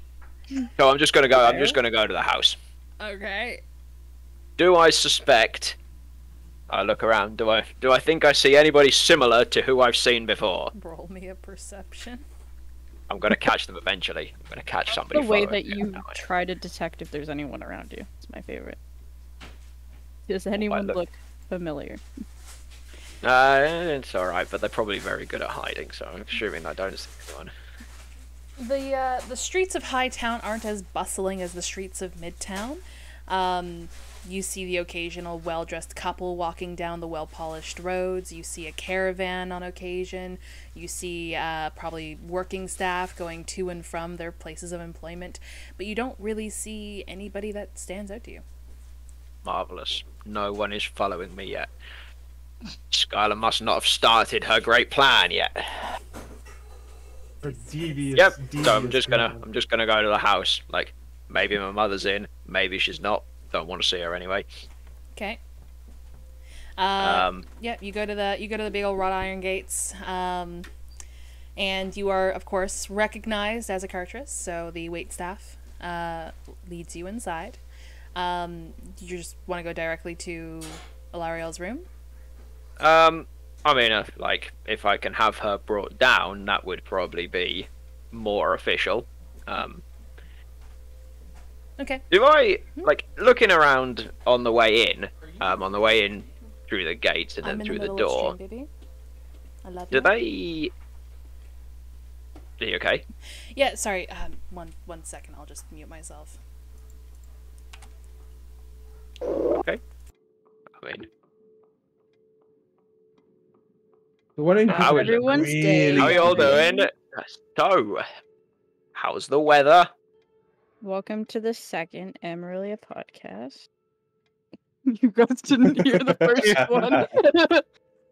So I'm just gonna go to the house. Okay. Do I suspect? I look around. Do I think I see anybody similar to who I've seen before? Roll me a perception. I'm gonna catch them eventually. I'm gonna catch somebody. The way following that me. you try to detect if there's anyone around you. It's my favorite. Does anyone look- look familiar? It's alright, but they're probably very good at hiding, so I'm assuming I don't see anyone. The streets of Hightown aren't as bustling as the streets of Midtown. You see the occasional well-dressed couple walking down the well-polished roads. You see a caravan on occasion. You see probably working staff going to and from their places of employment. But you don't really see anybody that stands out to you. Marvellous. No one is following me yet. Skylar must not have started her great plan yet. Or devious. Yep. So devious I'm just people. gonna go to the house. Like, maybe my mother's in, maybe she's not. Don't want to see her anyway. Okay. Um, Yeah, you go to the big old wrought iron gates, and you are, of course, recognized as a Cartress. So the waitstaff leads you inside. You just want to go directly to Ilariel's room. I mean, if I can have her brought down, that would probably be more official. Okay. Do I, like, looking around on the way in through the gates and I'm then in through the middle of door, stream, baby. I love do you. they... Are you okay? Yeah, sorry. One second. I'll just mute myself. Okay. I mean, Why don't you How is everyone's day? how are you all doing? So, how's the weather? Welcome to the second Emerilla podcast. You guys didn't hear the first Yeah. one.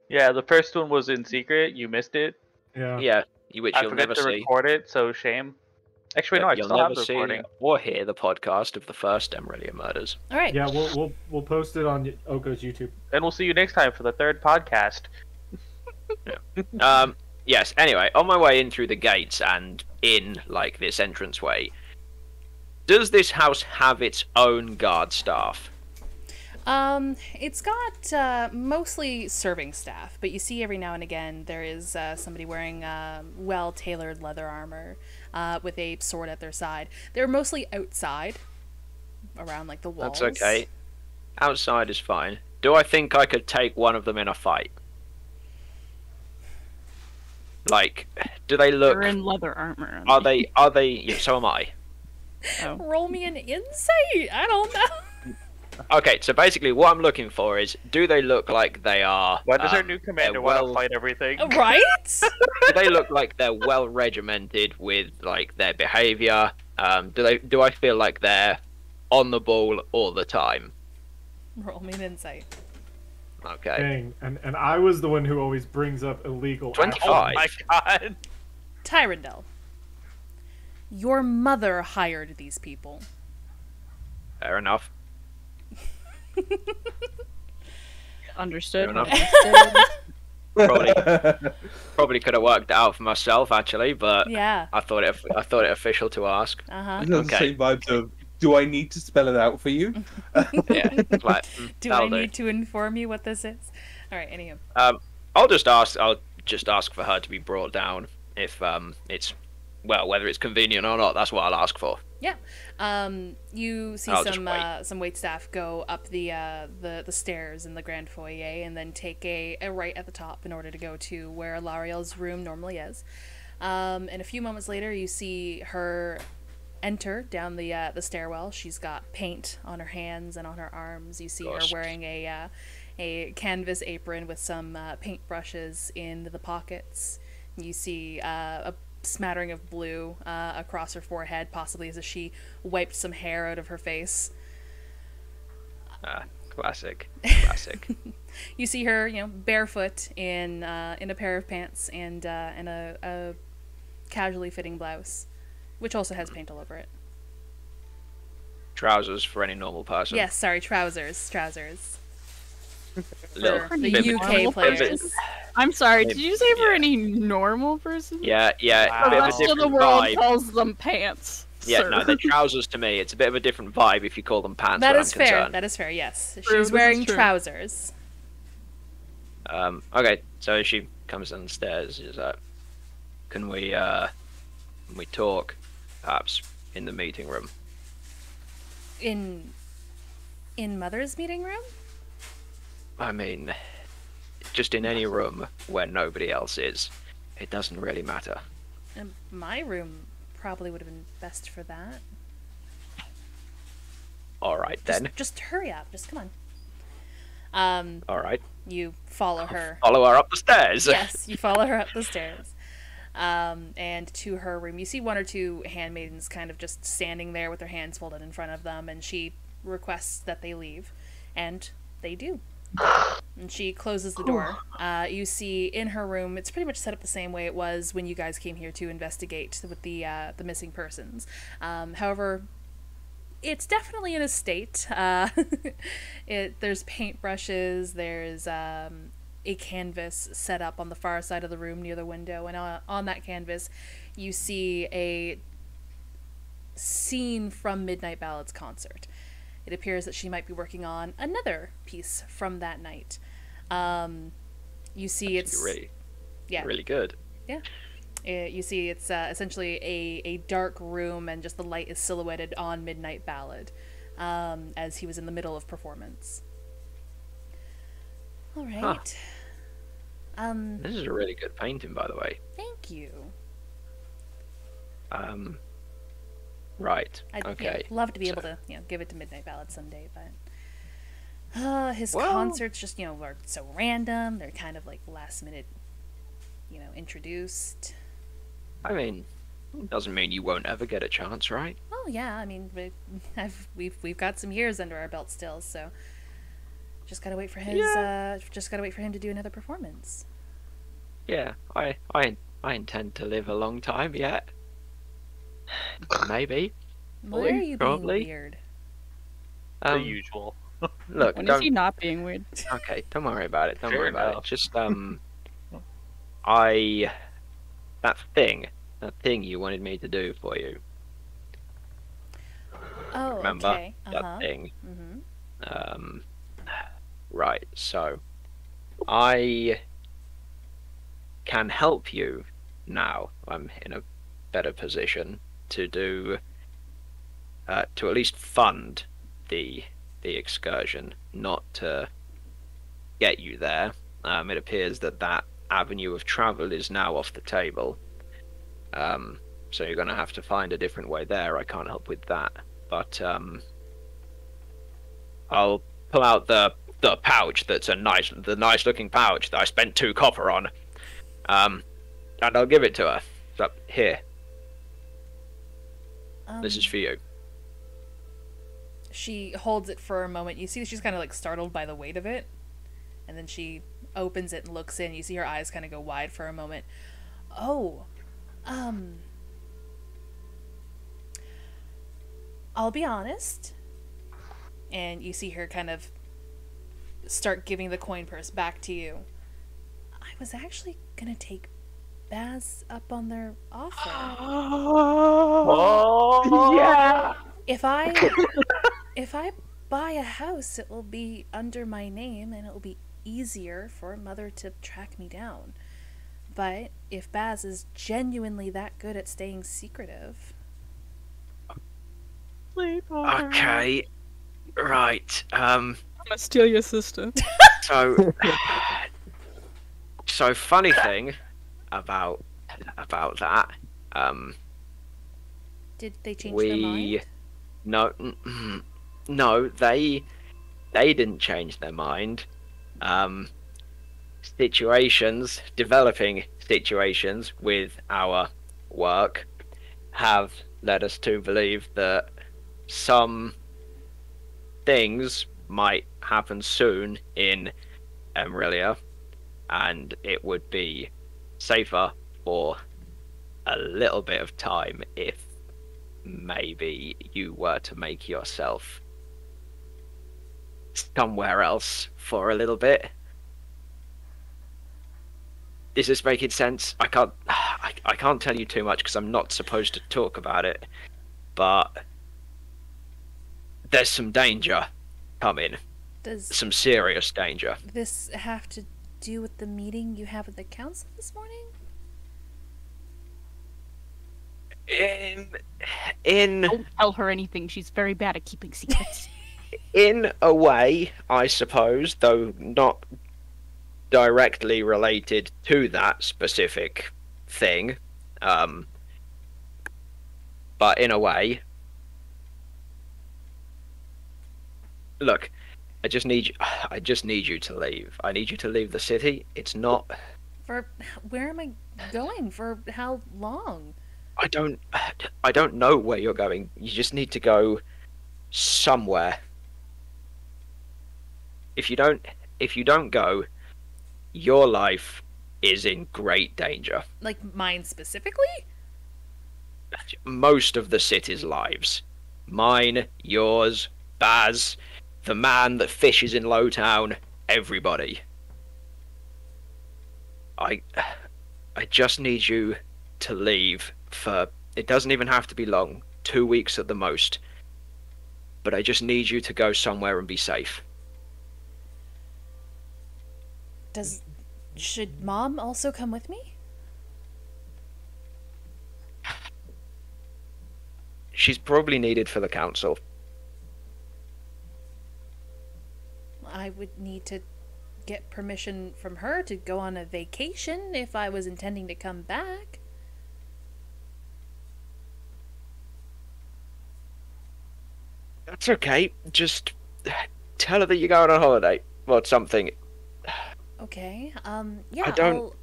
Yeah, the first one was in secret. You missed it. Yeah. Yeah, which I you'll forgot never to see. record it, so shame. Actually, no, I You'll still have never the see recording. or hear the podcast of the first Emerilla murders. All right. Yeah, we'll post it on Oko's YouTube. And we'll see you next time for the third podcast. Yes, anyway, on my way in through the gates and in, like, this entranceway, does this house have its own guard staff? It's got mostly serving staff, but you see every now and again there is somebody wearing well-tailored leather armor with a sword at their side. They're mostly outside, around like the walls. That's okay. Outside is fine. Do I think I could take one of them in a fight? Like, do they look? They're in leather armor. Are they? Are they? Yeah, so am I. Oh. Roll me an insight. I don't know. Okay, so basically, what I'm looking for is, do they look like they are? Why does our new commander want to fight everything? Right? Do they look like they're well regimented with like their behavior? Do I feel like they're on the ball all the time? Roll me an insight. Okay. Dang, and I was the one who always brings up illegal. 25. Oh my god. Tyrandel, your mother hired these people. Fair enough. Understood. Fair enough. Understood. Probably could have worked it out for myself actually, but Yeah. I thought it official to ask. Uh-huh. The Okay. same vibes of, do I need to spell it out for you? Yeah. It's like, Do I that'll need to inform you what this is? All right, anywho. I'll just ask for her to be brought down if it's whether it's convenient or not. That's what I'll ask for. Yeah. You see I'll just wait. some waitstaff go up the stairs in the grand foyer and then take a right at the top in order to go to where Lariel's room normally is. And a few moments later, you see her enter down the stairwell. She's got paint on her hands and on her arms. You see her Gosh. wearing a canvas apron with some paint brushes in the pockets. You see a smattering of blue across her forehead, possibly as if she wiped some hair out of her face. Classic. Classic. You see her, barefoot in a pair of pants and a casually fitting blouse, which also has paint all over it. Trousers for any normal person. Yes, sorry, trousers. Little For the bit of- UK normal players. I'm sorry, did you say for Yeah. any normal person? Yeah. Wow. The Bit of a rest of the different world vibe. calls them pants. Yeah, sir. no, they're trousers to me. It's a bit of a different vibe if you call them pants. That when is I'm fair. concerned. That is fair. Yes, True, she's this wearing is true. trousers. Okay, so as she comes downstairs, she's like, can we talk, perhaps in the meeting room? In Mother's meeting room? I mean, just in any room where nobody else is. It doesn't really matter. My room probably would have been best for that. All right then. Just hurry up. Just come on. All right. You follow her. Follow her up the stairs. Yes, you follow her up the stairs. And to her room. You see one or two handmaidens kind of just standing there with their hands folded in front of them, and she requests that they leave. And they do. And she closes the door. You see in her room, it's pretty much set up the same way it was when you guys came here to investigate with the missing persons. However, it's definitely in a state. There's paintbrushes, there's a canvas set up on the far side of the room near the window, and on that canvas you see a scene from Midnight Ballad's concert. It appears that she might be working on another piece from that night. You see it's really good. Yeah. You see it's essentially a dark room, and just the light is silhouetted on Midnight Ballad as he was in the middle of performance. All right. This is a really good painting, by the way. Thank you. Right. I'd Okay. love to be able to give it to Midnight Ballad someday, but his Well- concerts just are so random. They're kind of like last minute, introduced. I mean, doesn't mean you won't ever get a chance, right? Oh yeah, I mean we've got some years under our belt still, so just gotta wait for his just gotta wait for him to do another performance. Yeah, I intend to live a long time yet. Maybe. Why are you probably. being weird? The usual. Look, When is don't. he not being weird? Okay, don't worry about it. Don't Fair worry about enough. it. Just that thing you wanted me to do for you. Oh, Remember okay. that thing? Mhm. Right, so I can help you now. I'm in a better position to do to at least fund the excursion, not to get you there. It appears that that avenue of travel is now off the table. So you're going to have to find a different way there. I can't help with that, but I'll pull out the pouch that's the nice looking pouch that I spent 2 copper on, and I'll give it to her. So here, this is for you. She holds it for a moment. You see she's kind of like startled by the weight of it. And then she opens it and looks in. You see her eyes kind of go wide for a moment. Oh, I'll be honest. And you see her kind of start giving the coin purse back to you. I was actually gonna take Baz up on their offer. Oh yeah! If I buy a house, it will be under my name and it will be easier for Mother to track me down. But if Baz is genuinely that good at staying secretive... Okay, right, I'm gonna steal your sister. so funny thing about that, Did they change their mind? no, they didn't change their mind. Developing situations with our work have led us to believe that some things might happen soon in Emerilla, and it would be safer for a little bit of time if maybe you were to make yourself somewhere else for a little bit. Is this making sense? I can't tell you too much because I'm not supposed to talk about it, but there's some danger coming. Does Some serious danger. this have to do with the meeting you had with the council this morning? Don't tell her anything. She's very bad at keeping secrets. In a way, I suppose, though not directly related to that specific thing. But in a way, look, I just need you to leave. I need you to leave the city. It's not. Where am I going? For how long? I don't know where you're going. You just need to go somewhere. If you don't go, your life is in great danger. Like mine specifically? Most of the city's lives. Mine, yours, Baz, the man that fishes in Lowtown, everybody. I just need you to leave for, it doesn't even have to be long, 2 weeks at the most. But I just need you to go somewhere and be safe. Should Mom also come with me? She's probably needed for the council. I would need to get permission from her to go on a vacation if I was intending to come back. That's okay. Just tell her that you're going on holiday or something. Okay. Yeah. I don't.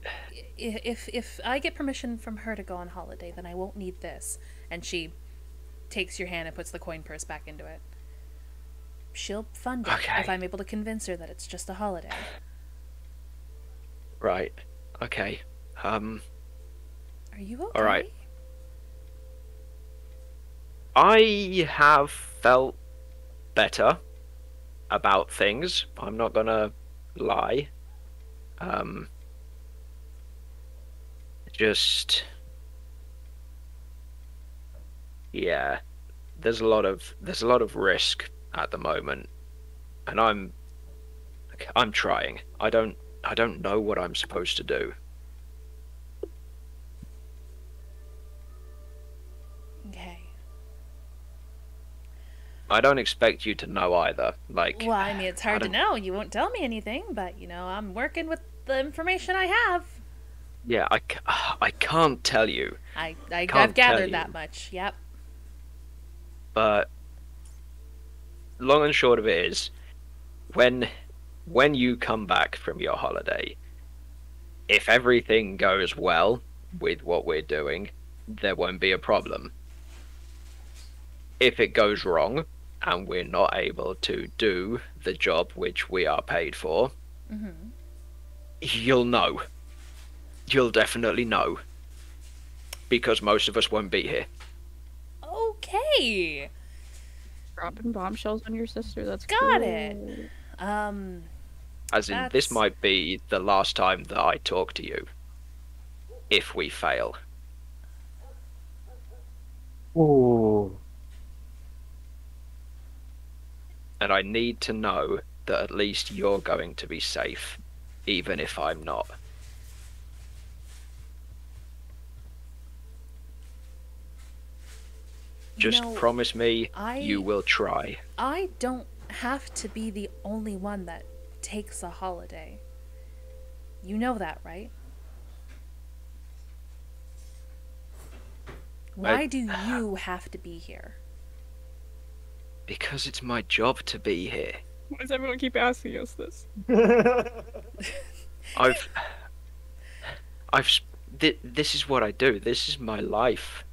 If I get permission from her to go on holiday, then I won't need this. And she takes your hand and puts the coin purse back into it. She'll fund it if I'm able to convince her that it's just a holiday. Right. Okay. Are you okay? All right. I have felt better about things. I'm not gonna lie. Just yeah, there's a lot of risk at the moment, and I'm I'm trying. I don't know what I'm supposed to do. Okay. I don't expect you to know either. Like, Well, I mean, it's hard to don't- know. You won't tell me anything, but, you know, I'm working with the information I have. yeah, I can't tell you, I've Can't tell gathered you. that much. Yep. but long and short of it is, when you come back from your holiday, if everything goes well with what we're doing, there won't be a problem. If it goes wrong and we're not able to do the job which we are paid for, you'll know. You'll definitely know. Because most of us won't be here. Okay. Dropping bombshells on your sister. That's Got cool. it. As in, this That's- might be the last time that I talk to you. If we fail. Oh. And I need to know that at least you're going to be safe, even if I'm not. Just know, promise me I- you will try. I don't have to be the only one that takes a holiday. You know that, right? Why do you have to be here? Because it's my job to be here. Why does everyone keep asking us this? This is what I do. This is my life.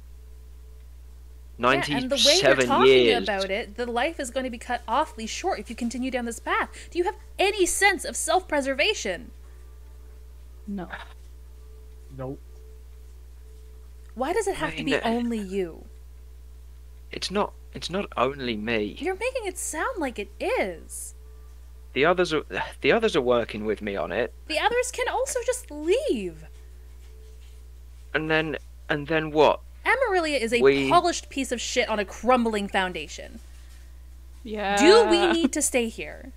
Yeah, and the way you're 97 talking years. about it, the life is going to be cut awfully short if you continue down this path. Do you have any sense of self-preservation? No. Nope. Why does it have to be mean, only you? It's not only me. You're making it sound like it is. The others are working with me on it. The others can also just leave. And then what? Emerilla is a We- polished piece of shit on a crumbling foundation. Yeah. Do we need to stay here?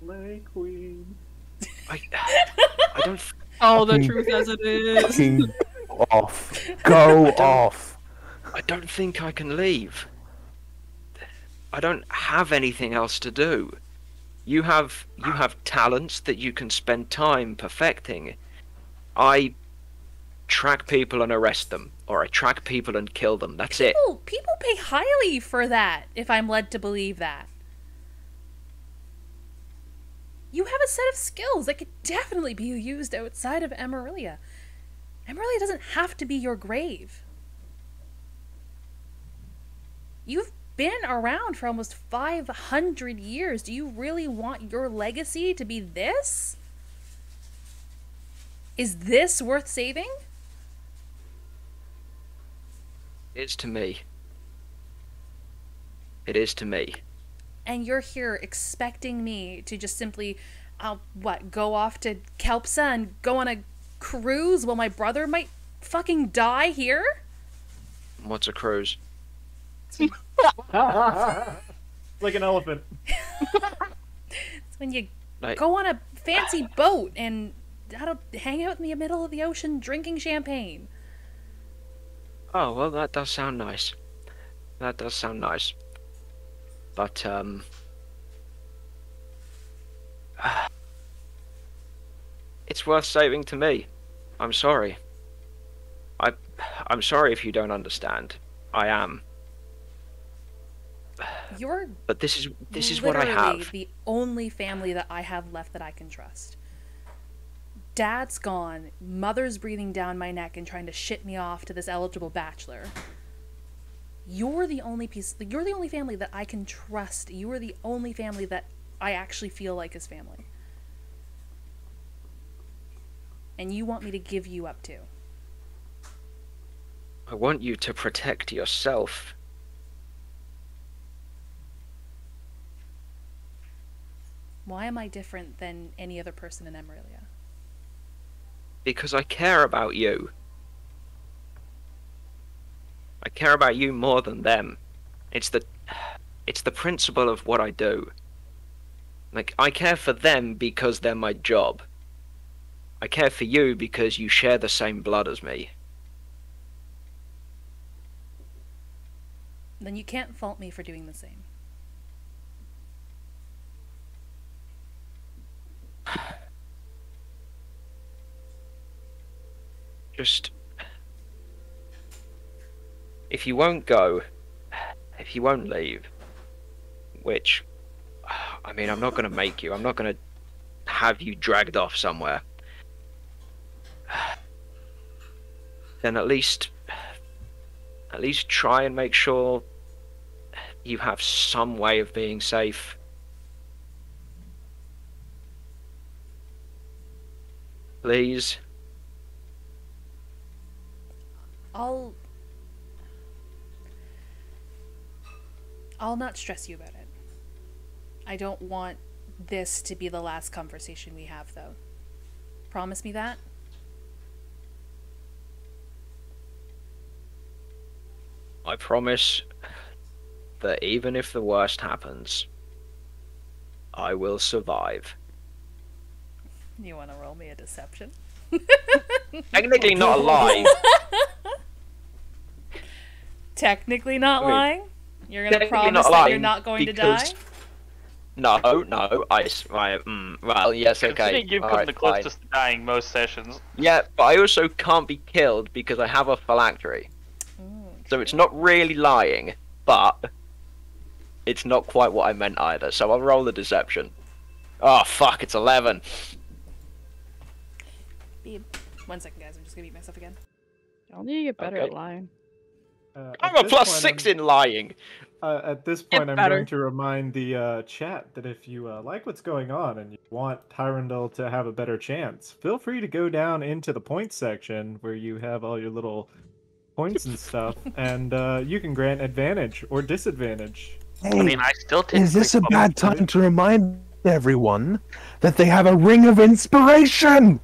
Slay Queen. I don't Oh, the truth as it is. Fucking off. Go off. I don't think I can leave. I don't have anything else to do. You have talents that you can spend time perfecting. I track people and arrest them, or I track people and kill them. That's it. People pay highly for that, if I'm led to believe that. You have a set of skills that could definitely be used outside of Emerilla. Emerilla doesn't have to be your grave. You've been around for almost 500 years. Do you really want your legacy to be this? Is this worth saving? It's to me. It is to me. And you're here expecting me to just simply, go off to Kelpsa and go on a cruise while my brother might fucking die here? What's a cruise? Like an elephant. It's when you Like, go on a fancy boat and hang out in the middle of the ocean drinking champagne. oh well, that does sound nice. That does sound nice. But it's worth saving to me. I'm sorry. I'm sorry if you don't understand. I am. You're But this is what I literally have. the only family that I have left that I can trust. Dad's gone. Mother's breathing down my neck and trying to shit me off to this eligible bachelor. You're the only family that I can trust. You are the only family that I actually feel like is family. And you want me to give you up to. I want you to protect yourself. Why am I different than any other person in Emerilla? Because I care about you. I care about you more than them. It's the principle of what I do. Like, I care for them because they're my job. I care for you because you share the same blood as me. Then you can't fault me for doing the same. Just... If you won't go, if you won't leave, which... I mean, I'm not going to make you. I'm not going to have you dragged off somewhere. Then at least try and make sure you have some way of being safe. Please. I'll not stress you about it. I don't want this to be the last conversation we have, though. Promise me that? I promise that even if the worst happens, I will survive. You want to roll me a deception? Technically not a lie. Technically not I mean, lying? You're going to technically promise not that you're lying not going to die? because- No, well, yes, okay. Considering you've come alright, the fine. closest to dying most sessions. Yeah, but I also can't be killed because I have a phylactery. So it's not really lying, but it's not quite what I meant either. So I'll roll the deception. Oh, fuck, it's 11. Beep. 1 second, guys. I'm just going to eat myself again. Y'all need to get better Okay. at lying. I'm a +6 in lying. At this point, I'm better. going to remind the chat that if you like what's going on and you want Tyrandel to have a better chance, feel free to go down into the points section where you have all your little points and stuff, and you can grant advantage or disadvantage. Hey, I mean, I still take. is this a bad time to remind everyone that they have a ring of inspiration?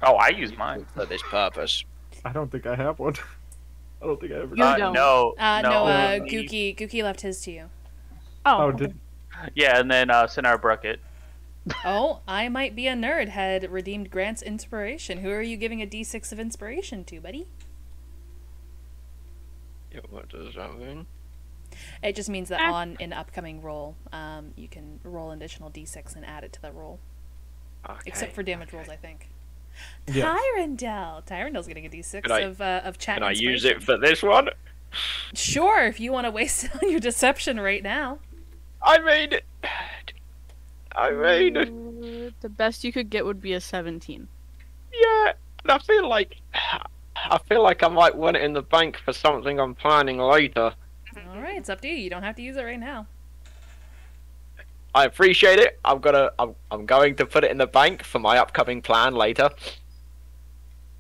Oh, I use mine. For this purpose. I don't think I have one. I don't think I ever. You don't. No, Gookie left his to you. Oh, did Yeah, and then Sinar Brucket. Oh, I might be a nerd had redeemed Grant's inspiration. Who are you giving a d6 of inspiration to, buddy? Yeah, what does that mean? It just means that on an upcoming roll, you can roll an additional d6 and add it to the roll. Okay. Except for damage rolls, I think. Yes. Tyrandel's getting a d6 Can I- of chat Can I use inspiration. it for this one? Sure, if you want to waste it on your deception right now. I mean... The best you could get would be a 17. Yeah, and I feel like I might want it in the bank for something I'm planning later. Alright, it's up to you. You don't have to use it right now. I appreciate it. I'm going to put it in the bank for my upcoming plan later.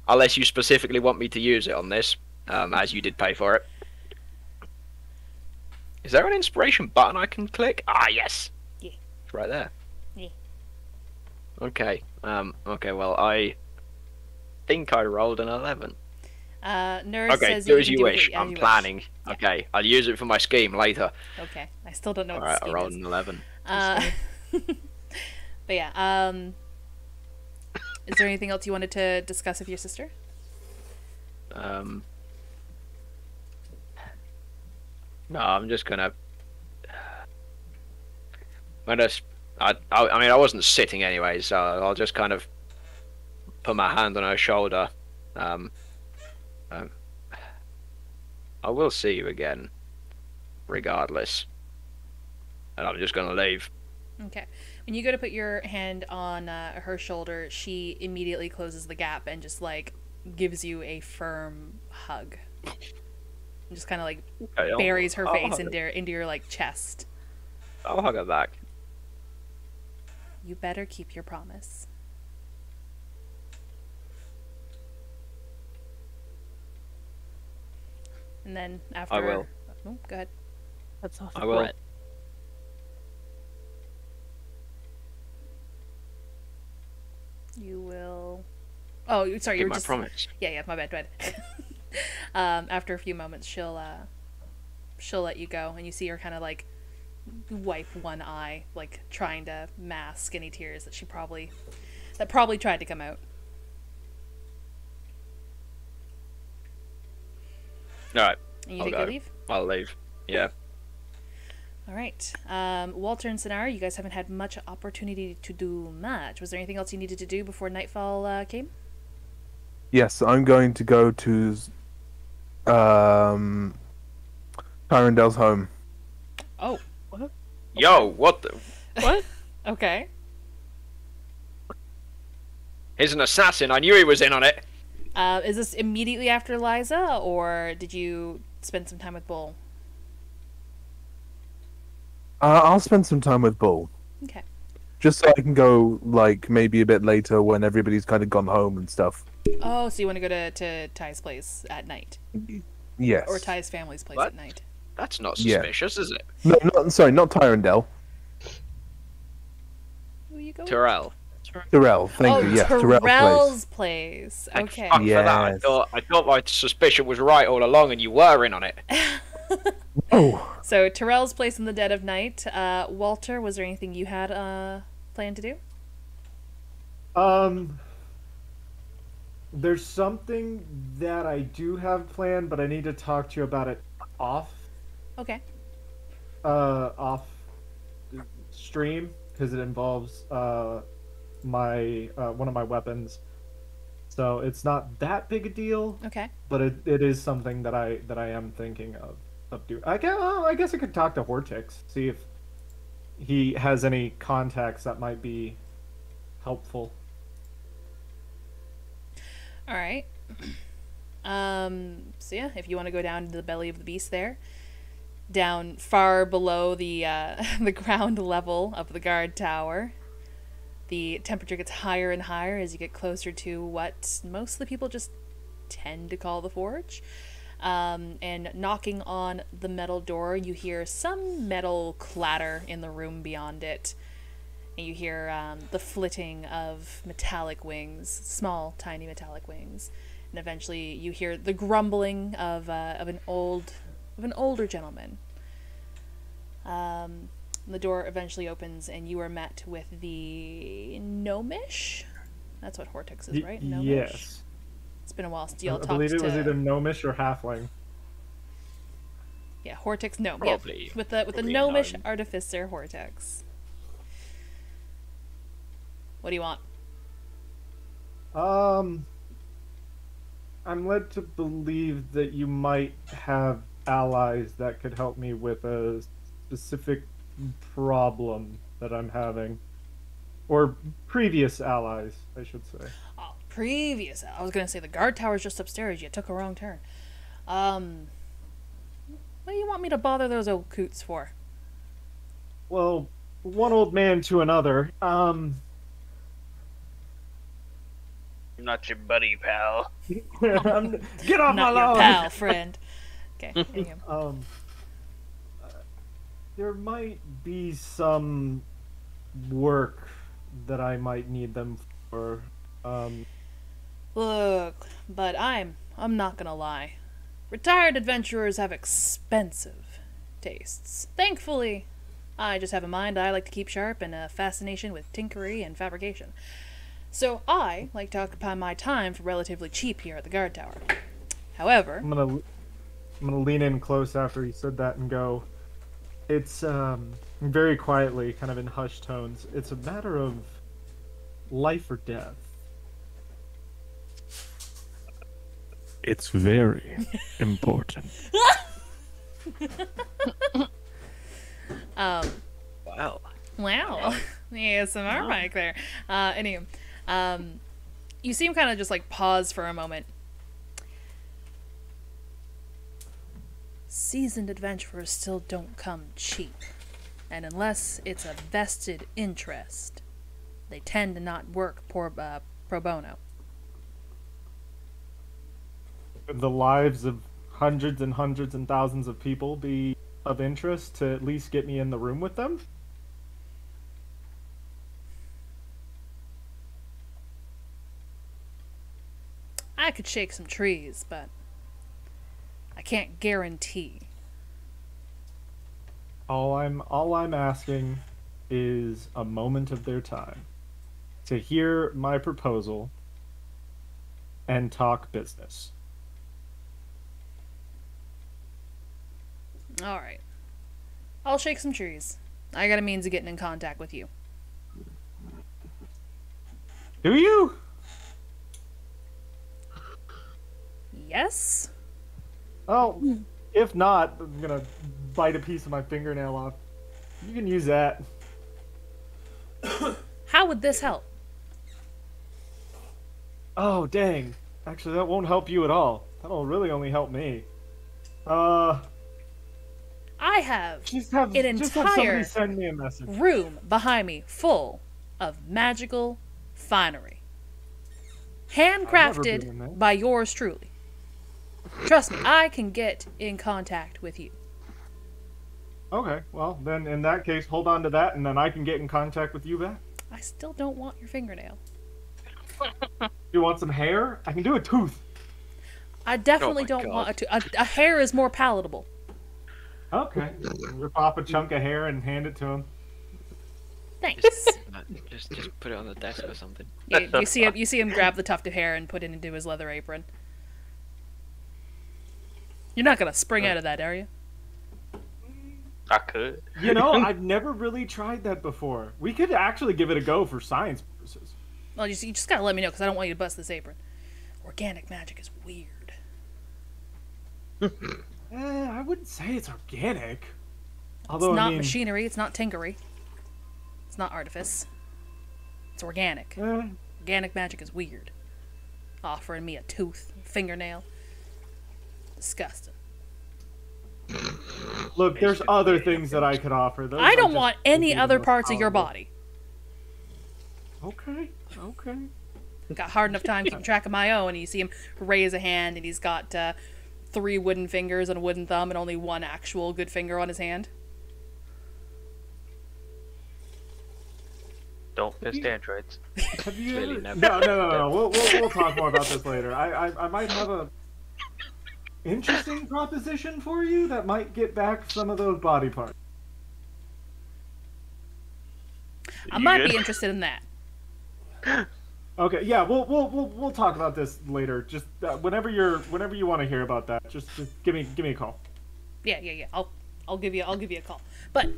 Unless you specifically want me to use it on this, as you did pay for it. Is there an inspiration button I can click? Ah, yes. Yeah. It's right there. Yeah. Okay. Okay. Well, I think I rolled an 11. Nerd Okay, says do you as can you do wish. it. Yeah, I'm you planning. wish. Okay, I'll use it for my scheme later. Okay, I still don't know what Alright, the I scheme rolled is. an 11. But yeah, is there anything else you wanted to discuss with your sister? No, I'm just gonna. I mean, I wasn't sitting anyway, so I'll just kind of put my hand on her shoulder. I will see you again, regardless. And I'm just gonna leave. Okay. When you go to put your hand on her shoulder, she immediately closes the gap and just like gives you a firm hug. And just kind of like Okay, buries her I'll face hug into your like chest. I'll hug her back. You better keep your promise. And then after, I will. Oh, go ahead. That's off I will. threat. You will. Oh, sorry. You Keep were my just. promise. Yeah, my bad. After a few moments, she'll let you go, and you see her kind of like wipe one eye, like trying to mask any tears that probably tried to come out. Alright, And you I'll take your go. leave? I'll leave. Yeah. All right. Walter and Sonara, you guys haven't had much opportunity to do much. Was there anything else you needed to do before nightfall came? Yes, I'm going to go to Tyrondel's home. Oh, Yo, what the... What? okay. He's an assassin. I knew he was in on it. Is this immediately after Liza, or did you spend some time with Bull? I'll spend some time with Bull. Okay. Just so I can go, like, maybe a bit later when everybody's kind of gone home and stuff. Oh, so you want to go to Ty's place at night? Yes. Or Ty's family's place What? at night? That's not Yeah. suspicious, is it? No, not Tyrondel. Who are you going? Terrell. Tyrell, thank you. Yes, Tyrell's place. Terrell's place. Thank Okay. fuck for that. Yes. I thought my suspicion was right all along, and you were in on it. Oh, So Terrell's place in the dead of night. Walter, was there anything you had planned to do? There's something that I do have planned, but I need to talk to you about it off Okay. stream because it involves my one of my weapons. So it's not that big a deal, Okay. but it is something that I am thinking of doing. I guess I could talk to Hortix, see if he has any contacts that might be helpful. All right. So yeah, if you want to go down to the belly of the beast there, down far below the the ground level of the guard tower, the temperature gets higher and higher as you get closer to what most of the people just tend to call the forge. And knocking on the metal door, you hear some metal clatter in the room beyond it. And you hear the flitting of metallic wings, small, tiny metallic wings, and eventually you hear the grumbling of an older gentleman. The door eventually opens, and you are met with the gnomish. That's what Hortix is, right? Gnomish? Yes. It's been a while since y'all I talked believe it was to- either gnomish or halfling. Yeah, Hortix gnome. Probably- Yeah, with the probably gnomish gnome. artificer Hortix. What do you want? I'm led to believe that you might have allies that could help me with a specific problem that I'm having. Or previous allies, I should say. Oh, previous. I was gonna say the guard tower's just upstairs. You took a wrong turn. What do you want me to bother those old coots for? Well, one old man to another. I'm not your buddy, pal. Get off my Not your lawn! pal, friend. Okay. There you go. There might be some work that I might need them for. Look, but I'm not gonna lie. Retired adventurers have expensive tastes. Thankfully, I just have a mind I like to keep sharp and a fascination with tinkery and fabrication. So I like to occupy my time for relatively cheap here at the guard tower. However, I'm gonna lean in close after he said that and go. It's very quietly, kind of in hushed tones. It's a matter of life or death. It's very important. Wow. wow. Yeah, some art mic there. Anyway, you see him kind of just like pause for a moment. Seasoned adventurers still don't come cheap. And unless it's a vested interest, they tend to not work pro bono. Would the lives of hundreds and hundreds and thousands of people be of interest to at least get me in the room with them? I could shake some trees, but I can't guarantee. All I'm asking is a moment of their time to hear my proposal and talk business. Alright. I'll shake some trees. I got a means of getting in contact with you. Do you? Yes? Oh, if not, I'm gonna bite a piece of my fingernail off. You can use that. How would this help? Oh, dang. Actually, that won't help you at all. That'll really only help me. I have Just have an somebody entire send me a message. room behind me full of magical finery. never been in there. Handcrafted by yours truly. Trust me, I can get in contact with you. Okay, well, then in that case, hold on to that, and then I can get in contact with you back. I still don't want your fingernail. You want some hair? I can do a tooth. I definitely my don't God. want a hair is more palatable. Okay. Rip off a chunk of hair and hand it to him. Thanks. Just put it on the desk or something. You see him grab the tuft of hair and put it into his leather apron. You're not gonna spring out of that, are you? I could. You know, I've never really tried that before. We could actually give it a go for science purposes. Well, you just gotta let me know, because I don't want you to bust this apron. Organic magic is weird. I wouldn't say it's organic. It's Although, not I mean, machinery, it's not tinkery. It's not artifice. It's organic. Organic magic is weird. Offering me a tooth, fingernail. Disgusting. look, there's other things that I could offer. Those I are don't just want any maybe the other most parts of your powerful. body. Okay. Got hard enough time keeping track of my own, and you see him raise a hand, and he's got 3 wooden fingers and a wooden thumb, and only 1 actual good finger on his hand. Don't fist androids. Have you Clearly ever... never. No. We'll talk more about this later. I might have a interesting proposition for you that might get back some of those body parts. I You might good? be interested in that. Okay, yeah, we'll talk about this later. Just whenever you want to hear about that, just give me a call. Yeah. I'll give you a call. But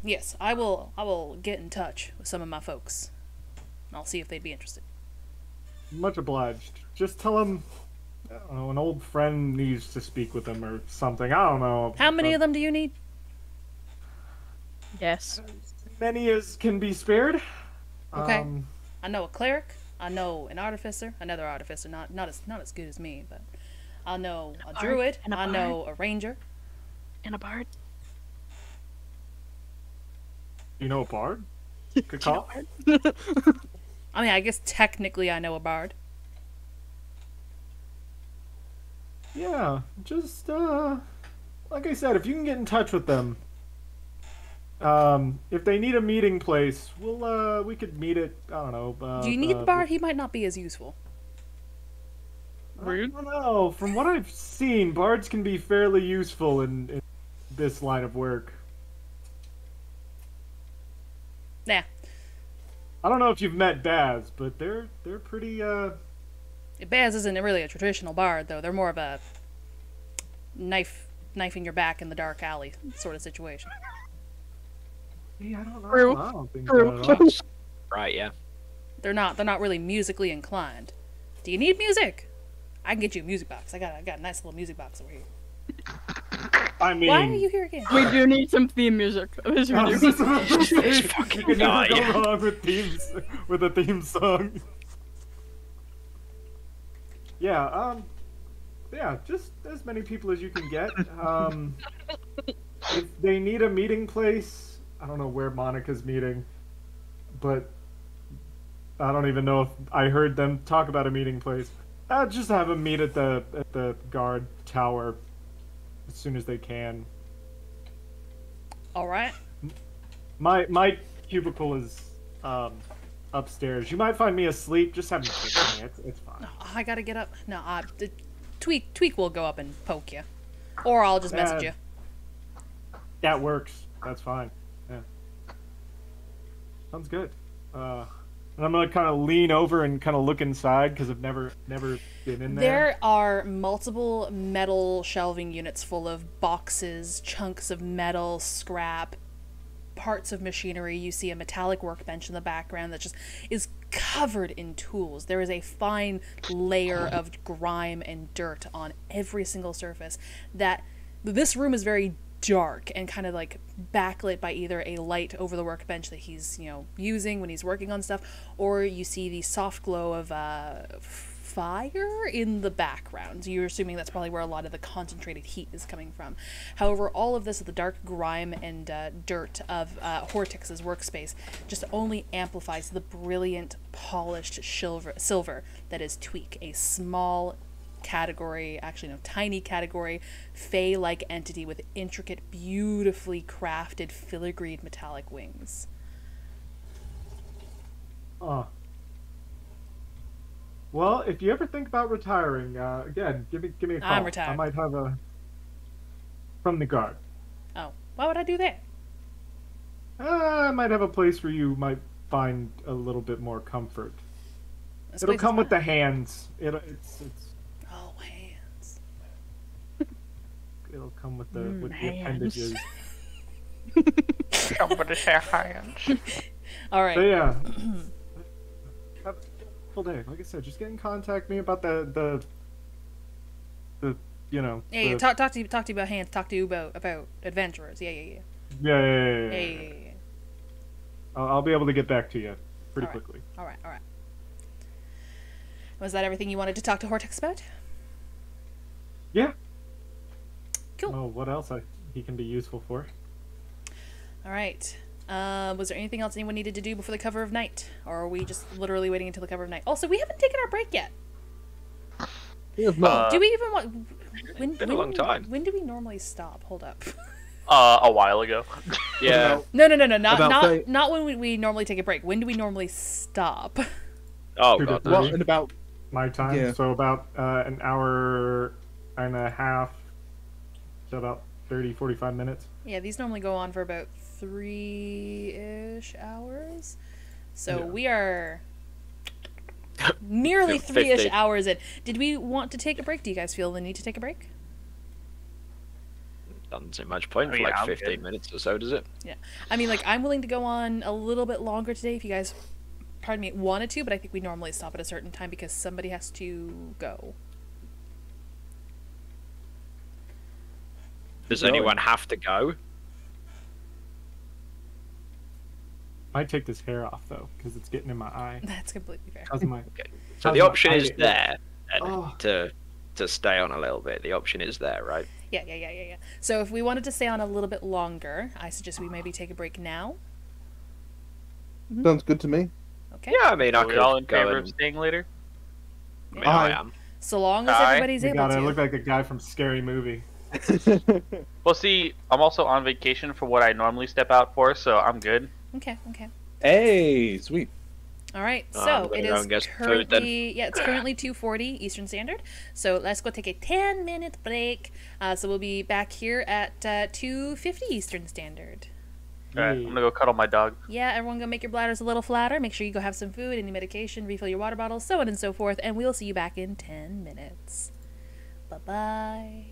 yes, I will get in touch with some of my folks. I'll see if they'd be interested. Much obliged. Just tell them, I don't know, an old friend needs to speak with them or something. I don't know. How many of them do you need? Yes. Many as can be spared. Okay. I know a cleric. I know an artificer. Another artificer, not as good as me, but I know a bard druid. and a I know a ranger. And a bard. You know a bard? Good call. I mean, I guess technically I know a bard. Yeah, just like I said, if you can get in touch with them, if they need a meeting place, we could meet at, I don't know. Do you need the bard? He might not be as useful. I don't know. From what I've seen, bards can be fairly useful in this line of work. Nah. I don't know if you've met Baz, but they're pretty Baz isn't really a traditional bard, though. They're more of a knifing your back in the dark alley sort of situation. Yeah, I don't know. True. I don't think True. so at all. Right, yeah. They're not really musically inclined. Do you need music? I can get you a music box. I got a nice little music box over here. I mean, Why are you here again? We do need some theme music. Yes, we do. you can never guy. go wrong with a theme song. Yeah, just as many people as you can get. If they need a meeting place, I don't know where Monica's meeting, but I don't even know if I heard them talk about a meeting place. Just have them meet at the guard tower as soon as they can. All right. My cubicle is upstairs. You might find me asleep. Just have me kick me. It's fine. Oh, I gotta get up. No, Tweak will go up and poke you, or I'll just message you. That works. That's fine. Yeah. Sounds good. And I'm gonna kind of lean over and kind of look inside because I've never been in there. There are multiple metal shelving units full of boxes, chunks of metal, scrap, parts of machinery. You see a metallic workbench in the background that just is covered in tools. There is a fine layer of grime and dirt on every single surface. That this room is very dark and kind of like backlit by either a light over the workbench that he's, using when he's working on stuff, or you see the soft glow of fire in the background. You're assuming that's probably where a lot of the concentrated heat is coming from. However, all of this, the dark grime and dirt of Hortix's workspace, just only amplifies the brilliant, polished silver that is Tweak, a small category, actually no, tiny category, fey-like entity with intricate, beautifully crafted, filigreed metallic wings. Well, if you ever think about retiring, again, give me a call. I'm retired. I might have from the guard. Oh, why would I do that? I might have a place where you might find a little bit more comfort. This It'll place come is with the fine. hands. Oh, hands. It'll come with the hands. appendages. Somebody say hands. All right. So yeah, have a full day. Like I said, just get in contact with me about the Yeah, the- talk to you about hands. Talk to you about adventurers. Yeah. yeah. I'll be able to get back to you pretty All right. quickly. All right. Was that everything you wanted to talk to Hortix about? Yeah. Cool. Oh, what else he can be useful for? All right. Was there anything else anyone needed to do before the cover of night, or are we just literally waiting until the cover of night? Also, we haven't taken our break yet. Do we even want? Been a long time. When do we normally stop? Hold up. A while ago. Yeah. No. About Not when we normally take a break. When do we normally stop? Oh Pretty god. good. Well, in about My time, Yeah. so about an hour and a half, so about 30-45 minutes. Yeah, these normally go on for about 3-ish hours. So Yeah. we are nearly 50. 3-ish hours in. Did we want to take a break? Do you guys feel the need to take a break? Doesn't seem much point for Yeah, like I'm 15 good. minutes or so, does it? Yeah. I mean, like, I'm willing to go on a little bit longer today if you guys, wanted to, but I think we normally stop at a certain time because somebody has to go. Does Going. anyone have to go? Might take this hair off though, because it's getting in my eye. That's completely fair. How's my? Okay. So How's the my option is eye? there and Oh. to stay on a little bit. The option is there, right? Yeah. So if we wanted to stay on a little bit longer, I suggest we maybe take a break now. sounds good to me. Okay? Yeah, I mean, I Are we all in could go favor and... of staying later? I mean, I Aye. am. So long as Aye. everybody's You able gotta to. look like the guy from Scary Movie. Well, see, I'm also on vacation for what I normally step out for, so I'm good. Okay. Hey, sweet. All right. I'm So gonna it go is and get some food currently it's currently 2:40 Eastern Standard. So let's go take a 10-minute break. So we'll be back here at 2:50 Eastern Standard. Alright, I'm gonna go cuddle my dog. Yeah, everyone go make your bladders a little flatter. Make sure you go have some food, any medication, refill your water bottles, so on and so forth. And we'll see you back in 10 minutes. Bye-bye.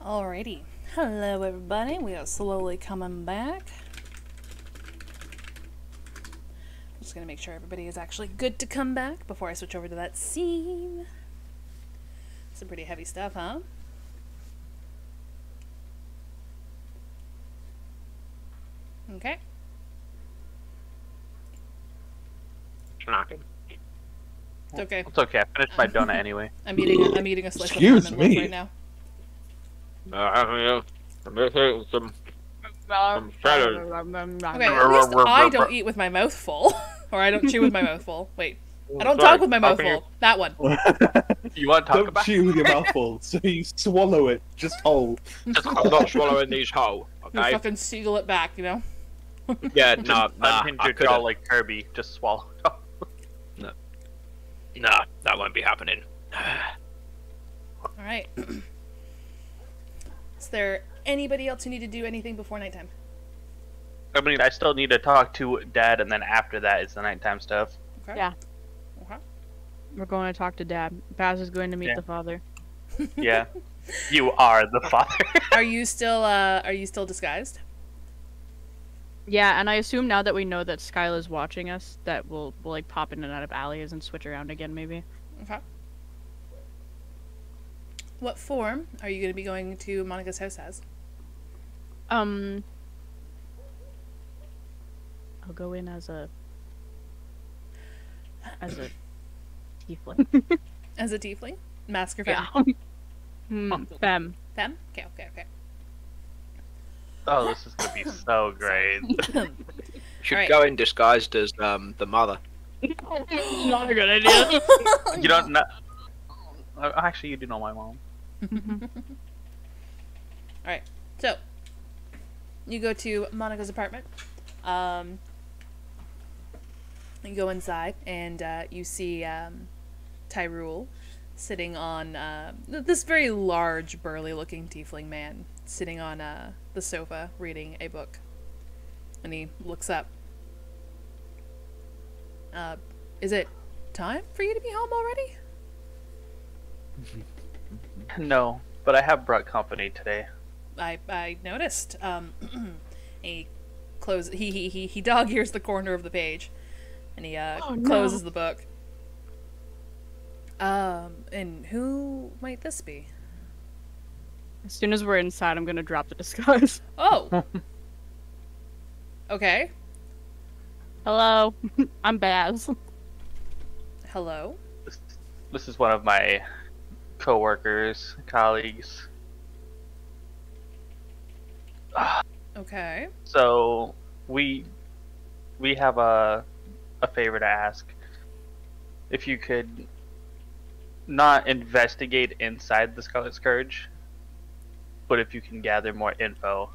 Alrighty. Hello, everybody. We are slowly coming back. Just gonna make sure everybody is actually good to come back before I switch over to that scene. Some pretty heavy stuff, huh? Okay. Knocking. It's okay. It's okay. I finished my donut anyway. I'm eating a slice Excuse of lemon loaf me. right now. Some Okay, at least I don't eat with my mouth full. Or I don't chew with my mouth full. Wait. I don't talk with my mouth full. That one. You want to talk Don't about? chew with your mouth full, so you swallow it just whole. I'm not swallowing these whole, You okay? fucking seal it back, you know? Yeah, nah, Unhinge I your jaw couldn't. like Kirby. Just swallow. Nah, that won't be happening. Alright. Is there anybody else who need to do anything before nighttime? I mean, I still need to talk to Dad, and then after that, it's the nighttime stuff. Okay. Yeah. Okay. We're going to talk to Dad. Baz is going to meet Yeah. the father. Yeah, you are the father. Are you still disguised? Yeah, and I assume now that we know that Skyla's watching us, that we'll like pop in and out of alleys and switch around again, maybe. Okay. What form are you going to be going to Monica's house as? I'll go in as a tiefling. As a tiefling? Mask or femme? Yeah. Femme. Femme? Okay, okay, okay. Oh, this is gonna be so great. Should Alright. go in disguised as the mother. Not a good idea. You don't know. Actually, you do know my mom. Alright, so you go to Monica's apartment. You go inside and you see Tyrul sitting on this very large, burly-looking tiefling man sitting on the sofa reading a book. And he looks up. Is it time for you to be home already? No, but I have brought company today. I noticed. He dog ears the corner of the page, and he closes the book. And who might this be? As soon as we're inside, I'm gonna drop the disguise. Oh. Okay. Hello, I'm Baz. Hello. This is one of my co-workers, colleagues. Okay. So we have a favor to ask. If you could not investigate inside the Scarlet Scourge, but if you can gather more info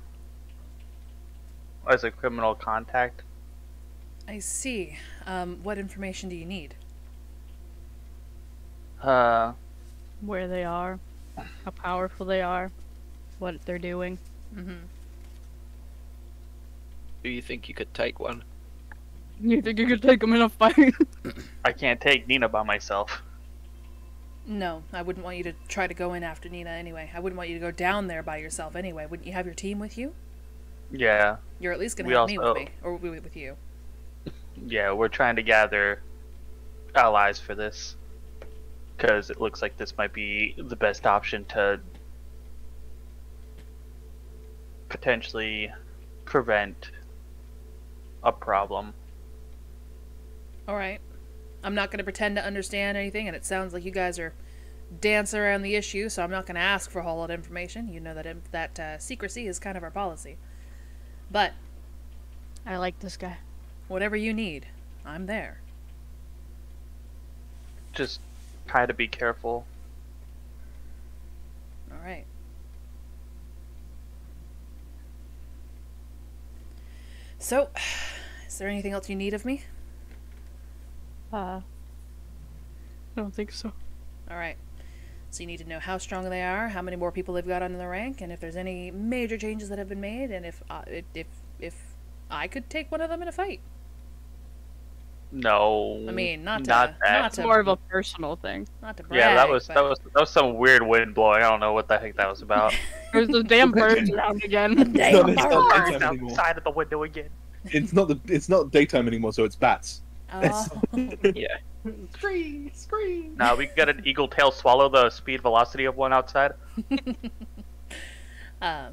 as a criminal contact. I see. What information do you need? Where they are, how powerful they are, what they're doing. Mm-hmm. Do you think you could take one? You think you could take them in a fight? I can't take Nina by myself. No, I wouldn't want you to try to go in after Nina anyway. I wouldn't want you to go down there by yourself anyway. Wouldn't you have your team with you? Yeah, You're at least gonna We have me also- with me, or with you. yeah, we're trying to gather allies for this. Because it looks like this might be the best option to potentially prevent a problem. Alright. I'm not going to pretend to understand anything, and it sounds like you guys are dancing around the issue, so I'm not going to ask for a whole lot of information. You know that secrecy is kind of our policy. But I like this guy. whatever you need, I'm there. Just try to be careful. Alright. So, is there anything else you need of me? I don't think so. Alright. So you need to know how strong they are, how many more people they've got on the rank, and if there's any major changes that have been made, and if I could take one of them in a fight. No. I mean, not that. It's more of a personal thing. not to brag. Yeah, that was but... some weird wind blowing. I don't know what the heck that was about. There's the damn birds around again. Damn it's not birds. daytime anymore. Outside of the window again. It's not daytime anymore, so it's bats. Oh. Yeah. Scream! Now we got an eagle tail swallow the speed velocity of one outside. Yeah,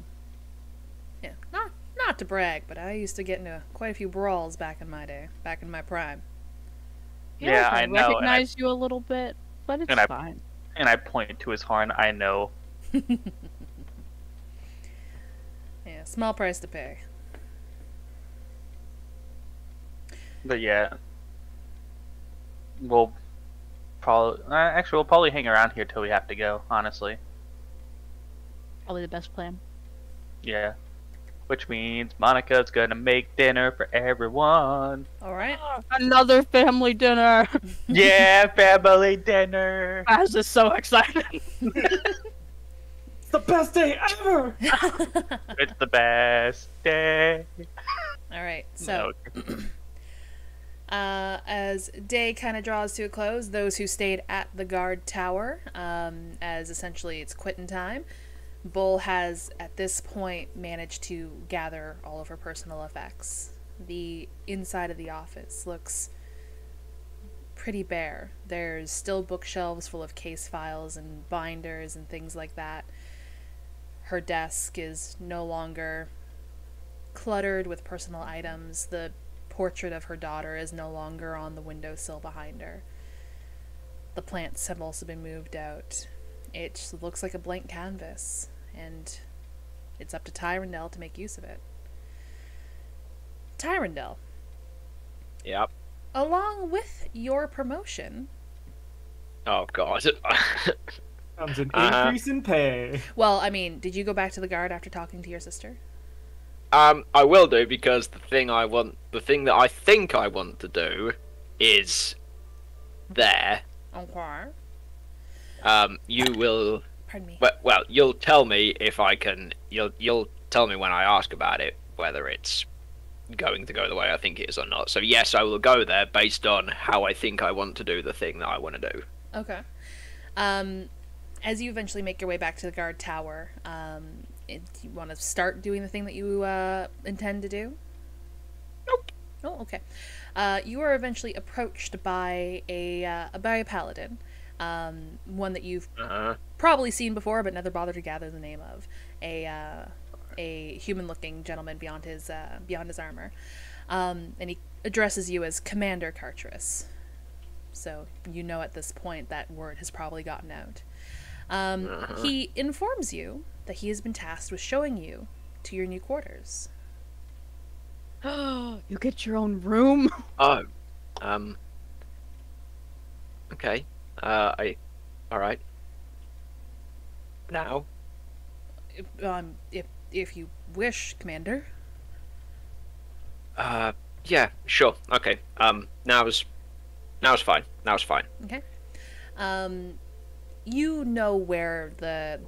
not to brag, but I used to get into quite a few brawls back in my day, back in my prime. Yeah, I know, and I- recognize you a little bit, but it's And I- fine. And I point to his horn. I know. Yeah, small price to pay. But yeah, we'll probably hang around here till we have to go. Honestly, Probably the best plan. yeah. Which means Monica's gonna make dinner for everyone. All right. Another family dinner. Yeah, family dinner. Baz is so excited. It's the best day ever! It's the best day. All right. So, No. as day kind of draws to a close, those who stayed at the guard tower, as essentially it's quitting time, Bull has at this point managed to gather all of her personal effects. The inside of the office looks pretty bare. There's still bookshelves full of case files and binders and things like that. Her desk is no longer cluttered with personal items. The portrait of her daughter is no longer on the windowsill behind her. The plants have also been moved out. It looks like a blank canvas, and it's up to Tyrandel to make use of it. Tyrandel, Yep. along with your promotion, Oh god. Comes an Uh-huh. increase in pay. well, I mean, did you go back to the guard after talking to your sister? I will do, because the thing that I think I want to do is there. Okay. You will. Pardon me. Well, you'll tell me if I can. You'll tell me when I ask about it whether it's going to go the way I think it is or not. So yes, I will go there based on how I think I want to do the thing that I want to do. Okay. As you eventually make your way back to the guard tower, do you want to start doing the thing that you intend to do? Nope. Oh, okay. You are eventually approached by a paladin, one that you've probably seen before, but never bothered to gather the name of. A human-looking gentleman beyond his armor, and he addresses you as Commander Cartris. So you know at this point that word has probably gotten out. He informs you that he has been tasked with showing you to your new quarters. You get your own room. Oh. Okay. Alright. Now? If you wish, Commander. Yeah, sure. Okay. Now's fine. Now's fine. Okay. You know where the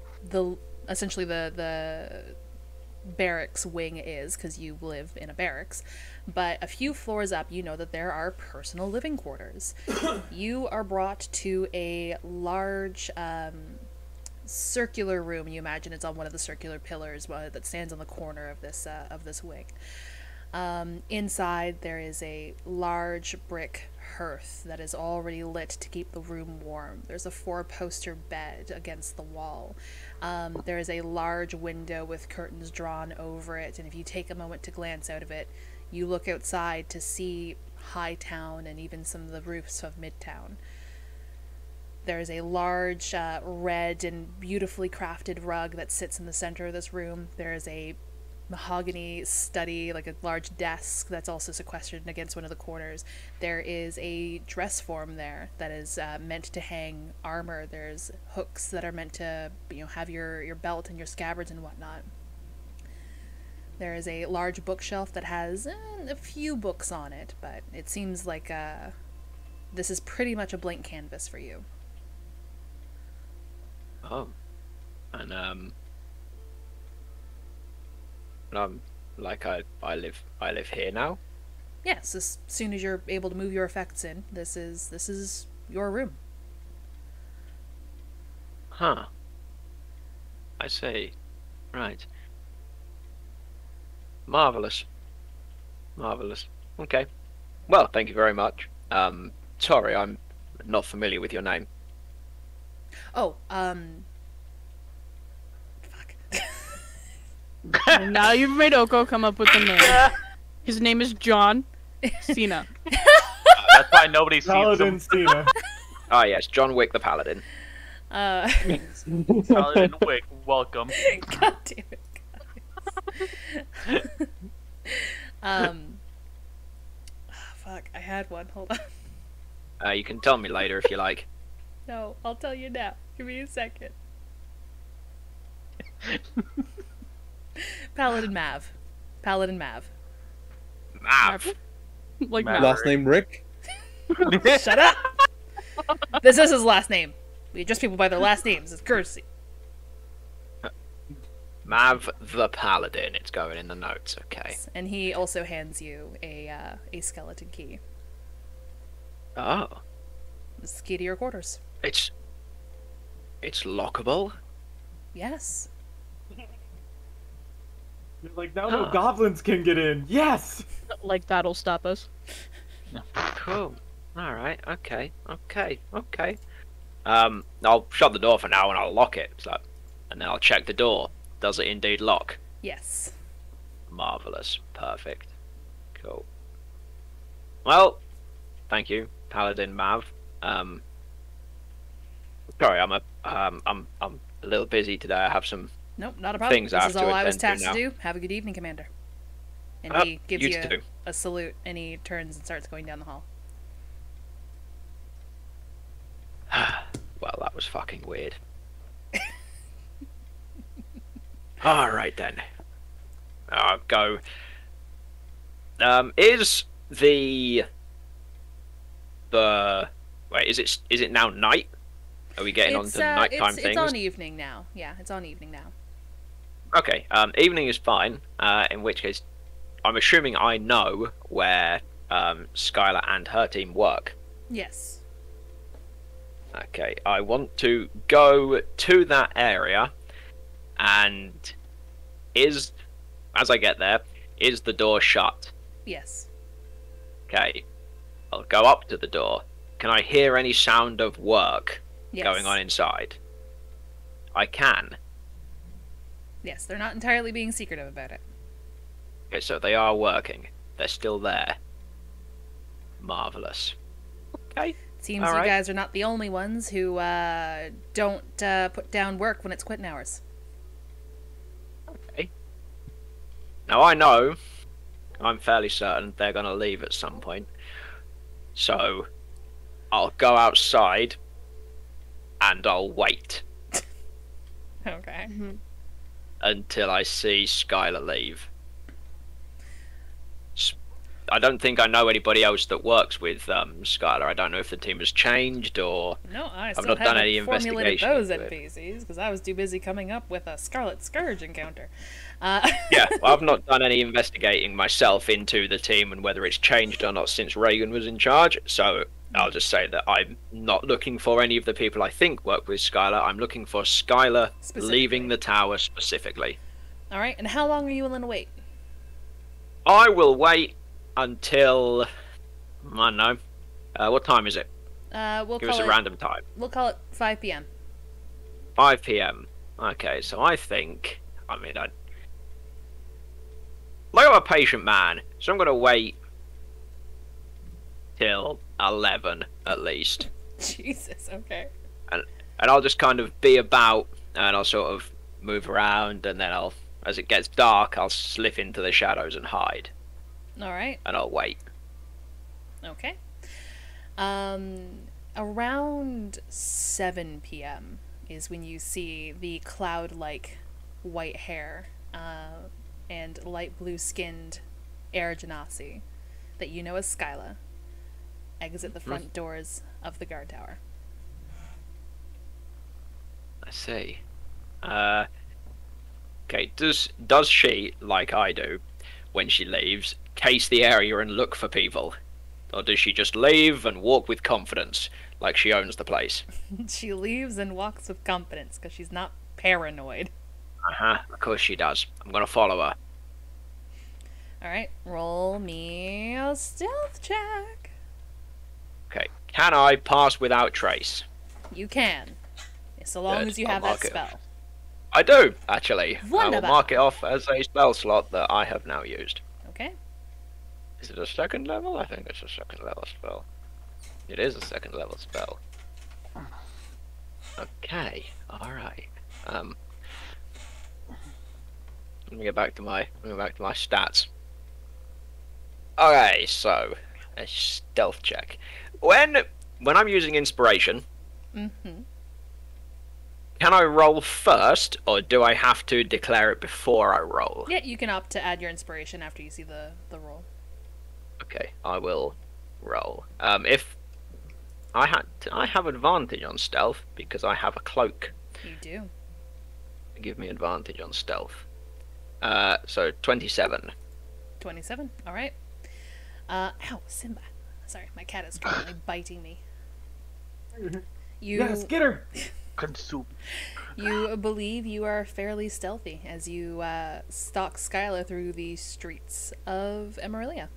essentially the barracks wing is, because you live in a barracks, but a few floors up you know that there are personal living quarters. You are brought to a large circular room. You imagine it's on one of the circular pillars that stands on the corner of this wing. Inside there is a large brick hearth that is already lit to keep the room warm. There's a 4-poster bed against the wall. There is a large window with curtains drawn over it, and if you take a moment to glance out of it, you look outside to see Hightown and even some of the roofs of Midtown. There is a large red and beautifully crafted rug that sits in the center of this room. There is a mahogany study, like a large desk that's also sequestered against one of the corners. There is a dress form there that is meant to hang armor. There's hooks that are meant to, have your belt and your scabbards and whatnot. There is a large bookshelf that has a few books on it, but it seems like this is pretty much a blank canvas for you. Oh. And like I live here now. Yes, as soon as you're able to move your effects in, this is your room. Huh. I see. Right. Marvelous. Marvelous. Okay. Well, thank you very much. Sorry, I'm not familiar with your name. Oh, fuck. And now you've made Oko come up with the name. His name is John Cena. That's why nobody sees Paladin him. Cena. Ah, yes, John Wick the Paladin. Paladin Wick, welcome. God damn it, guys. Fuck, I had one. Hold on. You can tell me later if you like. No, I'll tell you now. Give me a second. Paladin Mav. Paladin Mav. Mav. Like Mav. Last name Rick. Shut up! This is his last name. We address people by their last names. It's courtesy. Mav the Paladin. It's going in the notes, okay. And he also hands you a skeleton key. Oh. This is the key to your quarters. It's lockable? Yes. You're like, now no goblins can get in. Yes! Like that'll stop us. Cool. Alright, okay. I'll shut the door for now and I'll lock it. So, and then I'll check the door. Does it indeed lock? Yes. Marvelous. Perfect. Cool. Well, thank you, Paladin Mav. Sorry, I'm a little busy today. I have some Nope, not a problem. things I This is have to all I was attend to tasked now. to do. Have a good evening, Commander. And Oh, he gives you you too. a salute, and he turns and starts going down the hall. Well, that was fucking weird. Alright then. I'll go. Is the wait, is it now night? Are we getting on to nighttime things? It's on evening now. Yeah, it's on evening now. Okay, evening is fine, in which case I'm assuming I know where Skylar and her team work. Yes. Okay, I want to go to that area, and as I get there, is the door shut? Yes. Okay, I'll go up to the door. Can I hear any sound of work Yes. going on inside? I can. Yes, they're not entirely being secretive about it. Okay, so they are working. They're still there. Marvelous. Okay. Seems All you right. guys are not the only ones who don't put down work when it's quitting hours. Okay. Now I know, I'm fairly certain they're going to leave at some point. So, I'll go outside and I'll wait Okay. until I see Skylar leave. I don't think I know anybody else that works with Skylar. I don't know if the team has changed or... No, I I've still not done haven't any formulated investigation those into it. NPCs because I was too busy coming up with a Scarlet Scourge encounter. Yeah, well, I've not done any investigating myself into the team and whether it's changed or not since Reagan was in charge, so I'll just say that I'm not looking for any of the people I think work with Skylar. I'm looking for Skylar leaving the tower specifically. All right, and how long are you willing to wait? I will wait until... I don't know. What time is it? We'll Give call us a it. random time. We'll call it 5 p.m. 5 p.m. Okay, so I think... I mean, like, I'm a patient man, so I'm going to wait till 11 at least. Jesus. Okay. And I'll just kind of be about, and I'll sort of move around, and then I'll, as it gets dark, I'll slip into the shadows and hide, All right. and I'll wait. Okay. Around 7 p.m. is when you see the cloud-like white hair and light blue-skinned Air Genasi that you know as Skyla exit the front doors of the guard tower. I see. Okay, does she, like I do, when she leaves, case the area and look for people? Or does she just leave and walk with confidence, like she owns the place? She leaves and walks with confidence because she's not paranoid. Uh-huh, of course she does. I'm gonna follow her. Alright, roll me a stealth check. Okay, can I pass without trace? You can. So long Good, as you I'll have that mark it. spell. I do, actually. I will Wunderbar. mark it off as a spell slot that I have now used. Okay. Is it a second level? I think it's a second level spell. It is a second level spell. Okay, alright. Let me get back to my stats. Okay, so a stealth check. When I'm using inspiration, Mm-hmm. can I roll first, or do I have to declare it before I roll? Yeah, you can opt to add your inspiration after you see the roll. Okay, I will roll. If I have advantage on stealth because I have a cloak. You do. Give me advantage on stealth. So 27. 27. Alright. Ow, Simba. Sorry, my cat is currently biting me. You, Yes, get her. Consume. you believe you are fairly stealthy as you stalk Skylar through the streets of Emerilla.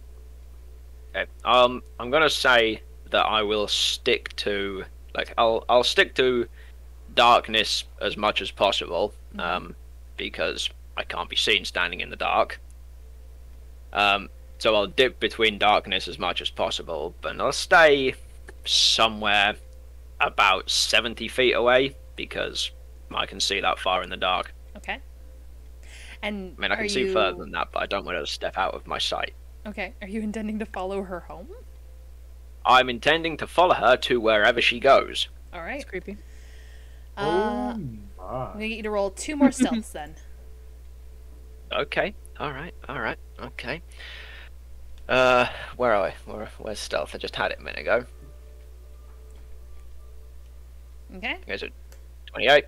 Okay. I'm gonna say that I will stick to I'll stick to darkness as much as possible, because I can't be seen standing in the dark. So I'll dip between darkness as much as possible, but I'll stay somewhere about 70 feet away because I can see that far in the dark. Okay. And I mean, I can see further than that, but I don't want to step out of my sight. Okay. Are you intending to follow her home? I'm intending to follow her to wherever she goes. Alright. It's creepy. I'm My. gonna get you to roll 2 more stealths then. Okay. Alright. Okay. Where are we? Where's stealth? I just had it a minute ago. Okay. Is it 28?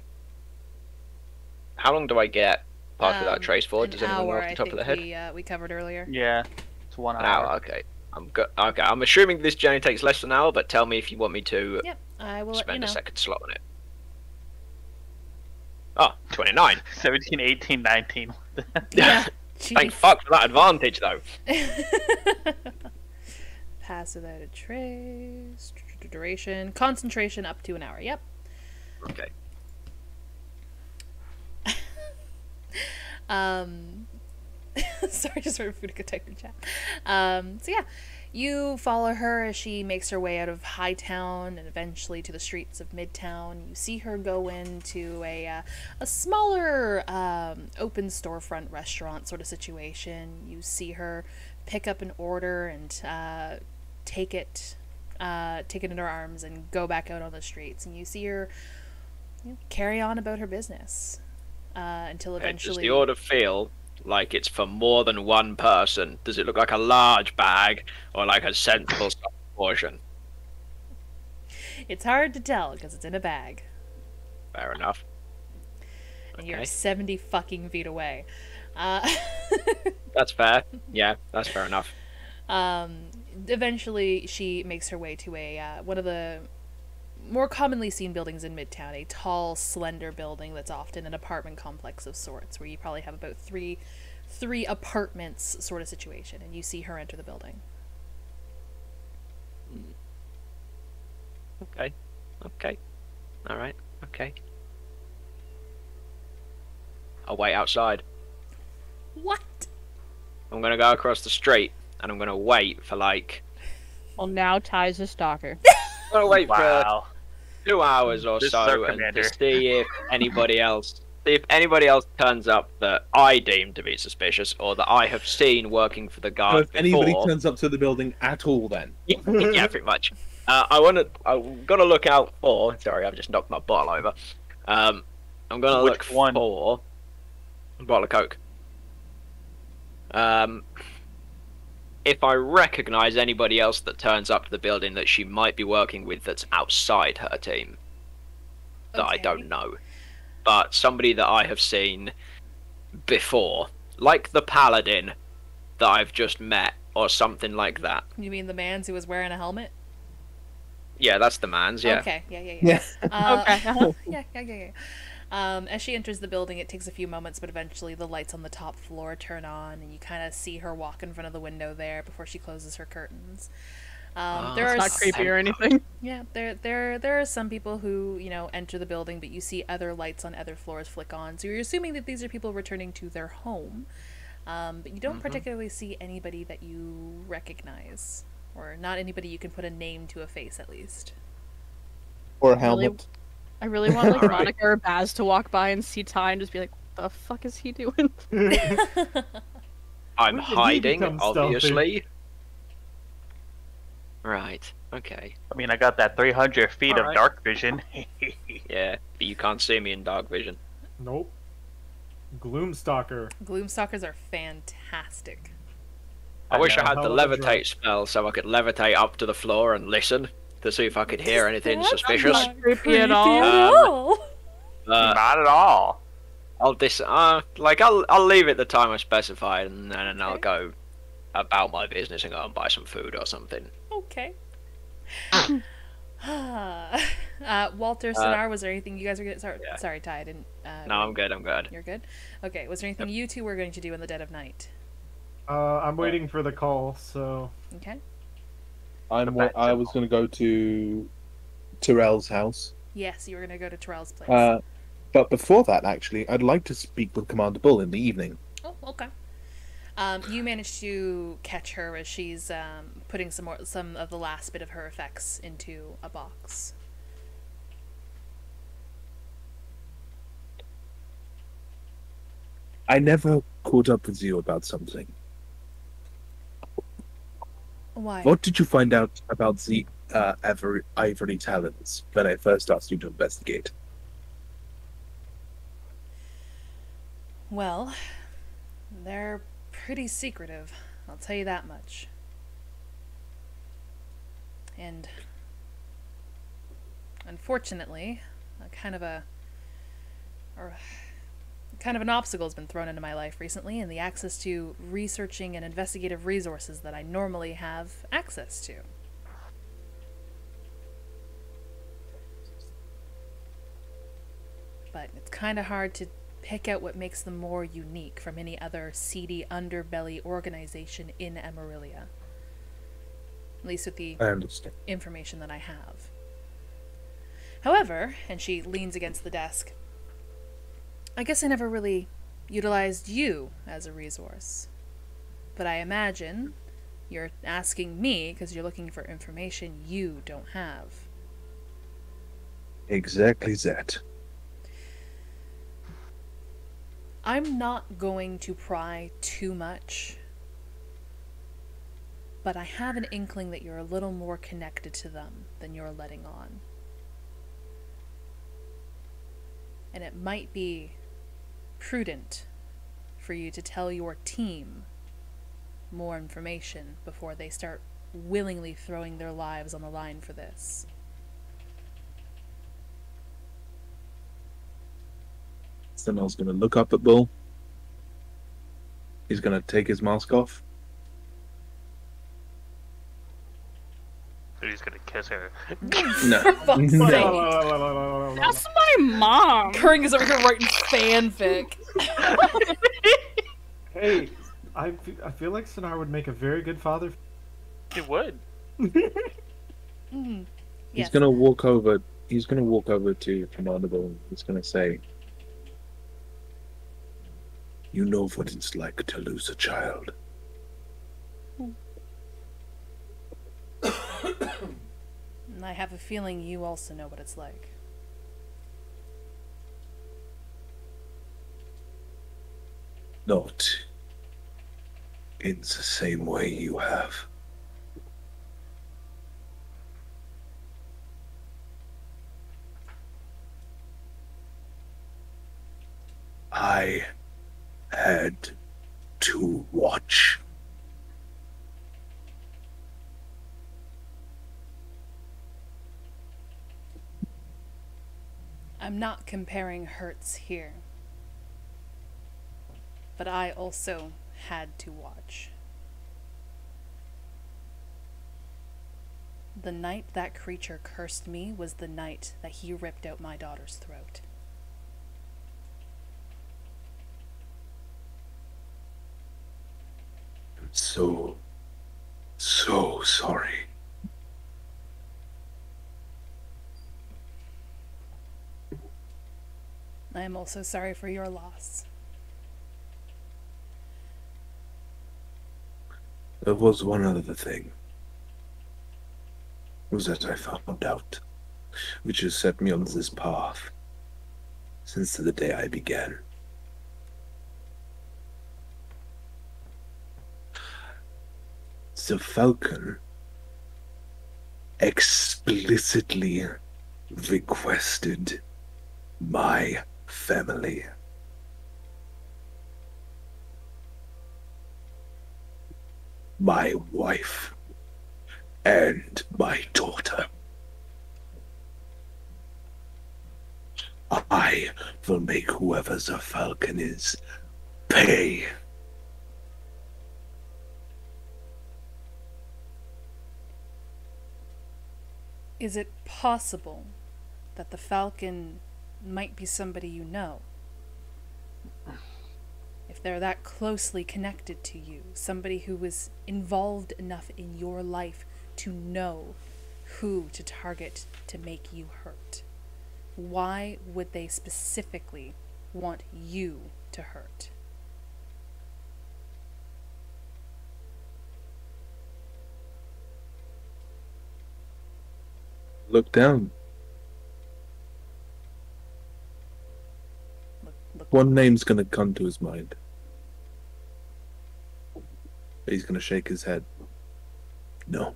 How long do I get past without trace for? An Does anyone know hour, off the top of the head? we covered earlier. Yeah, it's 1 An hour. hour, okay. Okay, I'm assuming this journey takes less than an hour, but tell me if you want me to Yep, I will let you spend know. a second slot on it. Oh, 29. 17, 18, 19. Yeah. Thank Jeez. fuck for that advantage, though. Pass without a trace. Duration. Concentration up to an hour. Yep. Okay. Sorry, just waiting for you to type in chat. So yeah, you follow her as she makes her way out of Hightown and eventually to the streets of Midtown. You see her go into a smaller open storefront restaurant sort of situation. You see her pick up an order and take it in her arms and go back out on the streets. And you see her carry on about her business until eventually. Does the order feel like it's for more than one person? Does it look like a large bag or like a sensible portion? It's hard to tell because it's in a bag. Fair enough. And you're Okay. 70 fucking feet away. That's fair. Yeah, that's fair enough. Eventually, she makes her way to a one of the more commonly seen buildings in Midtown, a tall, slender building that's often an apartment complex of sorts, where you probably have about three apartments sort of situation, and you see her enter the building. Okay. Alright, okay. I'll wait outside. What? I'm gonna go across the street and I'm gonna wait for like... Well, now Ty's a stalker. I'm gonna wait for Wow. 2 hours or This is our so and commander. to see if anybody else turns up that I deem to be suspicious or that I have seen working for the So guard if anybody before. turns up to the building at all, then Yeah, pretty much. I'm gonna look out for. Sorry, I've just knocked my bottle over. I'm gonna Which look one? for a bottle of Coke. If I recognise anybody else that turns up to the building that she might be working with that's outside her team, that I Okay. don't know, but somebody that I have seen before, like the Paladin that I've just met, or something like that. You mean the man's who was wearing a helmet? Yeah, that's the man's. Yeah. Okay, yeah. Okay. Yeah. As she enters the building, it takes a few moments, but eventually the lights on the top floor turn on, and you kind of see her walk in front of the window there before she closes her curtains. There are It's not creepy or anything. Yeah, there are some people who, enter the building, but you see other lights on other floors flick on, so you're assuming that these are people returning to their home. But you don't particularly see anybody that you recognize, or not anybody you can put a name to a face, at least. Or a Really- helmet. I really want like Monica or Baz to walk by and see Ty and just be like, "What the fuck is he doing?" I'm When did he hiding, become stealthy? obviously. Right. Okay. I mean, I got that 300 feet of Alright. dark vision. Yeah, but you can't see me in dark vision. Nope. Gloomstalker. Gloomstalkers are fantastic. I wish I know. had the Hell of a levitate spell so I could levitate up to the floor and listen to see if I could hear anything That's suspicious. not Creepy at all. all. Not at all. I'll I'll leave it the time I specified, and then I'll Okay. go about my business and go and buy some food or something. Okay. Walter, Sonar, was there anything you guys were going to... Yeah. Sorry, Ty, I didn't... No, I'm good. I'm good. You're good? Okay, was there anything you two were going to do in the dead of night? I'm waiting for the call, so Okay. I was going to go to Tyrell's house. Yes, you were going to go to Terrell's place. But before that, actually, I'd like to speak with Commander Bull in the evening. Oh, okay. You managed to catch her as she's putting some of the last bit of her effects into a box. I never caught up with you about something. Why? What did you find out about the ivory talons when I first asked you to investigate? Well, they're pretty secretive, I'll tell you that much. And unfortunately, kind of an obstacle has been thrown into my life recently, and the access to researching and investigative resources that I normally have access to. But it's kind of hard to pick out what makes them more unique from any other seedy underbelly organization in Emerilla. At least with the I understand. information that I have. However, and she leans against the desk, I guess I never really utilized you as a resource. But I imagine you're asking me because you're looking for information you don't have. Exactly that. I'm not going to pry too much, but I have an inkling that you're a little more connected to them than you're letting on. And it might be prudent for you to tell your team more information before they start willingly throwing their lives on the line for this. Then I was going to look up at Bull. He's going to take his mask off. He's gonna kiss her. No. For fuck's No. sake. That's my mom. Kering is over here writing fanfic. hey, I feel like Sonar would make a very good father. He would. Yes. He's going to walk over. He's going to walk over to Commander Bull. He's going to say, "You know what it's like to lose a child." And I have a feeling you also know what it's like. Not in the same way you have. I had to watch. I'm not comparing hurts here. But I also had to watch. The night that creature cursed me was the night that he ripped out my daughter's throat. I'm so sorry. I am also sorry for your loss. There was one other thing. Was that I found out, which has set me on this path since the day I began. The Falcon explicitly requested my family. My wife and my daughter. I will make whoever the Falcon is pay. Is it possible that the Falcon might be somebody you know? If they're that closely connected to you, somebody who was involved enough in your life to know who to target to make you hurt, why would they specifically want you to hurt? Look down. Look, One name's gonna come to his mind. He's gonna shake his head. No.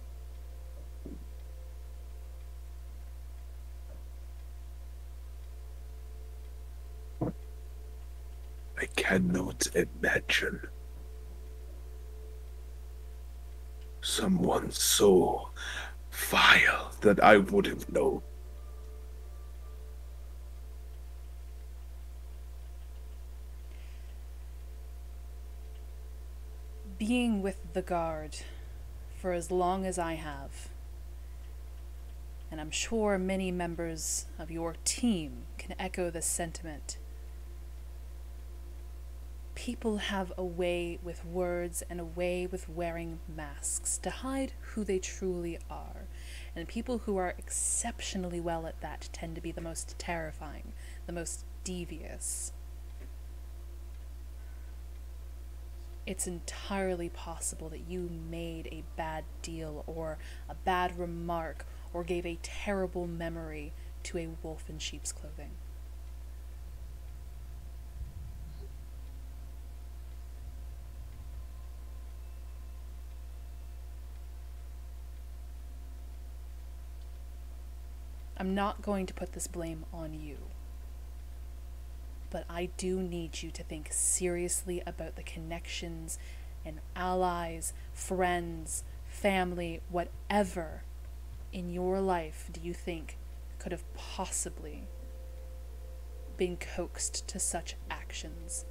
I cannot imagine someone so vile that I would have known. being with the guard for as long as I have, and I'm sure many members of your team can echo this sentiment, people have a way with words and a way with wearing masks to hide who they truly are. And people who are exceptionally well at that tend to be the most terrifying, the most devious. It's entirely possible that you made a bad deal or a bad remark or gave a terrible memory to a wolf in sheep's clothing. I'm not going to put this blame on you, but I do need you to think seriously about the connections and allies, friends, family, whatever in your life do you think could have possibly been coaxed to such actions.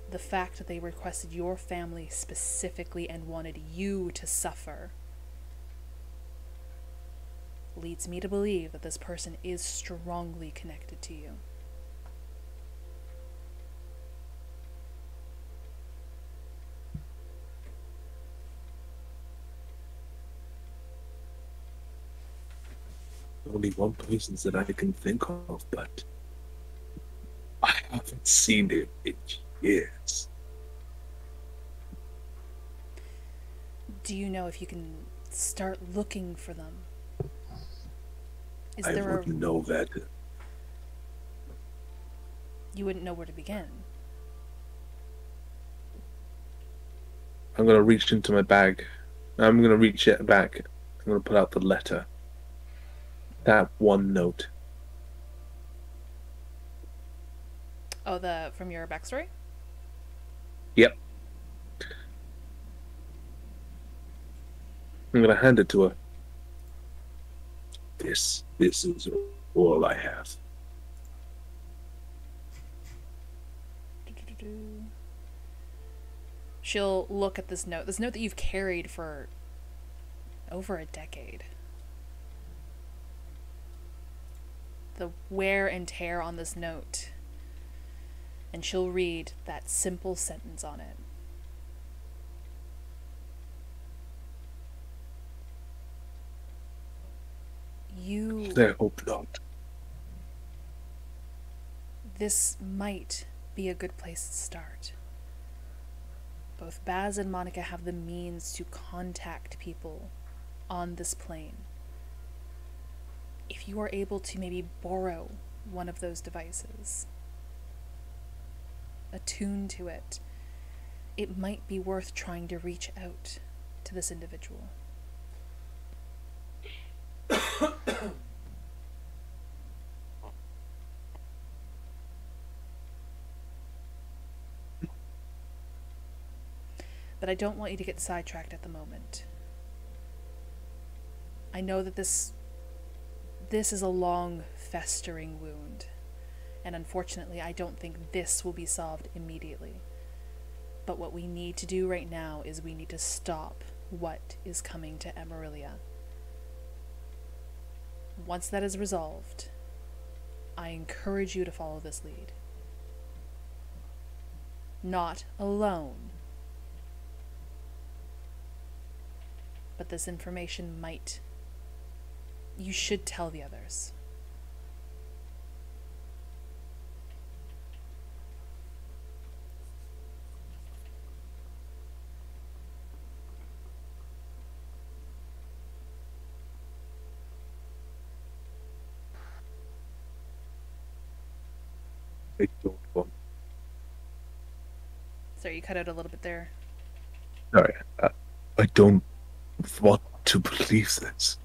The fact that they requested your family specifically and wanted you to suffer leads me to believe that this person is strongly connected to you. Only one person that I can think of, but I haven't seen it in years. Do you know if you can start looking for them? Is I there wouldn't know that. You wouldn't know where to begin. I'm gonna reach into my bag. I'm gonna reach it back. I'm gonna pull out the letter. That one note. Oh, from your backstory? Yep. I'm gonna hand it to her. This is all I have. She'll look at this note that you've carried for over a decade. The wear and tear on this note. And she'll read that simple sentence on it. You... I hope not. This might be a good place to start. Both Baz and Monica have the means to contact people on this plane. If you are able to maybe borrow one of those devices, attune to it, it might be worth trying to reach out to this individual. But I don't want you to get sidetracked at the moment. I know that this is a long, festering wound, and unfortunately I don't think this will be solved immediately. But what we need to do right now is we need to stop what is coming to Emerilla. Once that is resolved, I encourage you to follow this lead. Not alone. But this information might... You should tell the others. I don't want. Sorry, you cut out a little bit there. Sorry, I don't want to believe this.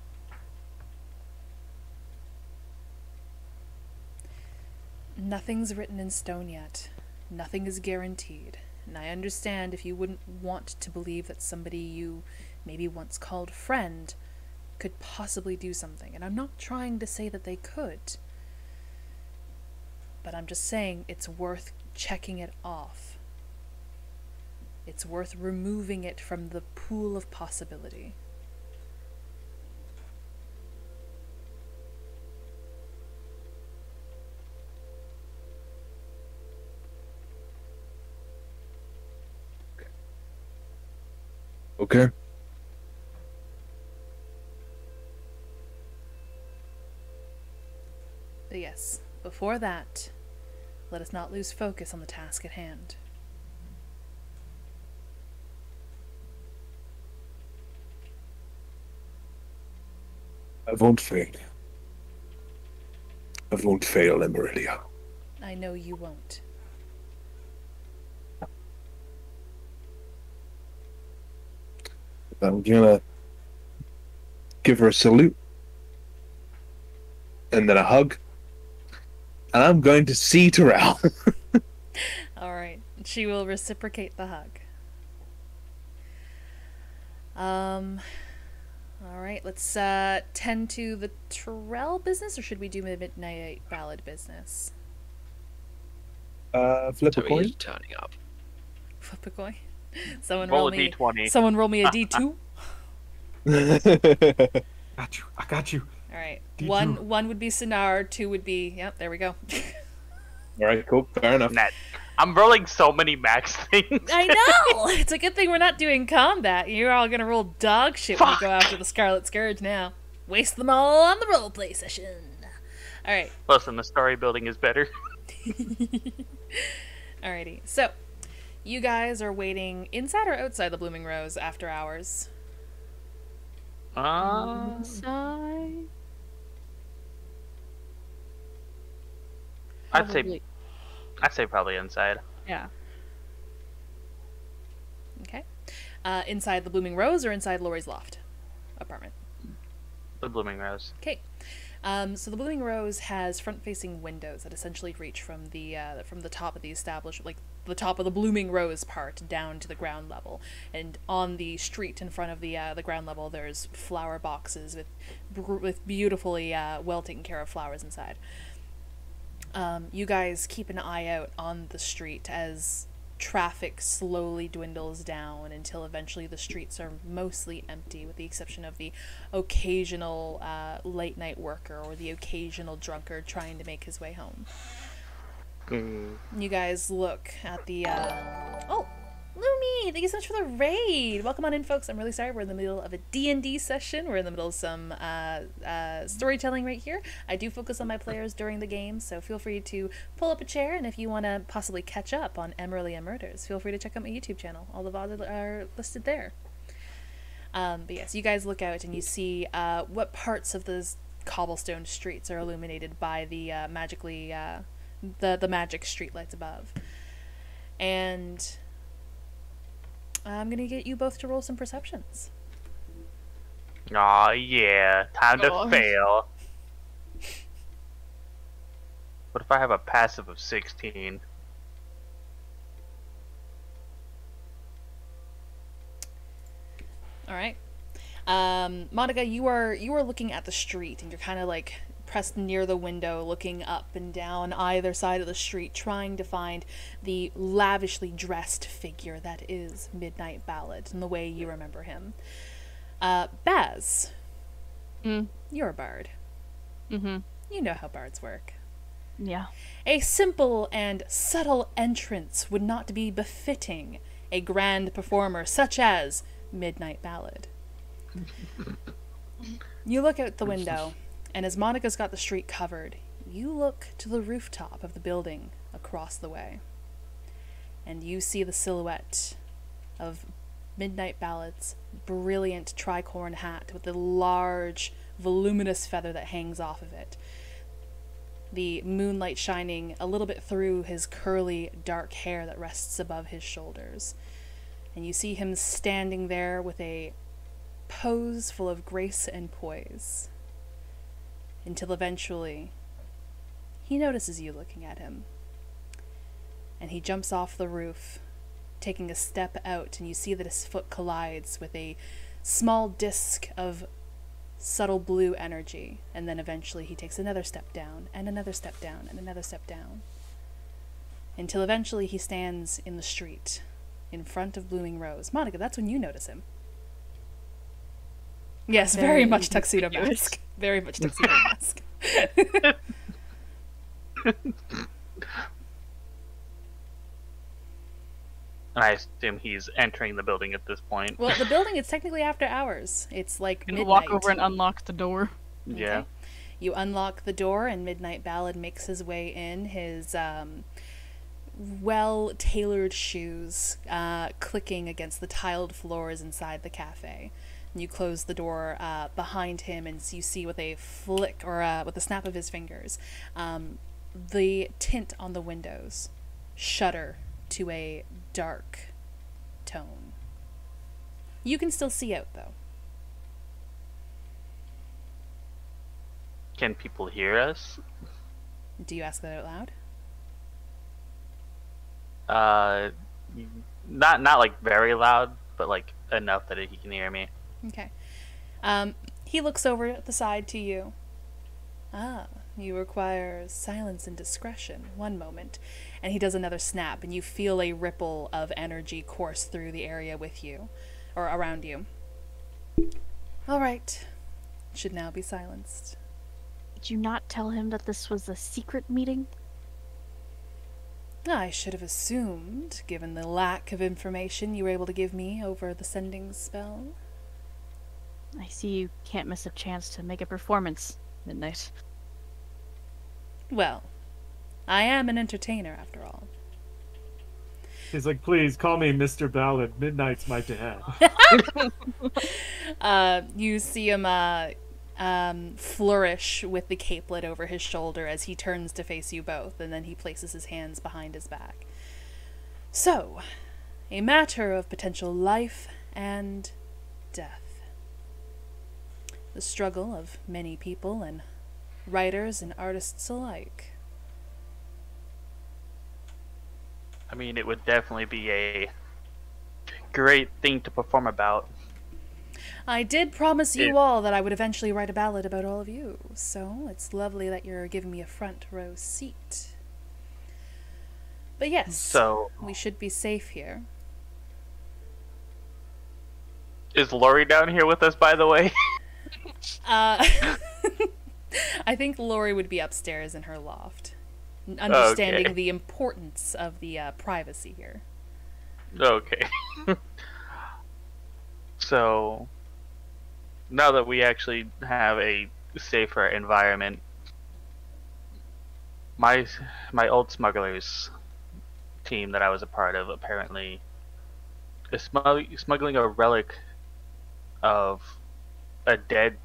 Nothing's written in stone yet. Nothing is guaranteed. And I understand if you wouldn't want to believe that somebody you maybe once called friend could possibly do something. And I'm not trying to say that they could. But I'm just saying it's worth checking it off. It's worth removing it from the pool of possibility. Okay. But yes, before that, let us not lose focus on the task at hand. I won't fail. I won't fail, Emerilla. I know you won't. I'm gonna give her a salute, and then a hug, and I'm going to see Terrell. Alright, she will reciprocate the hug. Alright, let's tend to the Terrell business, or should we do the Midnight Ballad business? Flip a So coin. he's turning up. Flip a coin. Someone Roll roll a me. d20. Someone roll me a D2. Got you. I got you. All right. D2. One would be Sinar. 2 would be. Yep. There we go. All right, cool, fair enough. Net. I'm rolling so many max things. I know. It's a good thing we're not doing combat. You're all gonna roll dog shit when we go after the Scarlet Scourge now. Waste them all on the roleplay session. All right. Listen, the story building is better. Alrighty. So, you guys are waiting inside or outside the Blooming Rose after hours? Inside? I'd say probably inside. Yeah. Okay. Inside the Blooming Rose or inside Lori's loft apartment? The Blooming Rose. Okay. So the Blooming Rose has front-facing windows that essentially reach from the top of the establishment, like the top of the Blooming Rose part, down to the ground level. And on the street in front of the ground level, there's flower boxes with beautifully well taken care of flowers inside. You guys keep an eye out on the street as traffic slowly dwindles down until eventually the streets are mostly empty, with the exception of the occasional late night worker or the occasional drunkard trying to make his way home. You guys look at the oh, Lumi, thank you so much for the raid. Welcome on in, folks. I'm really sorry, we're in the middle of a D&D session. We're in the middle of some storytelling right here. I do focus on my players during the game, so feel free to pull up a chair, and if you want to possibly catch up on Emerilla Murders, feel free to check out my YouTube channel. All the VOD are listed there. But yes, you guys look out and you see what parts of those cobblestone streets are illuminated by the magically the magic streetlights above. And I'm gonna get you both to roll some perceptions. Aw, yeah. Time to fail. What if I have a passive of 16? Alright. Monica, you are looking at the street, and you're kind of like pressed near the window, looking up and down either side of the street, trying to find the lavishly dressed figure that is Midnight Ballad in the way you remember him. Baz, you're a bard. Mm-hmm. You know how bards work. Yeah. A simple and subtle entrance would not be befitting a grand performer such as Midnight Ballad. You look out the window, and as Monica's got the street covered, you look to the rooftop of the building across the way. And you see the silhouette of Midnight Ballad's brilliant tricorn hat with the large, voluminous feather that hangs off of it. The moonlight shining a little bit through his curly, dark hair that rests above his shoulders. And you see him standing there with a pose full of grace and poise. Until eventually, he notices you looking at him. And he jumps off the roof, taking a step out, and you see that his foot collides with a small disc of subtle blue energy, and then eventually he takes another step down, and another step down, and another step down. Until eventually he stands in the street, in front of Blooming Rose. Monica, that's when you notice him. Yes, very much tuxedo mask. Very much tuxedo mask. I assume he's entering the building at this point. Well, the building is technically after hours. It's like Gonna midnight. walk over and unlock the door. Yeah. Okay. You unlock the door, and Midnight Ballad makes his way in, his well-tailored shoes clicking against the tiled floors inside the cafe. And you close the door behind him, and you see with a flick, or with a snap of his fingers, the tint on the windows shudder to a dark tone. You can still see out, though. Can people hear us? Do you ask that out Uh, loud? not like very loud, but like enough that he can hear me. Okay. He looks over at the side to you. Ah, you require silence and discretion. One moment. And he does another snap, and you feel a ripple of energy course through the area with you, or around you. All right. Should now be silenced. Did you not tell him that this was a secret meeting? I should have assumed, given the lack of information you were able to give me over the sending spell. I see you can't miss a chance to make a performance, Midnight. Well, I am an entertainer, after all. He's like, please call me Mr. Ballad. Midnight's my dad. You see him flourish with the capelet over his shoulder as he turns to face you both, and then he places his hands behind his back. So, a matter of potential life and death. The struggle of many people, and writers and artists alike. I mean, it would definitely be a great thing to perform about. I did promise you all that I would eventually write a ballad about all of you, so it's lovely that you're giving me a front row seat. But yes, So, we should be safe here. is Lori down here with us, by the way? Uh, I think Lori would be upstairs in her loft, understanding Okay. the importance of the privacy here. Okay. So, now that we actually have a safer environment, my old smugglers team that I was a part of apparently is smuggling a relic of a dead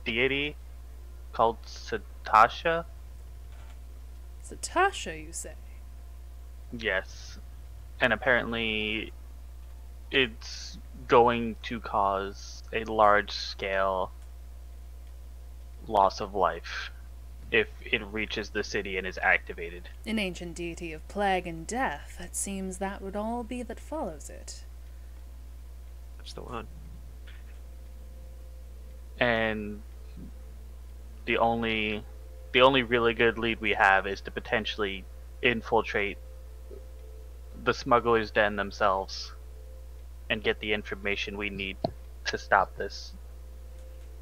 deity called Satasha. Satasha, you say? Yes, and apparently it's going to cause a large scale loss of life if it reaches the city and is activated. An ancient deity of plague and death. It seems that would all be that follows it. That's the one. And the only really good lead we have is to potentially infiltrate the smugglers' den themselves and get the information we need to stop this.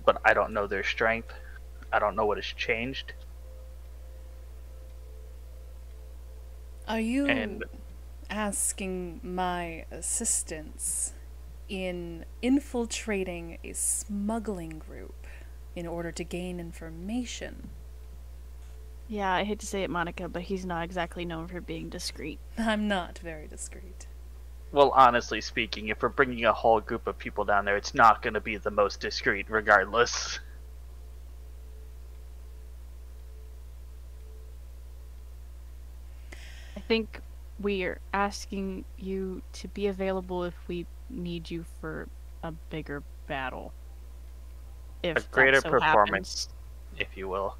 But I don't know their strength. I don't know what has changed. Are you And asking my assistance in infiltrating a smuggling group in order to gain information? Yeah, I hate to say it, Monica, but he's not exactly known for being discreet. I'm not very discreet. well, honestly speaking, if we're bringing a whole group of people down there, it's not going to be the most discreet regardless. I think we're asking you to be available if we need you for a bigger battle. If A greater that so performance, happens. if you will.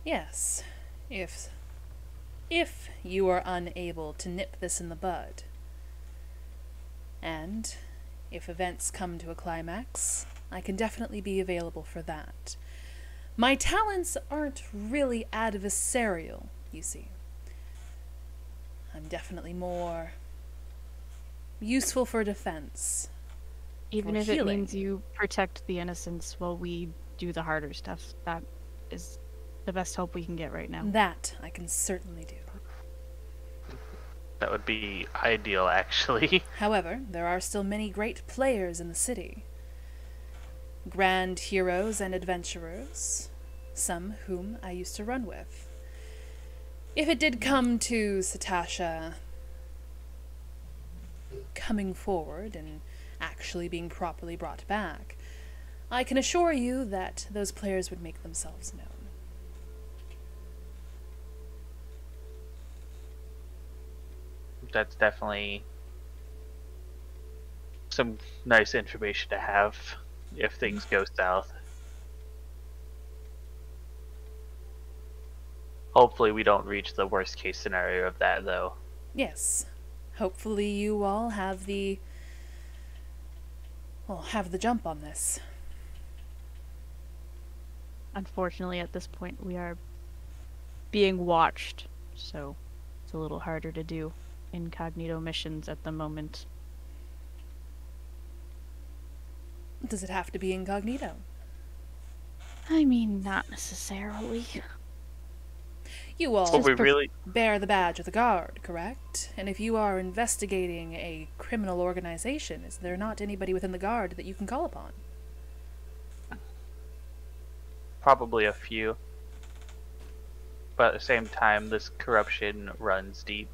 Yes, if you are unable to nip this in the bud. And if events come to a climax, I can definitely be available for that. My talents aren't really adversarial, you see. I'm definitely more useful for defense. Even for if healing. it means you protect the innocents while we do the harder stuff, that is the best help we can get right now. That I can certainly do. That would be ideal, actually. However, there are still many great players in the city. Grand heroes and adventurers, some whom I used to run with. If it did come to Satasha coming forward and actually being properly brought back, I can assure you that those players would make themselves known. That's definitely some nice information to have if things go south. Hopefully we don't reach the worst case scenario of that, though. Yes. Hopefully you all have the jump on this. Unfortunately, at this point, we are being watched, so it's a little harder to do incognito missions at the moment. Does it have to be incognito? I mean, not necessarily. You all But we really, bear the badge of the guard, correct? And if you are investigating a criminal organization, is there not anybody within the guard that you can call upon? probably a few. But at the same time, this corruption runs deep.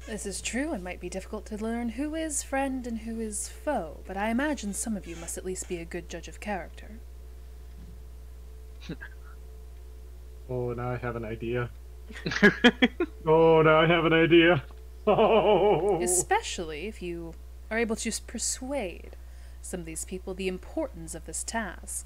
This is true. It might be difficult to learn who is friend and who is foe, but I imagine some of you must at least be a good judge of character. Oh, now I have an idea. Oh, now I have an idea. Oh. Especially if you are able to persuade some of these people the importance of this task.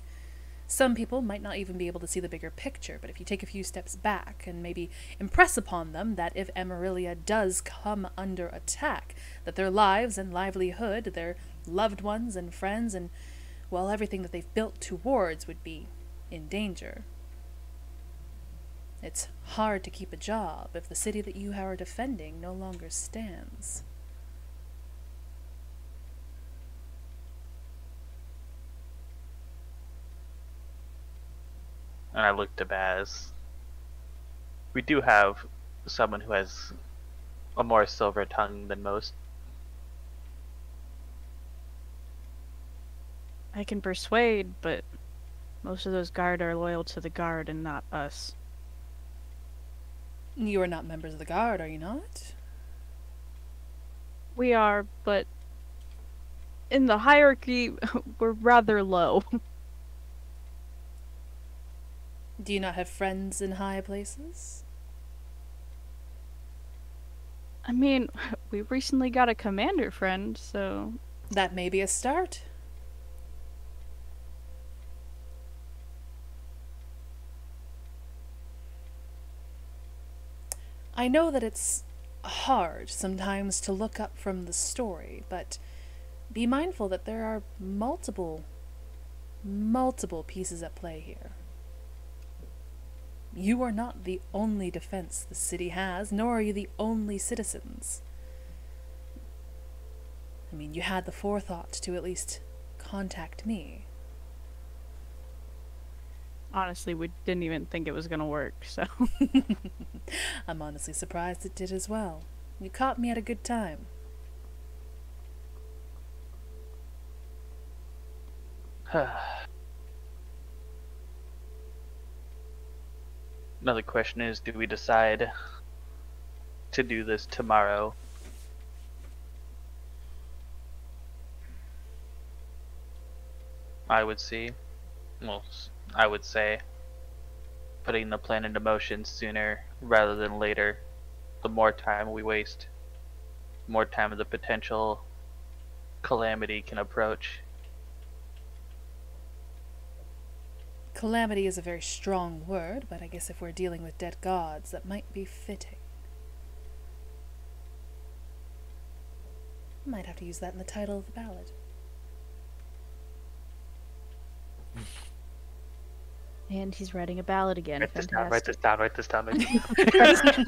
Some people might not even be able to see the bigger picture, but if you take a few steps back and maybe impress upon them that if Emerilla does come under attack, that their lives and livelihood, their loved ones and friends, and, well, everything that they've built towards would be in danger. It's hard to keep a job if the city that you are defending no longer stands. And I look to Baz. We do have someone who has a more silver tongue than most. I can persuade, but most of those guard are loyal to the guard and not us. You are not members of the guard, are you not? We are, but in the hierarchy, we're rather low. Do you not have friends in high places? I mean, we recently got a commander friend, so... That may be a start. I know that it's hard sometimes to look up from the story, but be mindful that there are multiple pieces at play here. You are not the only defense the city has, nor are you the only citizens. I mean, you had the forethought to at least contact me. Honestly, we didn't even think it was gonna work, so... I'm honestly surprised it did as well. You caught me at a good time. Another question is, do we decide to do this tomorrow? I would say putting the plan into motion sooner rather than later. The more time we waste, the more time the potential calamity can approach. Calamity is a very strong word, but I guess if we're dealing with dead gods, that might be fitting. I might have to use that in the title of the ballad. And he's writing a ballad again. Write this down, Fantastic. write this down.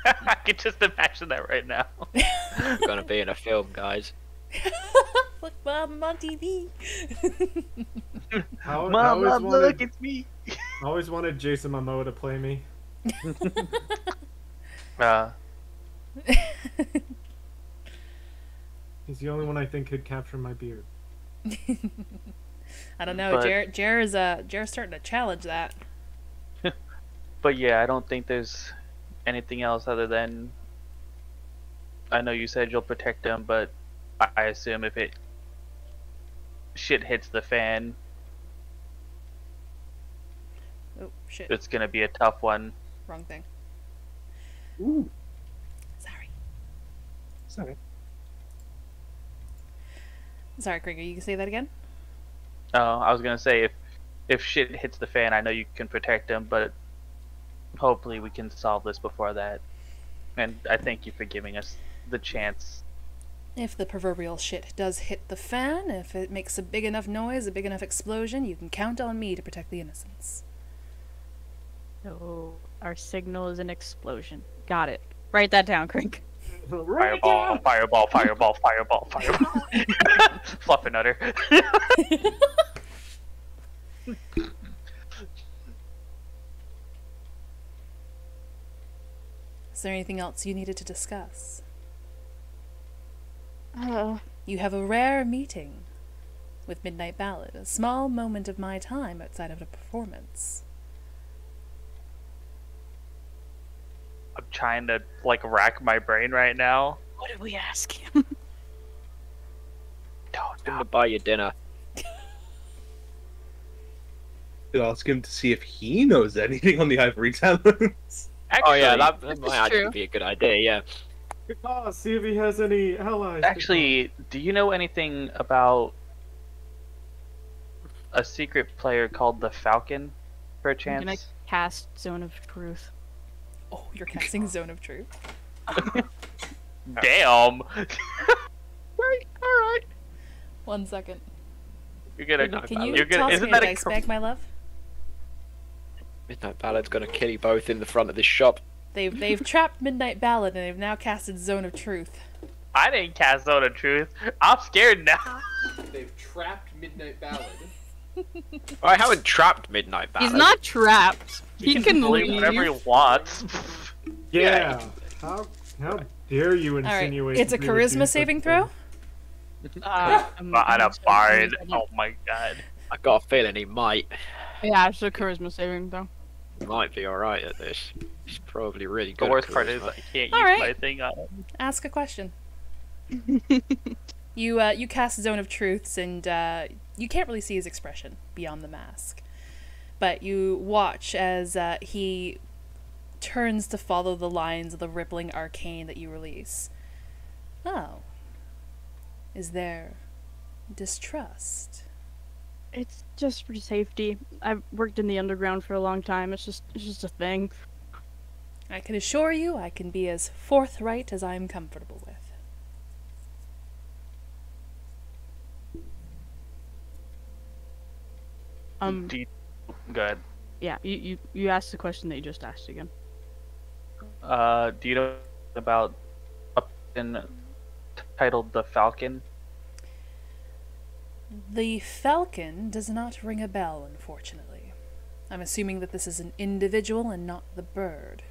I can just imagine that right now. We're gonna be in a film, guys. Look, Mom, I'm on TV. Mom, look, it's me. I always wanted Jason Momoa to play me. He's the only one I think could capture my beard. I don't know. But- Jer's starting to challenge that. But yeah, I don't think there's anything else other than, I know you said you'll protect him, but I assume if shit hits the fan, Oh shit! it's gonna be a tough one. Wrong thing. Ooh, Sorry. sorry. Sorry, Krieger. You can say that again. I was gonna say if shit hits the fan, I know you can protect him, but hopefully we can solve this before that. And I thank you for giving us the chance. If the proverbial shit does hit the fan, if it makes a big enough noise, a big enough explosion, you can count on me to protect the innocents. So, our signal is an explosion. Got it. Write that down, Crink. Fireball, fireball, fireball, fireball, fireball. Fluffernutter. Is there anything else you needed to discuss? Uh, You have a rare meeting with Midnight Ballad, a small moment of my time outside of a performance. I'm trying to rack my brain right now. what did we ask him? Don't I'm gonna buy you dinner. Could ask him to see if he knows anything on the Ivory Talons. Actually, Oh yeah, that might true. actually be a good idea. Yeah. Good cause. See if he has any allies. actually, do you know anything about a secret player called the Falcon, I'm perchance? gonna cast Zone of Truth. Oh, you're casting Zone of Truth. Damn. Right. All right. 1 second. You're gonna. Can you You're gonna. toss Isn't me a that dice bag, my love? Midnight Ballad's gonna kill you both in the front of this shop. They've trapped Midnight Ballad and they've now casted Zone of Truth. I didn't cast Zone of Truth. I'm scared now. They've trapped Midnight Ballad. I haven't trapped Midnight Ballad. He's not trapped. He can believe leave. whatever he wants. Yeah. How dare you All right, insinuate? it's a that we would do charisma such saving a throw. Not a bard. Oh my god. I got a feeling he might. Yeah, it's a charisma saving though. Might be alright at this. He's probably really good. The worst at part is charisma. I can't use Alright. my thing on him. Ask a question. You cast Zone of Truths and you can't really see his expression beyond the mask, but you watch as he turns to follow the lines of the rippling arcane that you release. Oh. Is there distrust? It's just for safety. I've worked in the underground for a long time. It's just a thing. I can assure you I can be as forthright as I'm comfortable with. Go ahead. Yeah, you asked the question that you just asked again. Do you know about titled The Falcon? The Falcon does not ring a bell, unfortunately. I'm assuming that this is an individual and not the bird.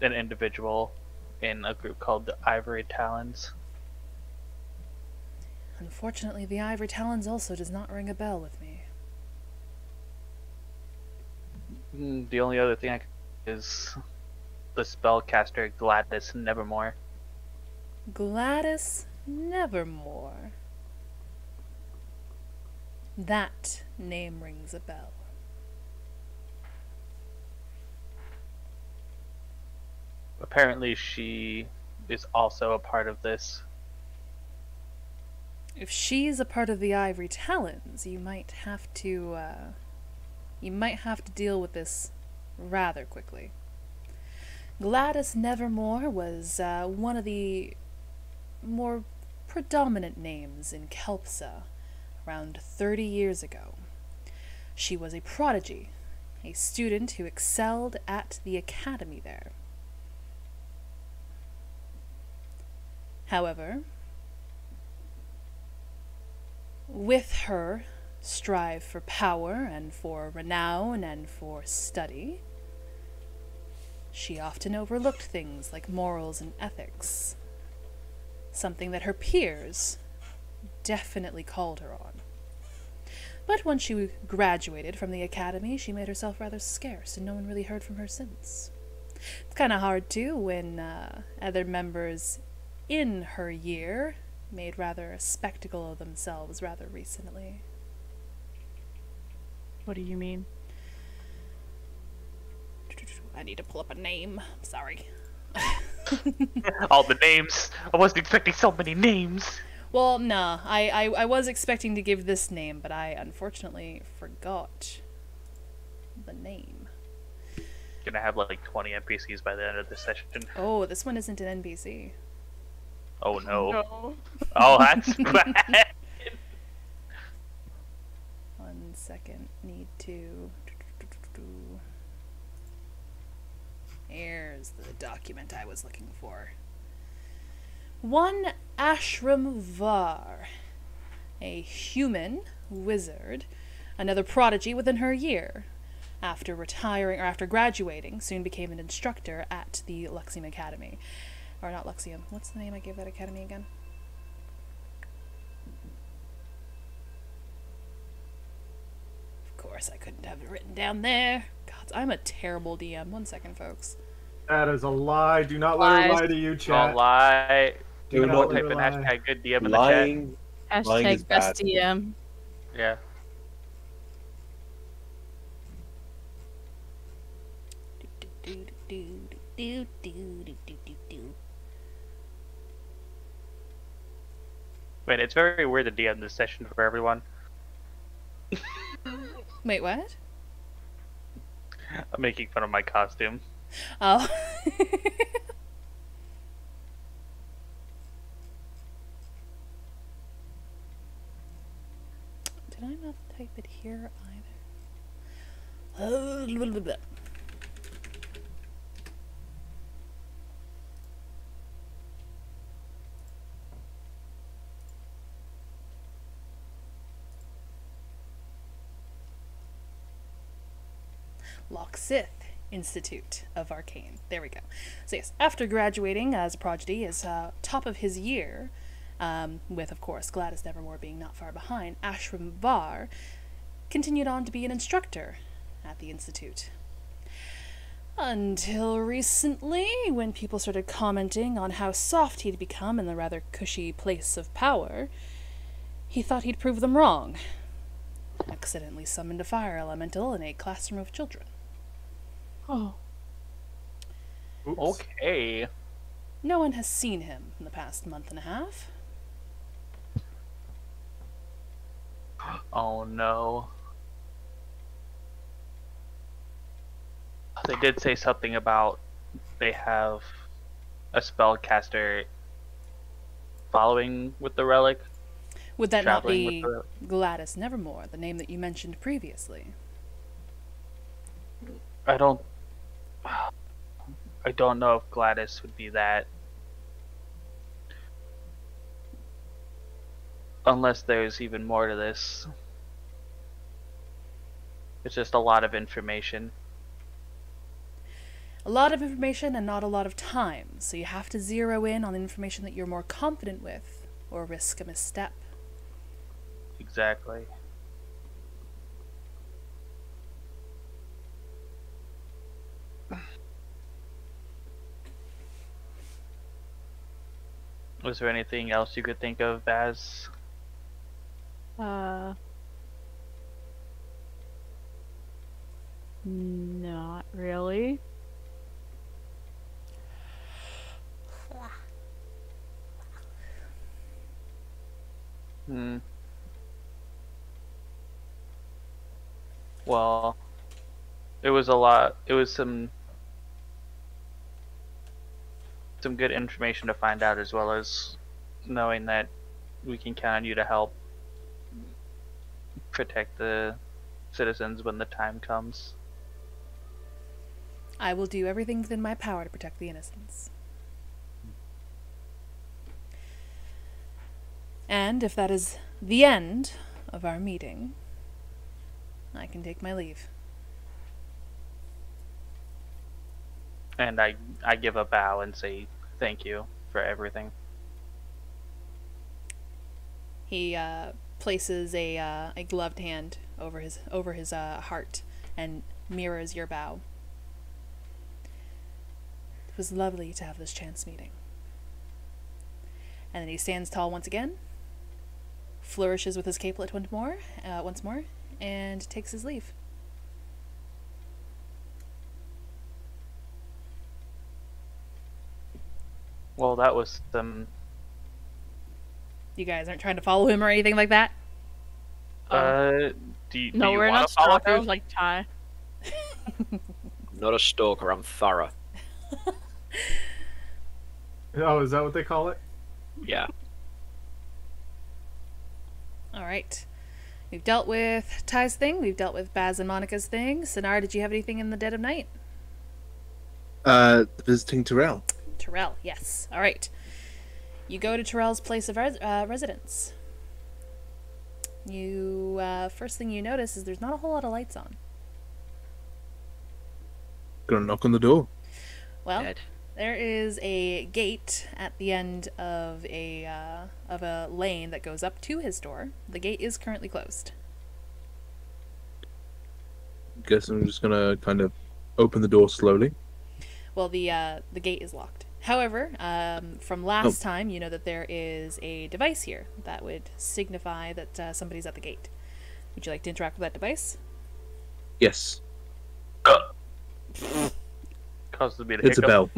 An individual in a group called the Ivory Talons. Unfortunately, the Ivory Talons also does not ring a bell with me. The only other thing I can is the spellcaster Gladys Nevermore. Gladys Nevermore. That name rings a bell. Apparently she is also a part of this. If she's a part of the Ivory Talons, you might have to deal with this rather quickly. Gladys Nevermore was one of the more predominant names in Kelpsa around 30 years ago. She was a prodigy, a student who excelled at the academy there. However, with her strive for power and for renown and for study, she often overlooked things like morals and ethics, something that her peers definitely called her on. But when she graduated from the academy, she made herself rather scarce, and no one really heard from her since. It's kind of hard, too, when other members in her year made rather a spectacle of themselves rather recently. What do you mean? I need to pull up a name. I'm sorry. All the names. I wasn't expecting so many names. Well, no, I was expecting to give this name, but I unfortunately forgot the name. Gonna have like 20 NPCs by the end of this session. Oh, this one isn't an NPC. Oh no. No. Oh, that's bad. 1 second. Need to... Here's the document I was looking for. One Ashram Var, a human wizard, another prodigy within her year. After retiring, or after graduating, soon became an instructor at the Luxium Academy. Or not Luxium, what's the name I gave that academy again? Of course, I couldn't have it written down there. God, I'm a terrible DM. 1 second, folks. That is a lie. Do not let her Lies. lie to you, Don't chat. lie. Do Do not not let Type her in lie. hashtag good DM in the Lying. Lying is Hashtag best bad. DM. chat. Yeah. Wait, it's very weird to DM this session for everyone. Wait, what? I'm making fun of my costume. Oh. Did I not type it here either? Locksith Institute of Arcane. There we go. So yes, after graduating as a prodigy, as top of his year, with of course Gladys Nevermore being not far behind, Ashram Var continued on to be an instructor at the institute. Until recently, when people started commenting on how soft he'd become in the rather cushy place of power, he thought he'd prove them wrong. Accidentally summoned a fire elemental in a classroom of children. Oh. Oops. Okay. No one has seen him in the past month and a half. Oh no. They did say something about they have a spellcaster following with the relic. Would that not Traveling be with Gladys Nevermore, the name that you mentioned previously? I don't know if Gladys would be that. Unless there's even more to this. It's just a lot of information. A lot of information and not a lot of time, so you have to zero in on the information that you're more confident with, or risk a misstep. Exactly. Was there anything else you could think of, Baz? Not really. Well, it was a lot. It was some good information to find out, as well as knowing that we can count on you to help protect the citizens when the time comes. I will do everything within my power to protect the innocents. And if that is the end of our meeting, I can take my leave. And I give a bow and say thank you for everything. He places a gloved hand over his heart and mirrors your bow. It was lovely to have this chance meeting. And then he stands tall once again, flourishes with his capelet once more, and takes his leave. Well, that was some. You guys aren't trying to follow him or anything like that? Do you No, we're wanna not follow stalkers him? like Ty. I'm not a stalker, I'm thorough. Oh, is that what they call it? Yeah. Alright. We've dealt with Ty's thing, we've dealt with Baz and Monica's thing. Sinar, did you have anything in the dead of night? Visiting Terrell. Terrell, yes. Alright. You go to Terrell's place of residence. You, first thing you notice is there's not a whole lot of lights on. Gonna knock on the door. Well, Dead. there is a gate at the end of a lane that goes up to his door. The gate is currently closed. Guess I'm just gonna kind of open the door slowly. Well, the gate is locked. However, from last time, you know that there is a device here that would signify that somebody's at the gate. Would you like to interact with that device? Yes. Caused me to It's a hiccup.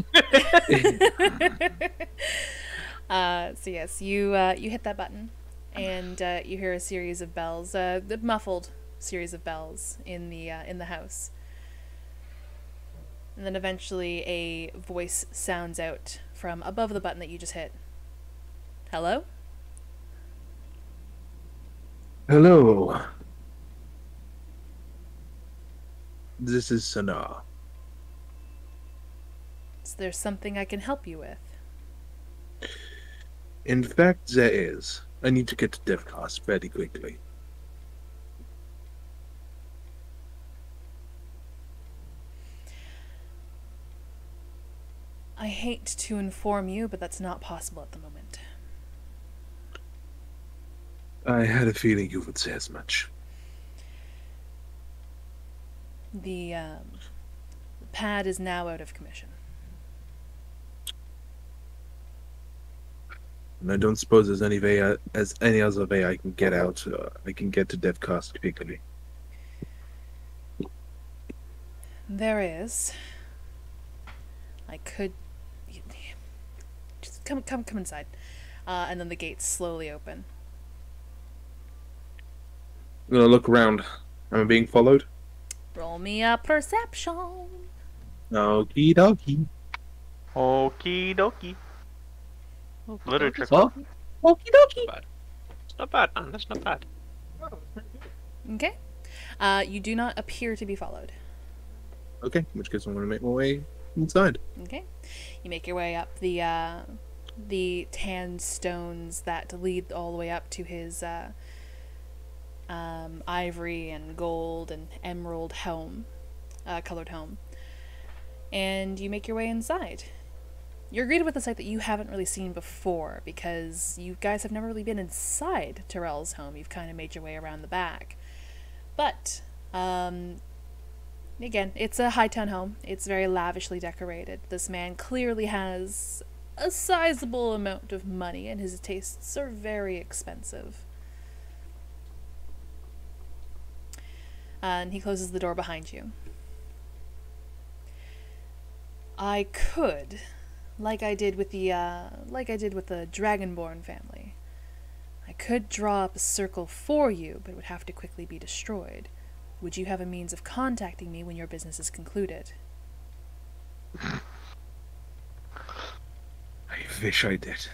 bell. So yes, you hit that button, and you hear a series of bells, the muffled series of bells in the house. And then eventually a voice sounds out from above the button that you just hit. Hello? Hello. This is Sanar. Is there something I can help you with? In fact, there is. I need to get to DevCast very quickly. I hate to inform you, but that's not possible at the moment. I had a feeling you would say as much. The pad is now out of commission. And I don't suppose there's any way, as any other way I can get out. I can get to DevCast quickly. There is. I could just come inside, and then the gates slowly open. I'm gonna look around. Am I being followed? Roll me a perception. Okie dokie. Okie dokie. Literature. Huh? Okie dokie. It's not bad, man. That's not bad. Okay. You do not appear to be followed. Okay, in which case I'm gonna make my way inside. Okay. You make your way up the tan stones that lead all the way up to his ivory and gold and emerald home, colored home. And you make your way inside. You're greeted with a sight that you haven't really seen before, because you guys have never really been inside Terrell's home. You've kind of made your way around the back. But, again, it's a Hightown home. It's very lavishly decorated. This man clearly has a sizable amount of money, and his tastes are very expensive. And he closes the door behind you. I could, like I did with the Dragonborn family, I could draw up a circle for you, but it would have to quickly be destroyed. Would you have a means of contacting me when your business is concluded? I wish I did.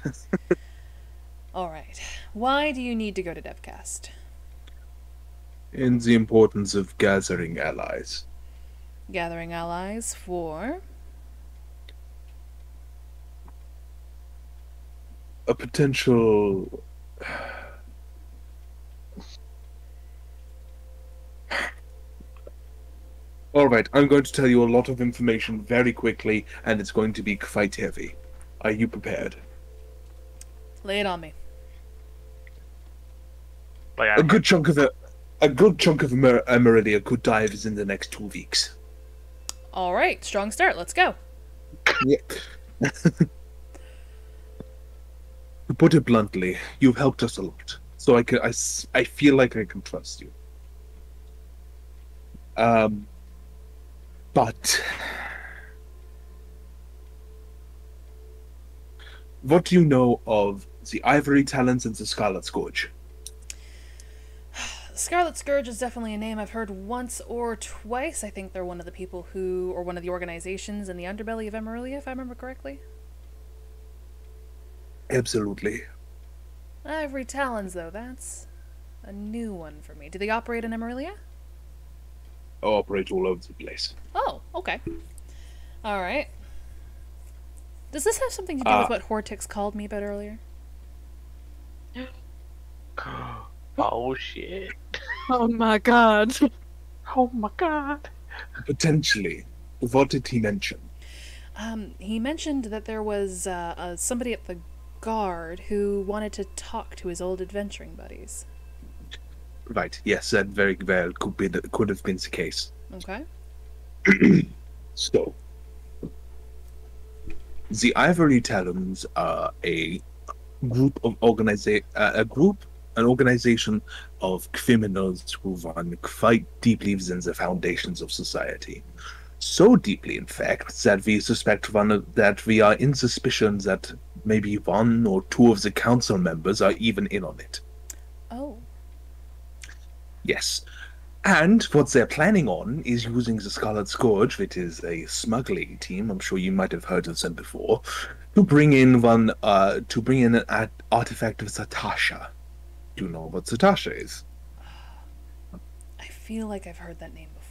Alright. Why do you need to go to DevCast? In the importance of gathering allies. Gathering allies for... A potential... Alright, I'm going to tell you a lot of information very quickly, and it's going to be quite heavy. Are you prepared? Lay it on me. Like, A good chunk of Emerilla could die within the next 2 weeks. Alright, strong start. Let's go. Yeah. To put it bluntly, you've helped us a lot, so I feel like I can trust you. But what do you know of the Ivory Talons and the Scarlet Scourge? Scarlet Scourge is definitely a name I've heard once or twice. I think they're one of the people who, or one of the organizations in the underbelly of Emerilla, if I remember correctly. Absolutely. Ivory Talons, though, that's a new one for me. Do they operate in Emerilla? I operate all over the place. Oh, okay. Alright. Does this have something to do with what Hortix called me about earlier? oh shit. Oh my god. Oh my god. Potentially. What did he mention? He mentioned that there was somebody at the guard who wanted to talk to his old adventuring buddies. Right, yes, that very well could have been the case. Okay. So, the Ivory Talons are an organization of criminals who run quite deeply within the foundations of society. So deeply, in fact, that we are in suspicion that maybe 1 or 2 of the council members are even in on it. Oh. Yes. And what they're planning on is using the Scarlet Scourge, which is a smuggling team, I'm sure you might have heard of them before, to bring in an artifact of Zatasha. Do you know what Zatasha is? I feel like I've heard that name before.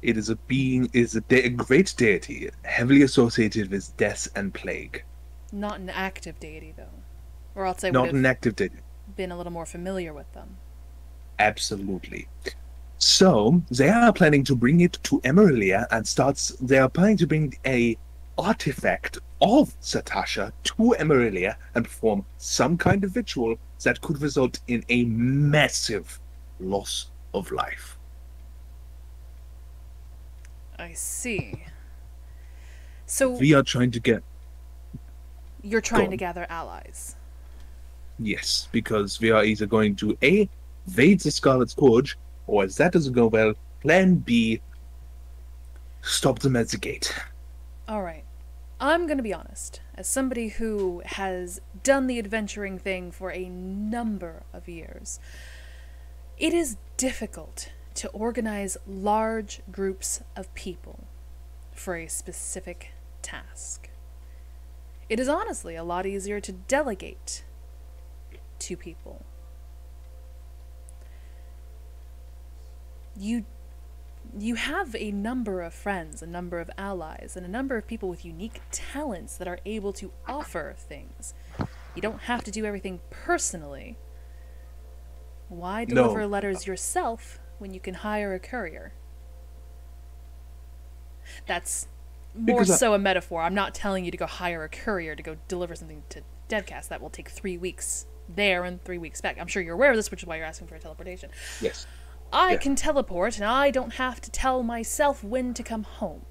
It is a being, a great deity, heavily associated with death and plague. Not an active deity, though. Or else I would Not have an active deity. been a little more familiar with them. Absolutely. So they are planning to bring it to Emerilla and they are planning to bring a artifact of Satasha to Emerilla and perform some kind of ritual that could result in a massive loss of life. I see. So We are trying to get... you're trying Go to on. gather allies. Yes, because we are either going to A, raid the Scarlet Scourge, or if that doesn't go well, plan B, stop them at the gate. Alright. I'm gonna be honest. As somebody who has done the adventuring thing for a number of years, it is difficult to organize large groups of people for a specific task. It is honestly a lot easier to delegate to people. You have a number of friends, a number of allies, and a number of people with unique talents that are able to offer things. You don't have to do everything personally. Why deliver letters yourself when you can hire a courier? That's more so a metaphor. I'm not telling you to go hire a courier to go deliver something to Devcast. That will take 3 weeks there and 3 weeks back. I'm sure you're aware of this, which is why you're asking for a teleportation. Yes. I can teleport, and I don't have to tell myself when to come home.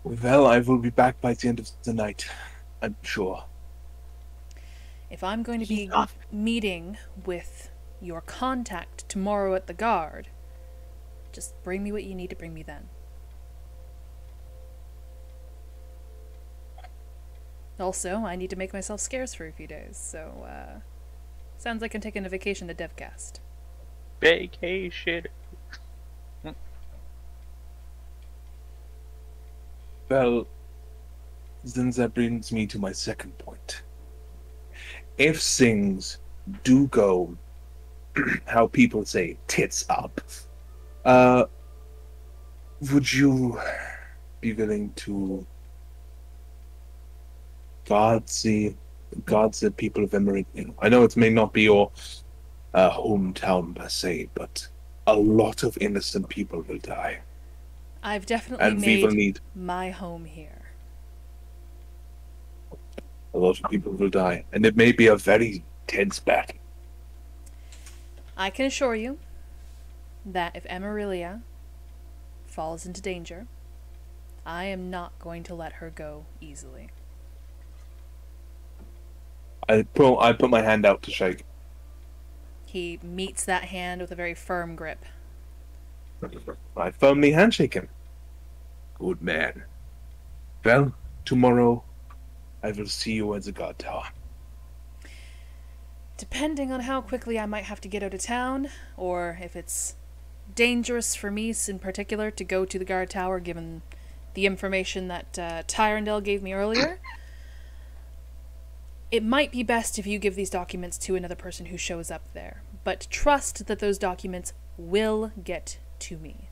Well, I will be back by the end of the night, I'm sure. If I'm going to be meeting with your contact tomorrow at the guard, just bring me what you need to bring me then. Also, I need to make myself scarce for a few days, so, sounds like I'm taking a vacation to Devcast. Vacation. Well, then that brings me to my second point. If things do go, how people say, tits up, would you be willing to guard the people of Emerilla? I know it may not be your hometown per se, but a lot of innocent people will die. I've definitely And we will made need my home here. a lot of people will die, and it may be a very tense battle. I can assure you that if Emerilla falls into danger, I am not going to let her go easily. I put my hand out to shake. He meets that hand with a very firm grip. I firmly handshake him. Good man. Well, tomorrow I will see you at the guard tower. Depending on how quickly I might have to get out of town, or if it's dangerous for me in particular to go to the guard tower, given the information that Tyrandel gave me earlier, it might be best if you give these documents to another person who shows up there. But trust that those documents will get to me.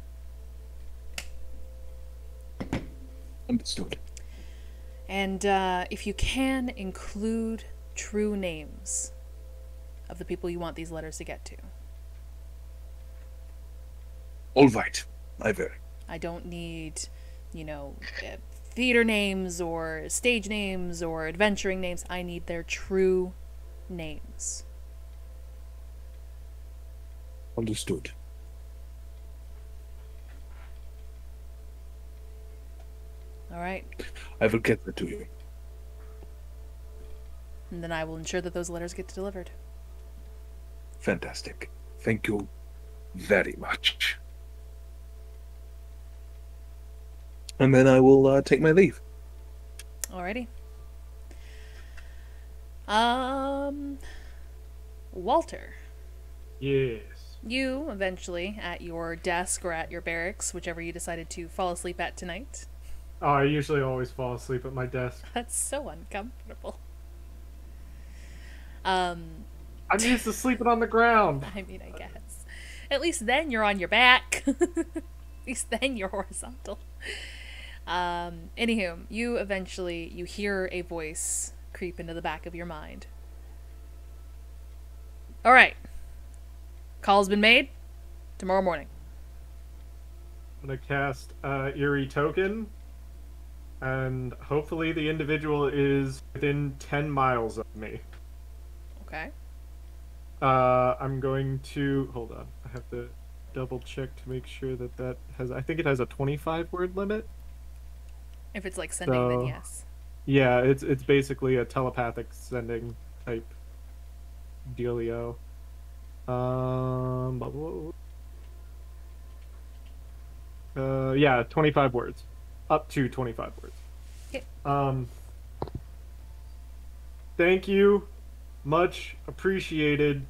Understood. And if you can, include true names of the people you want these letters to get to. All right, I will. I don't need, theater names or stage names or adventuring names. I need their true names. Understood. All right. I will get that to you. And then I will ensure that those letters get delivered. Fantastic. Thank you very much. And then I will take my leave. Alrighty. Walter. Yes. You, eventually, at your desk or at your barracks, whichever you decided to fall asleep at tonight. Oh, I usually always fall asleep at my desk. That's so uncomfortable. I'm used to sleeping on the ground. I mean, I guess. At least then you're on your back. At least then you're horizontal. Anywho, you hear a voice creep into the back of your mind. Alright. Call's been made. Tomorrow morning. I'm gonna cast Eerie Token, and hopefully the individual is within 10 miles of me. Okay. I'm going to... Hold on. I have to double check to make sure that has... I think it has a 25-word limit. If it's like sending, then So- yes. Yeah, it's basically a telepathic sending type dealio. Blah, blah, blah. Yeah, 25 words. Up to 25 words. Okay. Thank you. Much appreciated.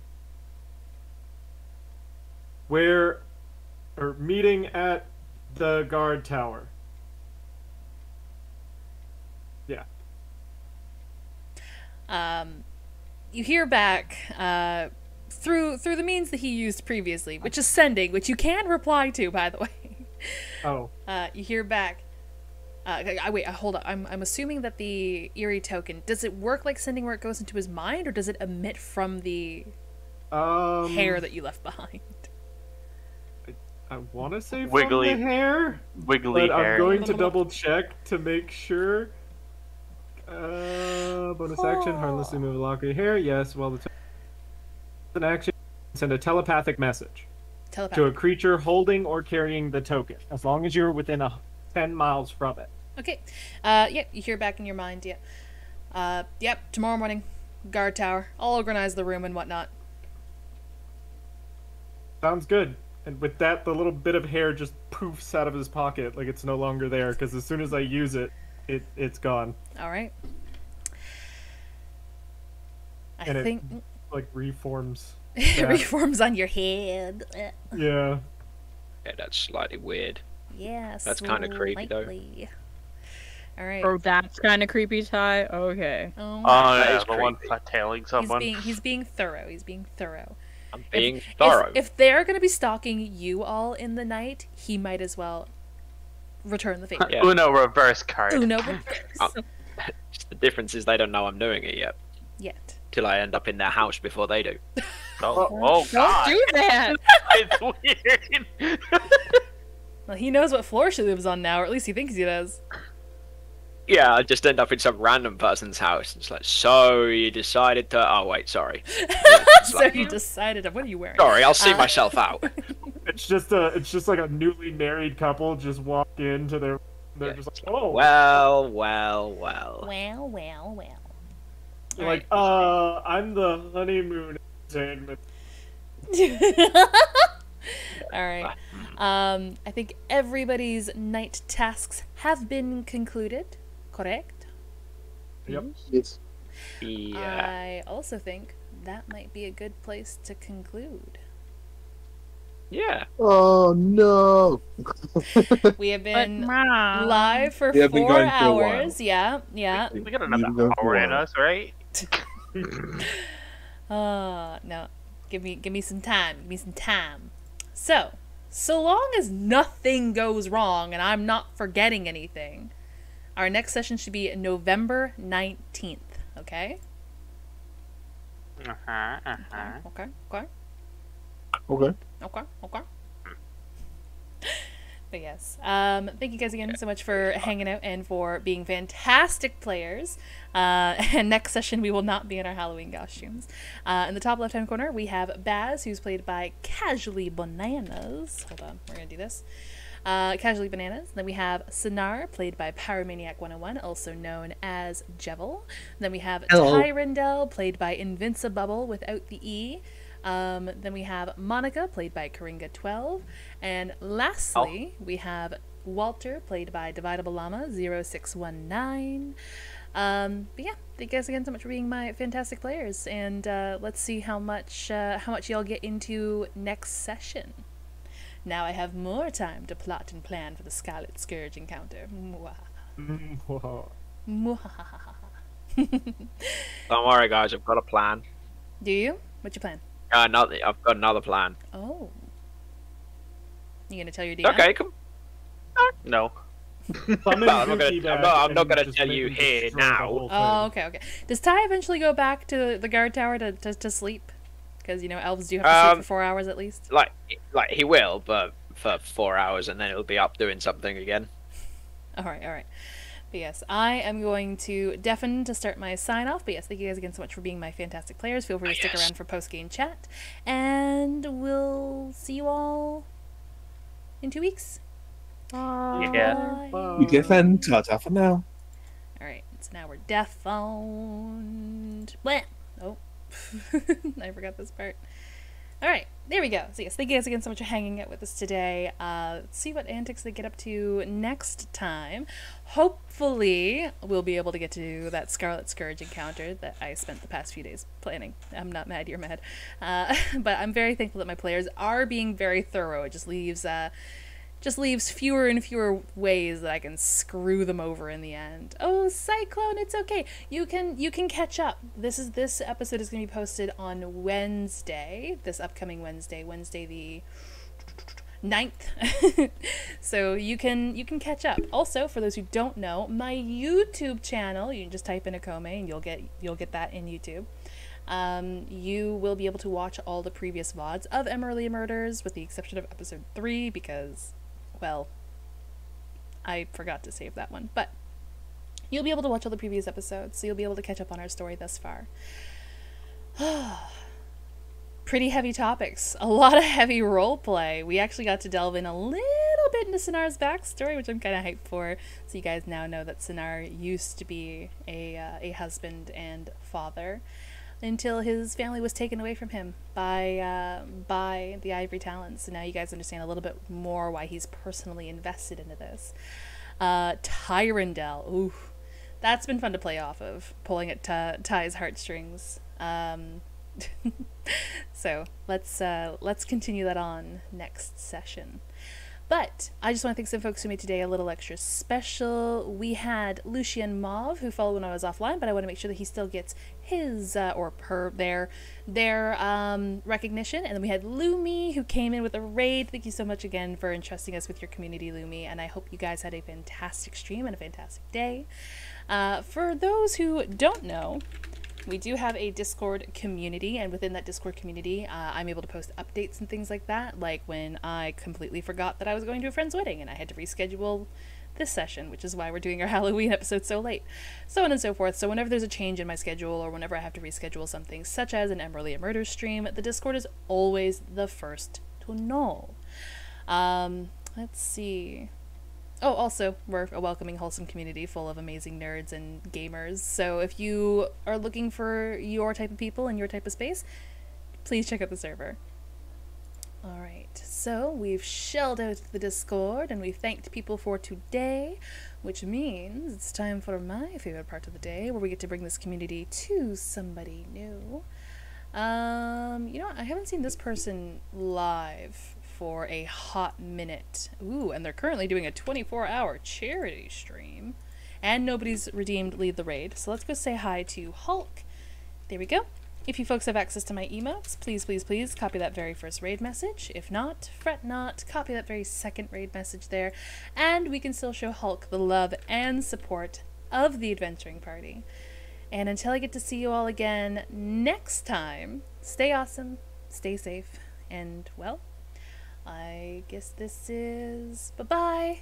Meeting at the guard tower. Yeah. You hear back through the means that he used previously, which is sending, which you can reply to, by the way. Oh. You hear back. Wait, hold on. I'm assuming that the eerie token, does it work like sending where it goes into his mind, or does it emit from the hair that you left behind? I want to say Wiggly- from the hair, Wiggly but hair. I'm going to double check to make sure. Bonus action, harmlessly move a lock of your hair. Yes, well, an action, send a telepathic message to a creature holding or carrying the token, as long as you're within 10 miles from it. Okay. Yeah, you hear back in your mind, yeah. Yep, tomorrow morning, guard tower. I'll organize the room and whatnot. Sounds good. And with that, the little bit of hair just poofs out of his pocket, like it's no longer there, because as soon as I use it, it's gone. Alright. I And think it, like, reforms. it back. reforms on your head. Yeah. Yeah, that's slightly weird. Yeah, That's kinda creepy, though. Alright. Oh, that's kind of creepy, Ty. Okay. Oh, Oh, That yeah, is the one creepy. tailing someone. he's being thorough. He's being thorough. I'm being If- thorough. If they're gonna be stalking you all in the night, he might as well return the favor. Yeah. Uno reverse card. Uno Oh. The difference is they don't know I'm doing it yet. yet. Till I end up in their house before they do. Oh Don't God. do that! It's weird. Well, he knows what floor she lives on now, or at least he thinks he does. Yeah, I just end up in some random person's house. It's like, so you decided to... Oh, wait, sorry. It's So like, you decided. What are you wearing? sorry, I'll see myself out. It's just like a newly married couple just walk into their. They're Yeah, just like, it's oh, Well. Well. like, I'm the honeymoon entertainment. All right. I think everybody's night tasks have been concluded. Correct. Yep. Yes. Yeah. I also think that might be a good place to conclude. Yeah. Oh no! We have been Mom. live for We have been 4 going for a while. hours. Yeah. We got Even another go hour in for a us, right? No. Give me some time. Give me some time. So long as nothing goes wrong and I'm not forgetting anything, our next session should be November 19th. Okay? Okay. Okay. But yes, thank you guys again so much for hanging out and for being fantastic players. And next session we will not be in our Halloween costumes. In the top left-hand corner we have Baz, who's played by Casually Bananas. Hold on, we're gonna do this. Casually Bananas. Then we have Sinar, played by Pyromaniac 101, also known as Jevil. Then we have Hello. Tyrandel, played by Invincibubble without the E. Then we have Monica, played by Karinga12. And lastly, we have Walter, played by Dividable Llama 0619. But yeah, thank you guys again so much for being my fantastic players. And let's see how much y'all get into next session. Now I have more time to plot and plan for the Scarlet Scourge encounter. Whoa. Don't worry, guys. I've got a plan. Do you? What's your plan? I've got another plan. Oh. You gonna tell your DM? Okay, come. No. Summon Well, I'm not Dookie gonna- back I'm not and gonna just tell make you him here destroy the now. whole Oh, thing. okay. Does Ty eventually go back to the guard tower to sleep? Because, elves do have to sleep for 4 hours at least. Like he will, but for 4 hours, and then he'll be up doing something again. Alright. But yes, I am going to deafen to start my sign-off. But yes, thank you guys again so much for being my fantastic players. Feel free to stick around for post-game chat. And we'll see you all in 2 weeks. Yeah. Bye. You defend. Ta-ta for now. Alright, so now we're deaf-phoned. Blah! Oh. I forgot this part. Alright, there we go. So yes, thank you guys again so much for hanging out with us today. Let's see what antics they get up to next time. Hopefully, we'll be able to get to that Scarlet Scourge encounter that I spent the past few days planning. I'm not mad, you're mad. But I'm very thankful that my players are being very thorough. It just leaves fewer and fewer ways that I can screw them over in the end. Oh, Cyclone, it's okay. You can catch up. This episode is going to be posted on Wednesday, this upcoming Wednesday the 9th. So you can catch up. Also, for those who don't know, my YouTube channel, you can just type in Okomie and you'll get that in YouTube. You will be able to watch all the previous VODs of Emerilla Murders, with the exception of episode 3, because, well, I forgot to save that one. But you'll be able to watch all the previous episodes, so you'll be able to catch up on our story thus far. Pretty heavy topics. A lot of heavy roleplay. We actually got to delve in a little bit into Sinar's backstory, which I'm kind of hyped for. So you guys now know that Sinar used to be a husband and father, until his family was taken away from him by the Ivory Talons. So now you guys understand a little bit more why he's personally invested into this. Tyrandel, ooh, that's been fun to play off of, pulling at Ty's heartstrings. So let's continue that on next session. But I just want to thank some folks who made today a little extra special. We had Lucian Mauve, who followed when I was offline, but I want to make sure that he still gets his or her their recognition. And then we had Lumi, who came in with a raid. Thank you so much again for entrusting us with your community, Lumi. And I hope you guys had a fantastic stream and a fantastic day. For those who don't know, we do have a Discord community, and within that Discord community, I'm able to post updates and things like that, like when I completely forgot that I was going to a friend's wedding and I had to reschedule this session, which is why we're doing our Halloween episode so late, so on and so forth. So whenever there's a change in my schedule, or whenever I have to reschedule something, such as an Emerilla Murder stream, the Discord is always the first to know. Let's see. Oh, also, we're a welcoming, wholesome community full of amazing nerds and gamers. So if you are looking for your type of people and your type of space, please check out the server. Alright, so we've shelled out the Discord and we've thanked people for today, which means it's time for my favorite part of the day, where we get to bring this community to somebody new. I haven't seen this person live for a hot minute. Ooh, and they're currently doing a 24-hour charity stream. And nobody's redeemed Lead the Raid. So let's go say hi to Hulk. There we go. If you folks have access to my emotes, please, please, please copy that very first raid message. If not, fret not, copy that very second raid message there. And we can still show Hulk the love and support of the adventuring party. And until I get to see you all again next time, stay awesome, stay safe, and, well, I guess this is bye-bye.